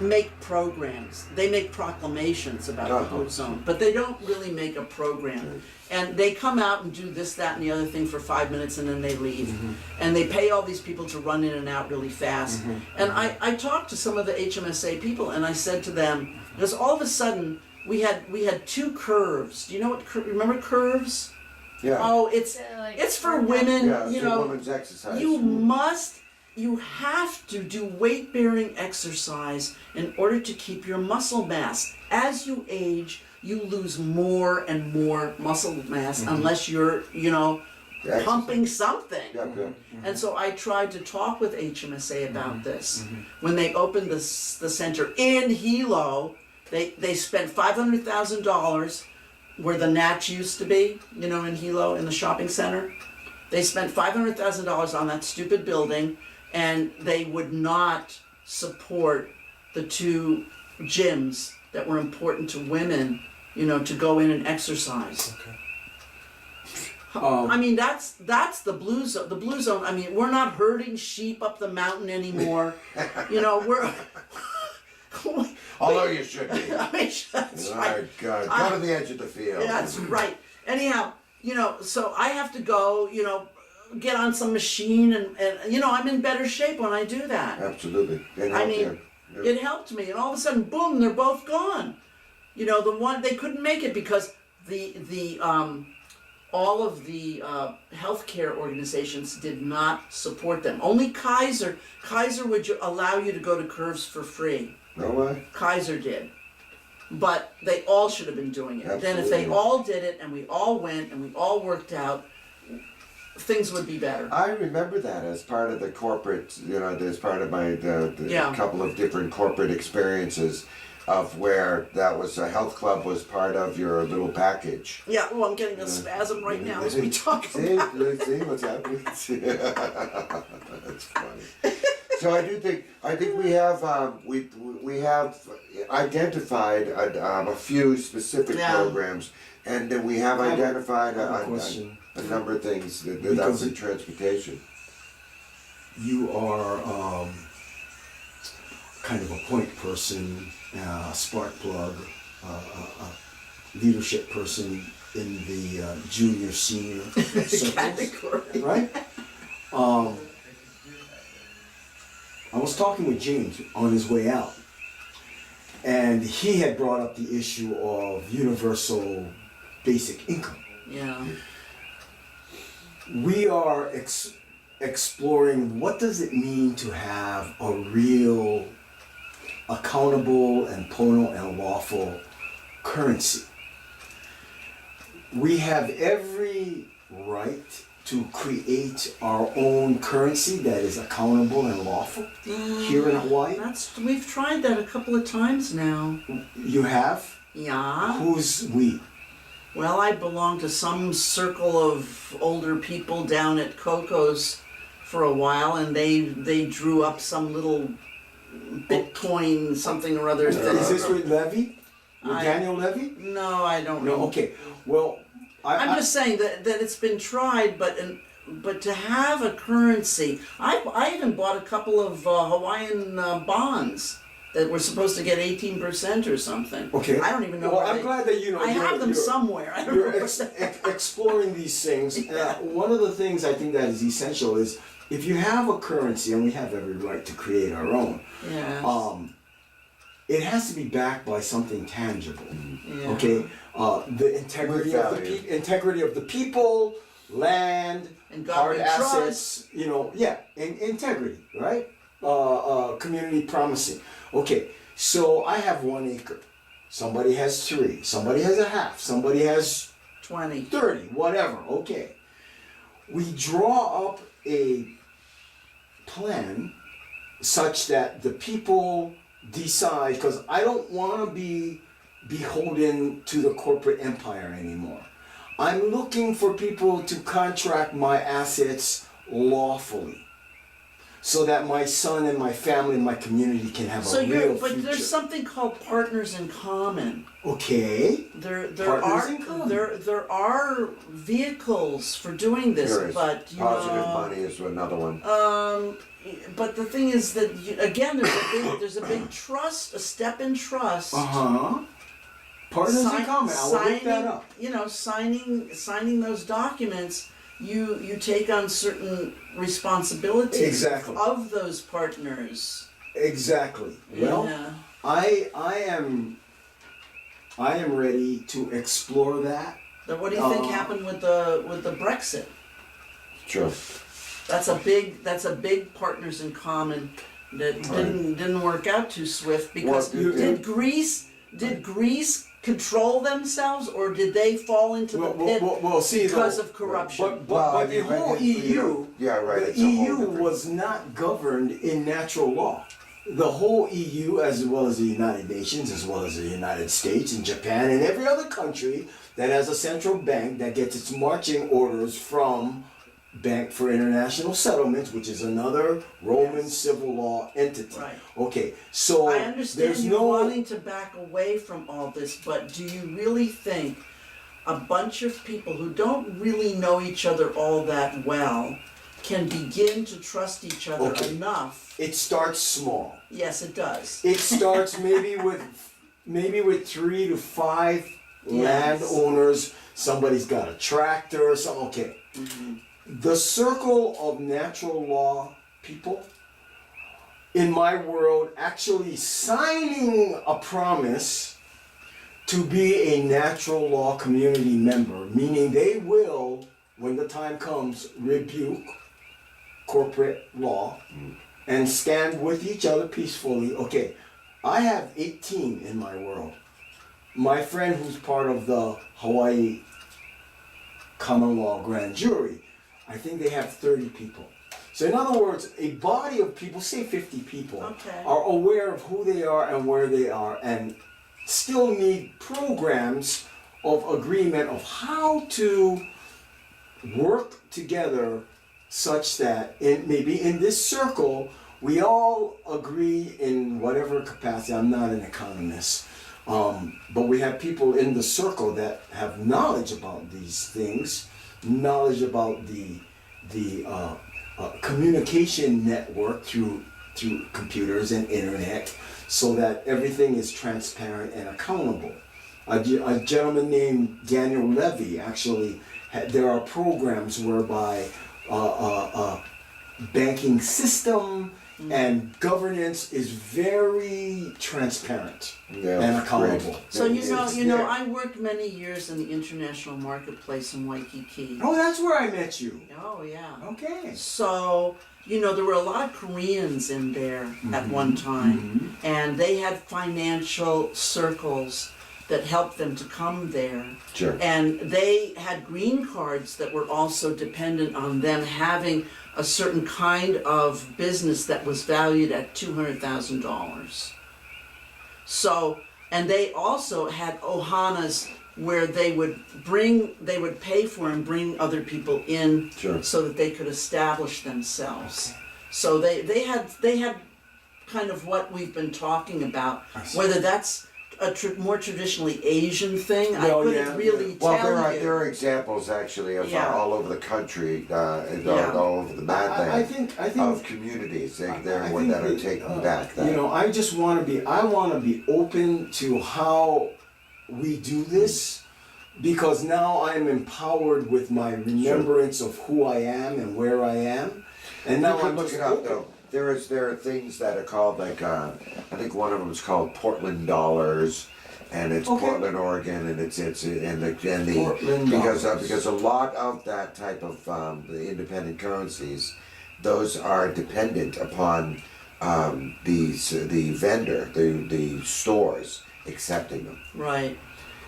make programs. They make proclamations about the blue zone, but they don't really make a program. And they come out and do this, that, and the other thing for 5 minutes, and then they leave. And they pay all these people to run in and out really fast. And I talked to some of the HMSA people, and I said to them, because all of a sudden we had two curves. Do you know what? Remember curves? Yeah. Oh, it's for women. Yeah, you it's know, a women's exercise. you have to do weight-bearing exercise in order to keep your muscle mass. As you age, you lose more and more muscle mass unless you're, you know, pumping something. Yeah, good. And so I tried to talk with HMSA about this. When they opened the center in Hilo, they spent $500,000 where the Natch used to be, you know, in Hilo, in the shopping center. They spent $500,000 on that stupid building, and they would not support the two gyms that were important to women, you know, to go in and exercise. I mean, that's the blue zone. The blue zone. I mean, we're not herding sheep up the mountain anymore. You know, we're. Although you should be. I mean, that's right. My God, go to the edge of the field. That's right. Anyhow, you know, so I have to go, you know, get on some machine, and you know, I'm in better shape when I do that. Absolutely. I mean, it helped me, and all of a sudden, boom, they're both gone. You know, the one they couldn't make it because the all of the healthcare organizations did not support them. Only Kaiser would allow you to go to curves for free. No way. Kaiser did. But they all should have been doing it. Absolutely. Then if they all did it and we all went and we all worked out, things would be better. I remember that as part of the corporate, you know, as part of my Yeah. couple of different corporate experiences of where that was a health club was part of your little package. Yeah, well, I'm getting a spasm right now as we talk See, about it. see what's happening. That's funny. So I think we have we have identified a few specific Yeah. programs, and then we have identified a question. a number of things that Because in transportation. You are kind of a point person, spark plug leadership person in the junior senior circles, Category. right? I was talking with James on his way out, and he had brought up the issue of universal basic income. Yeah. We are exploring what does it mean to have a real accountable and pono and lawful currency. We have every right to create our own currency that is accountable and lawful here in Hawaii. We've tried that a couple of times now. You have? Yeah. Who's we? Well, I belong to some circle of older people down at Coco's for a while, and they drew up some little Bitcoin something or other thing. Is this with Levy? With Daniel Levy? No, I don't know. No, okay. Well, I'm just saying that it's been tried, but to have a currency, I even bought a couple of Hawaiian bonds that were supposed to get 18% or something. Okay. I don't even know. Well, where I'm glad that you know. I have them somewhere. I don't You're know. exploring these things. Yeah. One of the things I think that is essential is if you have a currency, and we have every right to create our own. Yes. It has to be backed by something tangible. Yeah. Okay. The integrity With of the value. integrity of the people, land, And God hard we assets. You know, yeah, integrity, right? Community promising. Okay, so I have 1 acre. Somebody has 3. Somebody has a half. Somebody has 20. 30. Whatever. Okay. We draw up a plan such that the people decide, because I don't want to be beholden to the corporate empire anymore. I'm looking for people to contract my assets lawfully so that my son and my family and my community can have So a real but future. there's something called partners in common. Okay. There Partners are in common. there are vehicles for doing this, There is. but you Positive know, money is another one. but the thing is that again, there's a big trust, a step in trust. Uh-huh. Partners in common. I will look that up. You know, signing those documents, you take on certain responsibilities Exactly. of those partners. Exactly. Well, Yeah. I am ready to explore that. Then what do you think happened with the Brexit? Sure. That's a big partners in common that didn't work out too swift because Well, did Greece control themselves or did they fall into the pit See, because though, of corruption? But the whole EU, Yeah, right. the it's a whole EU different- was not governed in natural law. The whole EU, as well as the United Nations, as well as the United States and Japan and every other country that has a central bank that gets its marching orders from Bank for International Settlements, which is another Roman civil law entity. Right. Okay, so I understand there's you no wanting to back away from all this, but do you really think a bunch of people who don't really know each other all that well can begin to trust each other Okay. enough? It starts small. Yes, it does. It starts maybe with 3 to 5 Yes. landowners. Somebody's got a tractor or something. Okay. The circle of natural law people in my world actually signing a promise to be a natural law community member, meaning they will, when the time comes, rebuke corporate law and stand with each other peacefully. Okay, I have 18 in my world. My friend who's part of the Hawaii common law grand jury, I think they have 30 people. So in other words, a body of people, say 50 people, Okay. are aware of who they are and where they are and still need programs of agreement of how to work together such that maybe in this circle we all agree in whatever capacity. I'm not an economist, but we have people in the circle that have knowledge about these things, knowledge about the communication network through computers and internet, so that everything is transparent and accountable. a gentleman named Daniel Levy actually there are programs whereby banking system and governance is very transparent Yeah, and accountable. great. So It's there. I worked many years in the international marketplace in Waikiki. Oh, that's where I met you. Oh yeah. Okay. So, there were a lot of Koreans in there at one time, and they had financial circles that helped them to come there. Sure. And they had green cards that were also dependent on them having a certain kind of business that was valued at $200,000. So, and they also had ohanas where they would pay for and bring other people in Sure. so that they could establish themselves. So they had kind of what we've been talking about, whether that's a more traditionally Asian thing, I Well, couldn't yeah, really Well, tell you. there are examples actually of Yeah. all over the country, and Yeah. all over the Badlands. I think of communities that I are think taking back that. I just want to I want to be open to how we do this, because now I'm empowered with my remembrance of who I am and where I am, and now you can I'm look just it up open. though. There are things that are called like I think one of them is called Portland dollars, and it's Okay. Portland, Oregon, and it's the Portland because dollars. a lot of that type of the independent currencies, those are dependent upon the vendor, the stores accepting them. Right.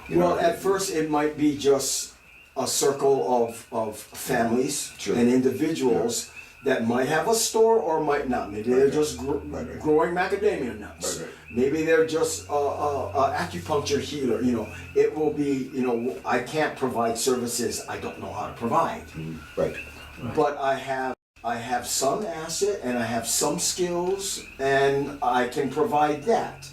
You know, Well, at first it might be just a circle of families Sure. and individuals that might have a store or might not. Maybe they're Right. just Right. growing macadamia nuts. Right. Maybe they're just a acupuncture healer. It will be. I can't provide services I don't know how to provide. right. But I have some asset and I have some skills and I can provide that.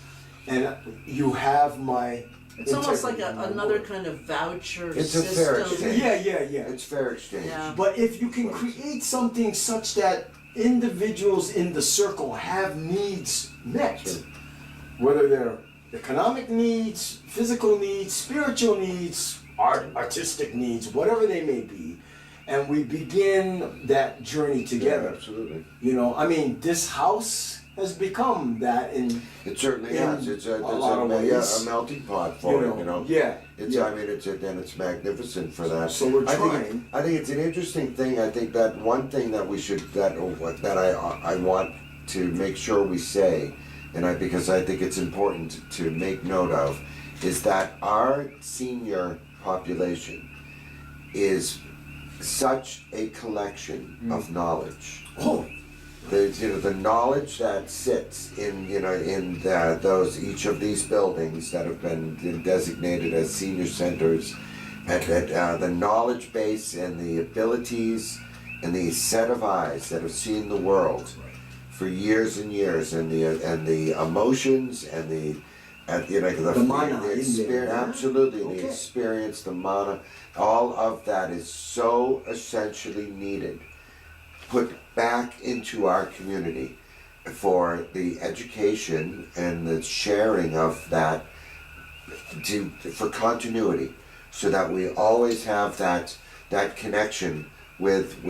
And you have my. It's almost like integrity, my another word. kind of voucher It's a system. fair exchange. Yeah. It's fair exchange. Yeah. But if you can create something such that individuals in the circle have needs met, Sure. whether they're economic needs, physical needs, spiritual needs, artistic needs, whatever they may be, and we begin that journey Yeah, together. absolutely. This house has become that in It certainly in has. It's a lot of ways. a melting pot for it. Yeah. It's yeah. I mean it's magnificent for that. So we're I trying. think it's an interesting thing. I think that one thing that we should that I want to make sure we say, because I think it's important to make note of, is that our senior population is such a collection of knowledge. Oh, The knowledge that sits in those each of these buildings that have been designated as senior centers, and the knowledge base and the abilities and the set of eyes that have seen the world for years and years, and the emotions and the mana in experience, there, yeah? absolutely, Okay. the experience, the mana, all of that is so essentially needed, put back into our community for the education and the sharing of that for continuity, so that we always have that connection with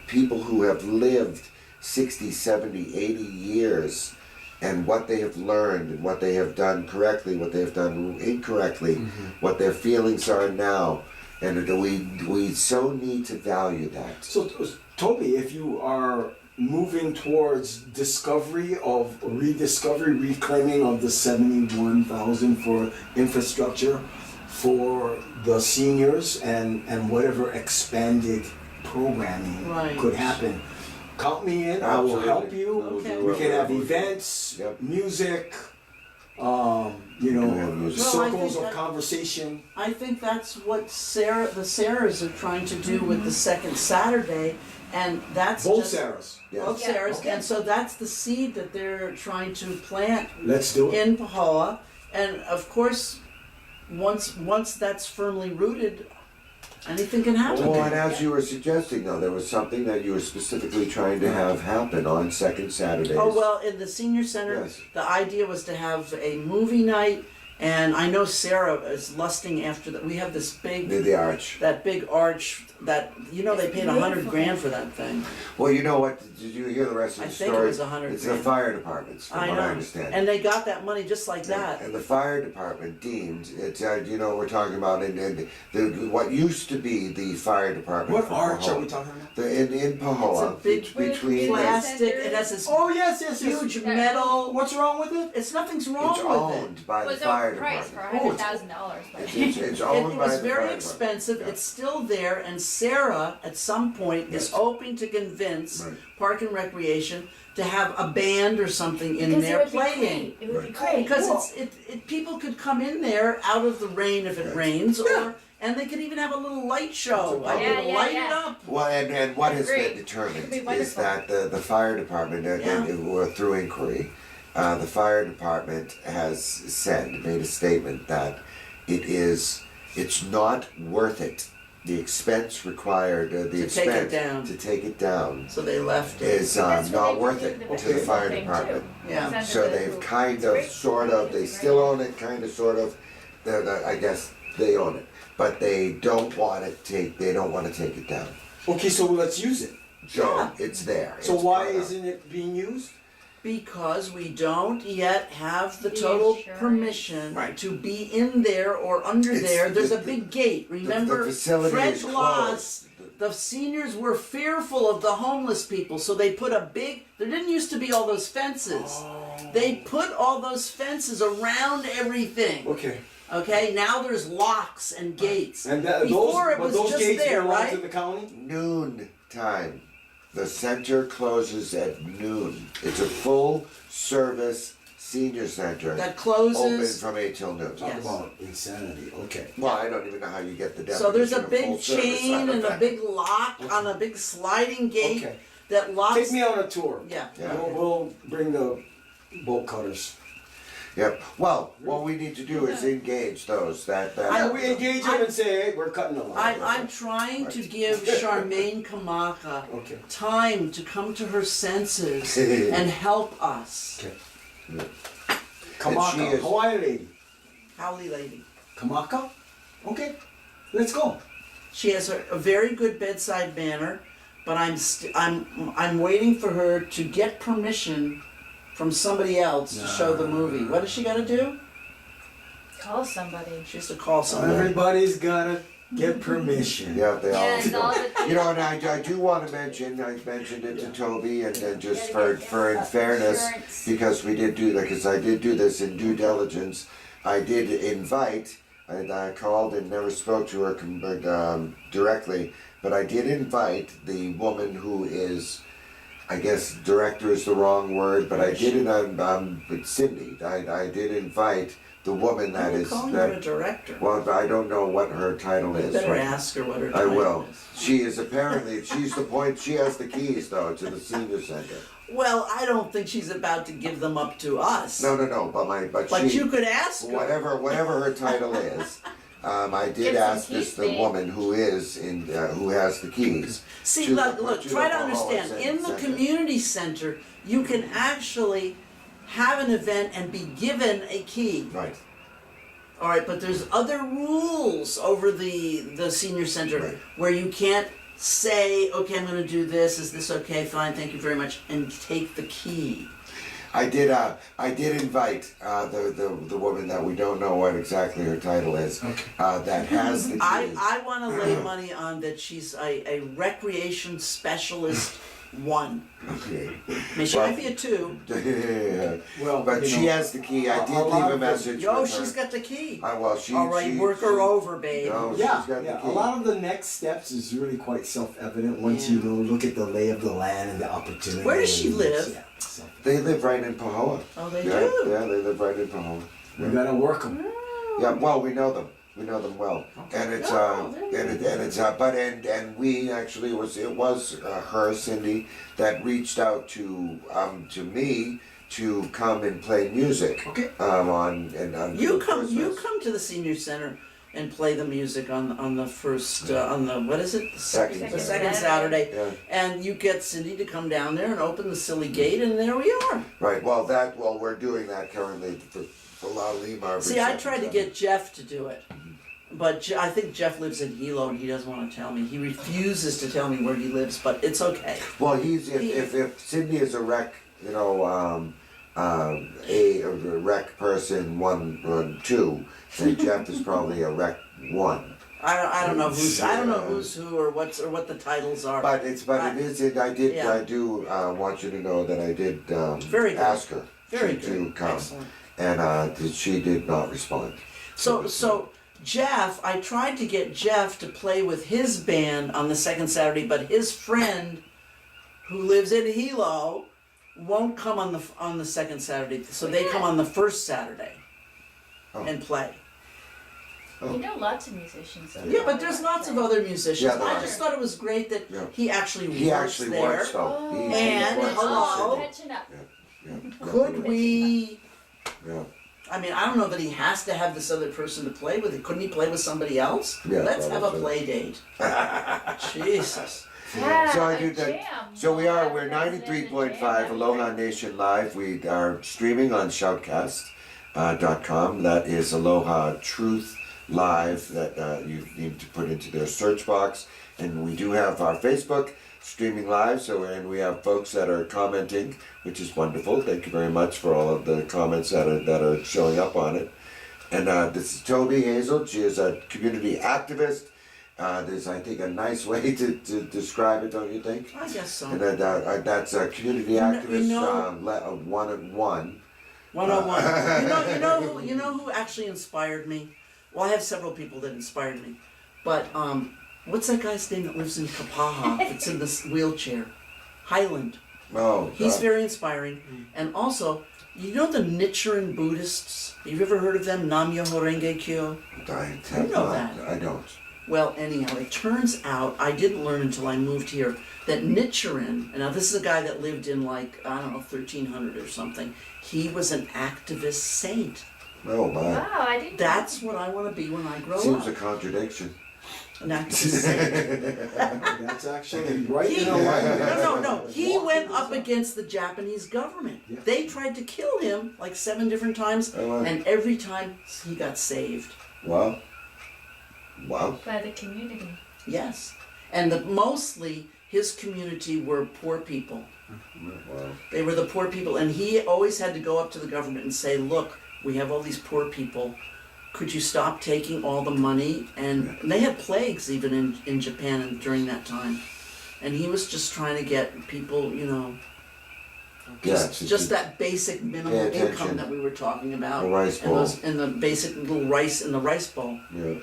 people who have lived 60, 70, 80 years, and what they have learned and what they have done correctly, what they have done incorrectly, what their feelings are now. And we so need to value that. So, Toby, if you are moving towards reclaiming of the 71,000 for infrastructure for the seniors and whatever expanded programming Right. could happen, count me in. I will help Absolutely. you. Okay. We can have events, Yep. music, have music. Well, I circles think of that- conversation. I think that's what the Sarahs are trying to do with the second Saturday, and that's Both just Sarahs. both Yeah. Sarahs, Okay. and so that's the seed that they're trying to plant Let's do it. in Pahoa, and of course, once that's firmly rooted, anything can happen. Well, and as you were suggesting, though, there was something that you were specifically trying to have happen on second Saturdays. Oh, well, in the senior center, Yes. the idea was to have a movie night And I know Sarah is lusting after that. We have this big, Near the arch. that big arch that, you know, they paid $100 grand for that thing. Well, you know what? Did you hear the rest of I the think story? it was 100 It's the grand. fire departments, from I what know. I understand. And they got that money just like that. And the fire department deemed it's you know we're talking about in what used to be the fire department. What for arch are Pahoa. we talking about? In Pahoa, It's a big between plastic, it has this Oh, yes, yes, yes. huge metal, What's wrong with it? it's nothing's it's wrong with it. owned by It the was fire overpriced for department. $100,000. It's It, owned it by was the very fire expensive, department. it's still there, and Sarah, at some point, is Yes. hoping to convince Right. Park and Recreation to have a band or something in Because there it would be playing. great. It would be Right. great. Because Well- people could come in there out of the rain if it Right. rains, or, and they could even have a little light show. I Yeah, could yeah, light yeah. it up. Well, and what has Great. been determined It'd be is wonderful. that the fire department, through inquiry, the fire department has made a statement that it's not worth it. The expense required, To take it down. to take it down So they left it. is That's what not they worth do it the to the fire thing, too. department. Yeah. It's under So the- they've kind it's of, great. sort of, they It's still great. own it, kind of, sort of. I guess they own it, but they don't want to take it down. Okay, so let's use it. So Yeah. it's there. So It's why part of- isn't it being used? Because we don't yet have the The total insurance. permission Right. to be in there or under It's- there. There's a the- big gate. Remember, the facility Fred is Bloss, closed. the seniors were fearful of the homeless people, so they put a big, there didn't used to be all those fences. They put all those fences around everything. Okay. Okay, now there's locks and gates. And Before it but was those just gates there, belong right? to the county? Noon time. The center closes at noon. It's a full service senior center. That Open closes. from 8 till noon. Yes. About insanity, okay. Well, I don't even know how you get the definition So there's a of big full service chain on and a that. big lock on a big sliding gate Okay. that locks. Take me on a tour. Yeah. Yeah. We'll bring the bolt cutters. Yep. Well, what we need to do is engage those that. And we engage them and say, hey, we're cutting the line. I'm trying to give Charmaine Kamaka Okay. time to come to her senses and help us. Okay. And Kamaka, she is- Hawaiian lady. Howley lady. Kamaka? Okay, let's go. She has a very good bedside manner, but I'm waiting for her to get permission from somebody else to show the movie. What does she got to do? Call somebody. She has to call somebody. Everybody's gotta get permission. Yeah, they all. And all the. You know, and I do want to mention, I mentioned it to Toby, and just gotta for get in fairness, insurance. because we did do that, because I did do this in due diligence, I did invite, I called and never spoke to her directly, but I did invite the woman who is, I guess director is the wrong word, but I did it, but Cindy, I did invite the woman that I'm is, calling her a that, director. well, I don't know what her title You is. better right? ask her what her I title will. is. She is apparently, she's the point, she has the keys though to the senior center. Well, I don't think she's about to give them up to us. No, but But she, you could ask her. whatever her title is, I did Get some ask this, keys, the babe. woman who is who has the keys. See, to look, the- look, to try the to Pahoa understand. In the Center. community center, you can actually have an event and be given a key. Right, All right, but there's other rules over the senior center Right. where you can't say, okay, I'm going to do this. Is this okay? Fine, thank you very much, and take the key. I did invite the woman that we don't know what exactly her title is, that has the keys. I want to lay money on that she's a recreation specialist 1. Okay. I mean, she might be a 2. Well, But you she know, has the key. I a did lot leave a of message Yo, with her. she's got the key. Well, she. All right, she, work her over, babe. No, Yeah, she's got yeah. the key. A lot of the next steps is really quite self-evident once Yeah. you look at the lay of the land and the opportunity. Where does she and- live? Yeah, self- They live right in Pahoa. Oh, they Yeah, do. yeah, they live right in Pahoa. we gotta work them. Yeah, well, we know them. We know them well, and it's Oh, there you and it's but and we actually it was her, Cindy, that reached out to me to come and play music. Okay. On You Christmas. come to the senior center and play the music on the first on the what is it the Second the second Saturday. Saturday, Yeah. and you get Cindy to come down there and open the silly gate, and there we are. Right. Well, we're doing that currently for See, I tried to get Jeff to do it, but I think Jeff lives in Hilo and he doesn't want to tell me. He refuses to tell me where he lives, but it's okay. Well, if Sydney is a rec, you know, a rec person 1 or 2, then Jeff is probably a rec 1. I don't know who's who or what the titles are. But I do want you to know that I did Very good. ask her Very to good. come, Excellent. and she did not respond. So Jeff, I tried to get Jeff to play with his band on the second Saturday, but his friend who lives in Hilo won't come on the second Saturday. So they come on the first Saturday and play. You know lots of musicians. Though. Yeah, but there's lots of other musicians. Yeah, there I are. just thought it was great that Yeah. he actually He works actually there. works though. Oh. He And works hello. in Catching up. Sydney. Yeah. Could we? Yeah. I mean, I don't know that he has to have this other person to play with. Couldn't he play with somebody else? Yeah, Let's have a probably. play date. Jesus. Yeah, So I a do that. jam. So we're Have 93.5 a jam. Aloha Nation Live. We are streaming on shoutcast.com. That is Aloha Truth Live that you need to put into their search box. And we do have our Facebook streaming live. And we have folks that are commenting, which is wonderful. Thank you very much for all of the comments that are showing up on it. And this is Toby Hazel. She is a community activist. There's, I think, a nice way to describe it, don't you think? I guess so. And that's a community You know- activist, you know- 101. 101. You know who actually inspired me? Well, I have several people that inspired me. But what's that guy's name that lives in Kapaha? It's in this wheelchair. Highland. Oh, He's God. very inspiring. And also, you know the Nichiren Buddhists? Have you ever heard of them? Nam-myoho Renge Kyo? I You know that. I don't. Well, anyhow, it turns out, I didn't learn until I moved here, that Nichiren, and now this is a guy that lived in like, I don't know, 1300 or something, he was an activist saint. Oh, my. Wow, I didn't. That's what I want to be when I grow Seems a up. contradiction. An activist saint. That's actually right He, in alignment. no. He went up against the Japanese government. Yeah. They tried to kill him like 7 different times, Oh, wow. and every time he got saved. Wow. Wow. By the community. Yes. And mostly his community were poor people. Wow. They were the poor people, and he always had to go up to the government and say, look, we have all these poor people. Could you stop taking all the money? And they had plagues even in Japan and during that time. And he was just trying to get people, you know, just that basic minimum Pay attention. income that we were talking about. The rice and bowl. and the basic little rice in the rice bowl. Yeah.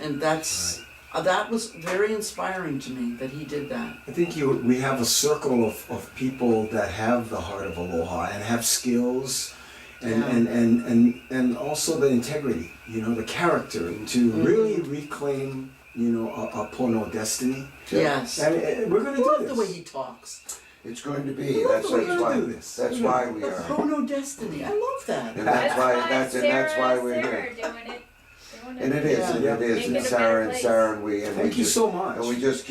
And that was very inspiring to me that he did that. I think we have a circle of people that have the heart of Aloha and have skills and also the integrity, you know, the character to really reclaim, you know, a Pono destiny. Yes. And we're going I to love do the this. way he talks. It's going to be. Well, That's we're gonna why. do this. That's why we The are. Pono Destiny. I love that. And that's why. That's why we're Sarah here. doing it. Doing And it is. Yeah. And it is. Make And it a Sarah better and place. Sarah and we. Thank you so much. And we just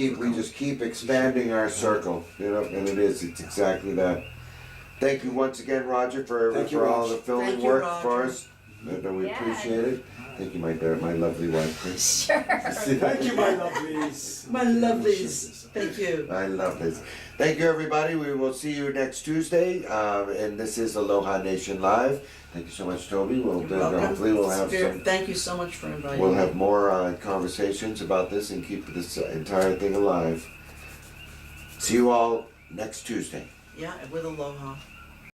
keep expanding our circle, you know, and it's exactly that. Thank you once again, Roger, Thank you, for all Raj. the filming Thank you, work Roger. for us. And we Yeah. appreciate it. Thank you, my lovely wife, Chris. Sure. Thank you, my lovelies. My lovelies. Thank you. I love this. Thank you, everybody. We will see you next Tuesday. And this is Aloha Nation Live. Thank you so much, Toby. You're welcome. Hopefully we'll have Thank you so much for inviting We'll me. have more conversations about this and keep this entire thing alive. See you all next Tuesday. Yeah, with Aloha.